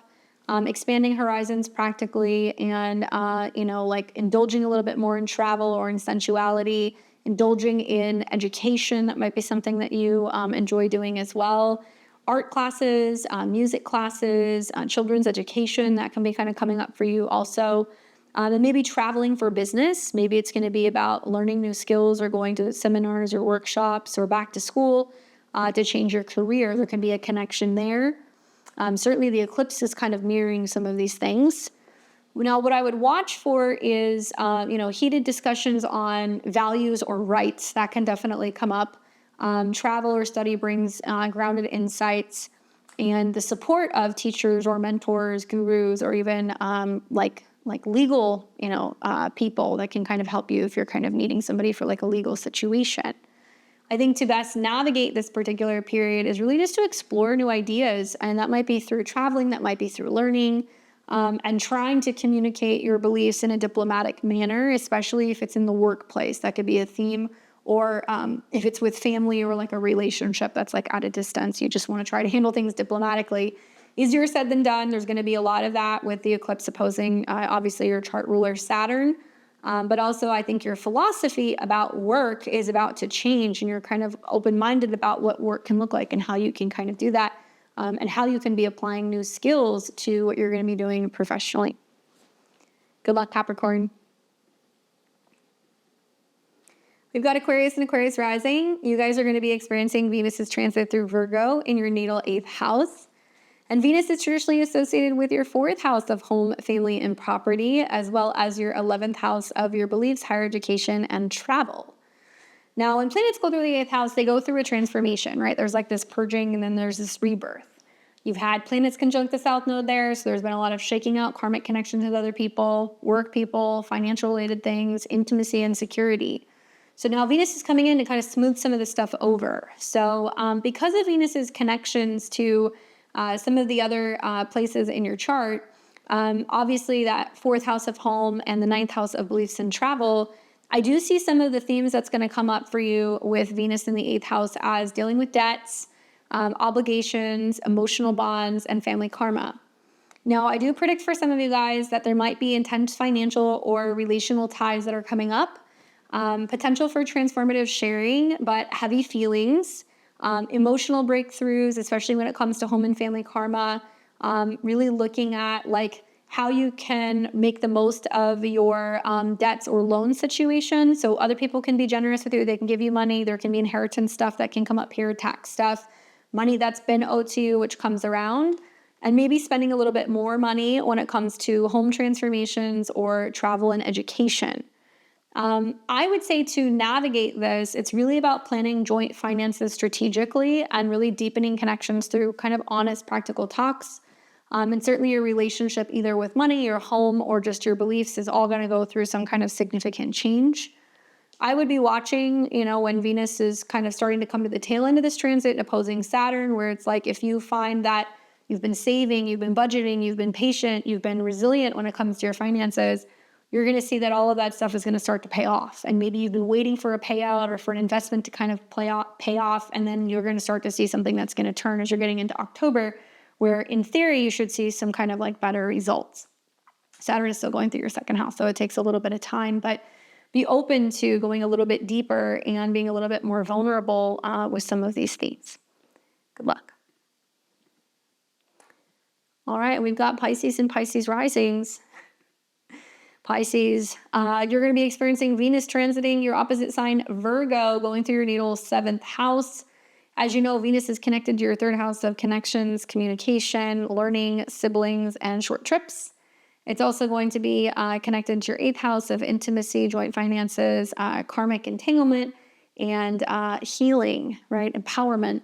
expanding horizons practically, and, indulging a little bit more in travel or in sensuality, indulging in education. That might be something that you enjoy doing as well. Art classes, music classes, children's education, that can be kind of coming up for you also. And maybe traveling for business. Maybe it's going to be about learning new skills or going to seminars or workshops or back to school to change your career. There can be a connection there. Certainly the eclipse is kind of mirroring some of these things. Now, what I would watch for is, heated discussions on values or rights. That can definitely come up. Travel or study brings grounded insights, and the support of teachers or mentors, gurus, or even like legal, people that can kind of help you if you're kind of needing somebody for like a legal situation. I think to best navigate this particular period is really just to explore new ideas, and that might be through traveling, that might be through learning. And trying to communicate your beliefs in a diplomatic manner, especially if it's in the workplace. That could be a theme, or if it's with family or like a relationship that's like at a distance, you just want to try to handle things diplomatically. easier said than done. There's going to be a lot of that with the eclipse opposing, obviously, your chart ruler Saturn. But also, I think your philosophy about work is about to change, and you're kind of open-minded about what work can look like and how you can kind of do that, and how you can be applying new skills to what you're going to be doing professionally. Good luck, Capricorn. We've got Aquarius and Aquarius rising. You guys are going to be experiencing Venus's transit through Virgo in your natal 8th house. And Venus is traditionally associated with your 4th house of home, family, and property, as well as your 11th house of your beliefs, higher education, and travel. Now, when planets go through the 8th house, they go through a transformation, right? There's like this purging, and then there's this rebirth. You've had planets conjunct the South Node there, so there's been a lot of shaking out karmic connections with other people, work people, financial-related things, intimacy, and security. So now Venus is coming in to kind of smooth some of this stuff over. So because of Venus's connections to some of the other places in your chart, obviously that 4th house of home and the 9th house of beliefs and travel, I do see some of the themes that's going to come up for you with Venus in the 8th house as dealing with debts, obligations, emotional bonds, and family karma. Now, I do predict for some of you guys that there might be intense financial or relational ties that are coming up, potential for transformative sharing, but heavy feelings, emotional breakthroughs, especially when it comes to home and family karma, really looking at like how you can make the most of your debts or loan situation. So other people can be generous with you. They can give you money. There can be inheritance stuff that can come up here, tax stuff, money that's been owed to you, which comes around, and maybe spending a little bit more money when it comes to home transformations or travel and education. I would say to navigate this, it's really about planning joint finances strategically and really deepening connections through kind of honest, practical talks. And certainly your relationship either with money, your home, or just your beliefs is all going to go through some kind of significant change. I would be watching, when Venus is kind of starting to come to the tail end of this transit, opposing Saturn, where it's like if you find that you've been saving, you've been budgeting, you've been patient, you've been resilient when it comes to your finances, you're going to see that all of that stuff is going to start to pay off. And maybe you've been waiting for a payout or for an investment to kind of pay off, and then you're going to start to see something that's going to turn as you're getting into October, where in theory you should see some kind of like better results. Saturn is still going through your 2nd house, so it takes a little bit of time, but be open to going a little bit deeper and being a little bit more vulnerable with some of these themes. Good luck. All right, we've got Pisces and Pisces risings. Pisces, you're going to be experiencing Venus transiting your opposite sign, Virgo, going through your natal 7th house. As you know, Venus is connected to your 3rd house of connections, communication, learning, siblings, and short trips. It's also going to be connected to your 8th house of intimacy, joint finances, karmic entanglement, and healing, right? Empowerment.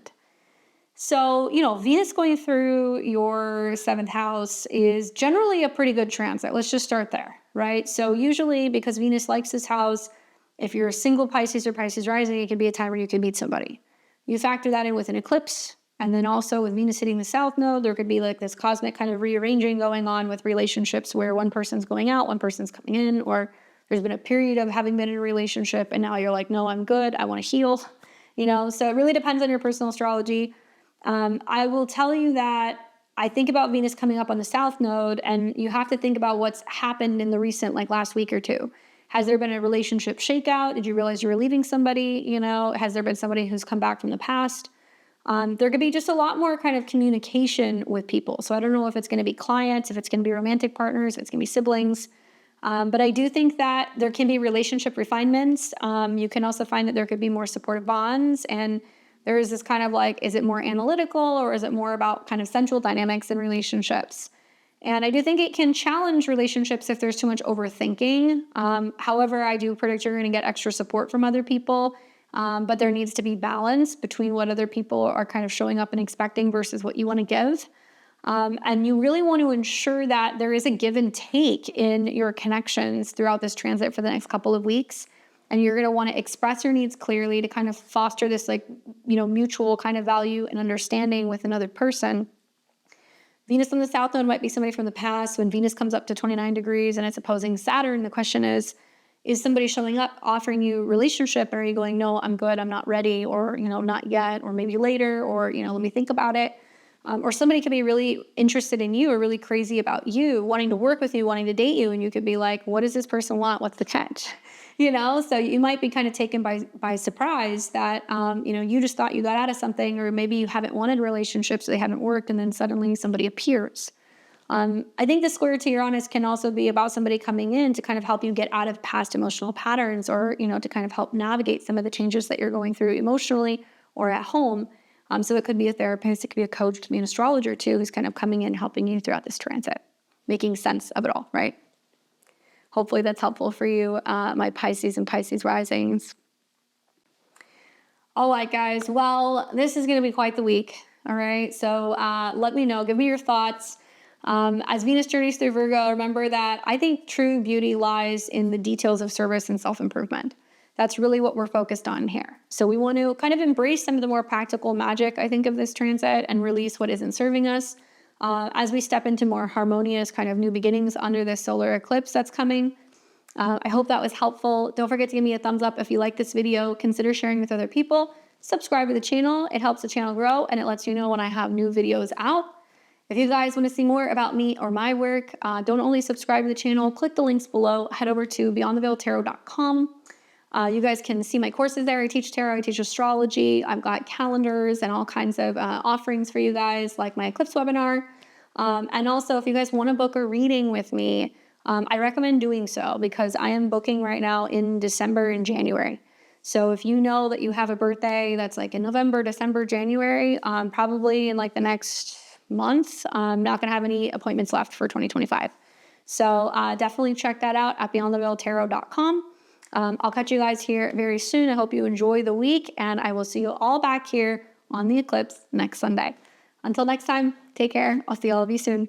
So, Venus going through your 7th house is generally a pretty good transit. Let's just start there, right? So usually because Venus likes this house, if you're a single Pisces or Pisces rising, it can be a time where you can meet somebody. You factor that in with an eclipse, and then also with Venus hitting the South Node, there could be like this cosmic kind of rearranging going on with relationships where one person's going out, one person's coming in, or there's been a period of having been in a relationship and now you're like, no, I'm good, I want to heal, so it really depends on your personal astrology. I will tell you that I think about Venus coming up on the South Node, and you have to think about what's happened in the recent, like last week or two. Has there been a relationship shakeout? Did you realize you were leaving somebody? Has there been somebody who's come back from the past? There could be just a lot more kind of communication with people. So I don't know if it's going to be clients, if it's going to be romantic partners, if it's going to be siblings. But I do think that there can be relationship refinements. You can also find that there could be more supportive bonds, and there is this kind of like, is it more analytical or is it more about kind of central dynamics in relationships? And I do think it can challenge relationships if there's too much overthinking. However, I do predict you're going to get extra support from other people, but there needs to be balance between what other people are kind of showing up and expecting versus what you want to give. And you really want to ensure that there is a give and take in your connections throughout this transit for the next couple of weeks. And you're going to want to express your needs clearly to kind of foster this mutual kind of value and understanding with another person. Venus on the South Node might be somebody from the past. When Venus comes up to 29 degrees and it's opposing Saturn, the question is somebody showing up offering you relationship, or are you going, no, I'm good, I'm not ready, or, not yet, or maybe later, or, let me think about it. Or somebody could be really interested in you or really crazy about you, wanting to work with you, wanting to date you. And you could be like, what does this person want? What's the catch? So you might be kind of taken by surprise that, you just thought you got out of something, or maybe you haven't wanted relationships, they haven't worked, and then suddenly somebody appears. I think the square to Uranus can also be about somebody coming in to kind of help you get out of past emotional patterns, or, to kind of help navigate some of the changes that you're going through emotionally or at home. So it could be a therapist, it could be a coach, it could be an astrologer too, who's kind of coming in, helping you throughout this transit, making sense of it all, right? Hopefully that's helpful for you, my Pisces and Pisces risings. All right, guys. Well, this is going to be quite the week. All right. So let me know. Give me your thoughts. As Venus journeys through Virgo, remember that I think true beauty lies in the details of service and self-improvement. That's really what we're focused on here. So we want to kind of embrace some of the more practical magic, I think, of this transit and release what isn't serving us as we step into more harmonious kind of new beginnings under this solar eclipse that's coming. I hope that was helpful. Don't forget to give me a thumbs up if you like this video. Consider sharing with other people. Subscribe to the channel. It helps the channel grow, and it lets you know when I have new videos out. If you guys want to see more about me or my work, don't only subscribe to the channel, click the links below, head over to beyondtheveiltarot.com. You guys can see my courses there. I teach tarot, I teach astrology. I've got calendars and all kinds of offerings for you guys, like my eclipse webinar. And also, if you guys want to book a reading with me, I recommend doing so because I am booking right now in December and January. So if you know that you have a birthday that's like in November, December, January, probably in like the next month, I'm not going to have any appointments left for 2025. So definitely check that out at beyondtheveiltarot.com. I'll catch you guys here very soon. I hope you enjoy the week, and I will see you all back here on the eclipse next Sunday. Until next time, take care. I'll see all of you soon.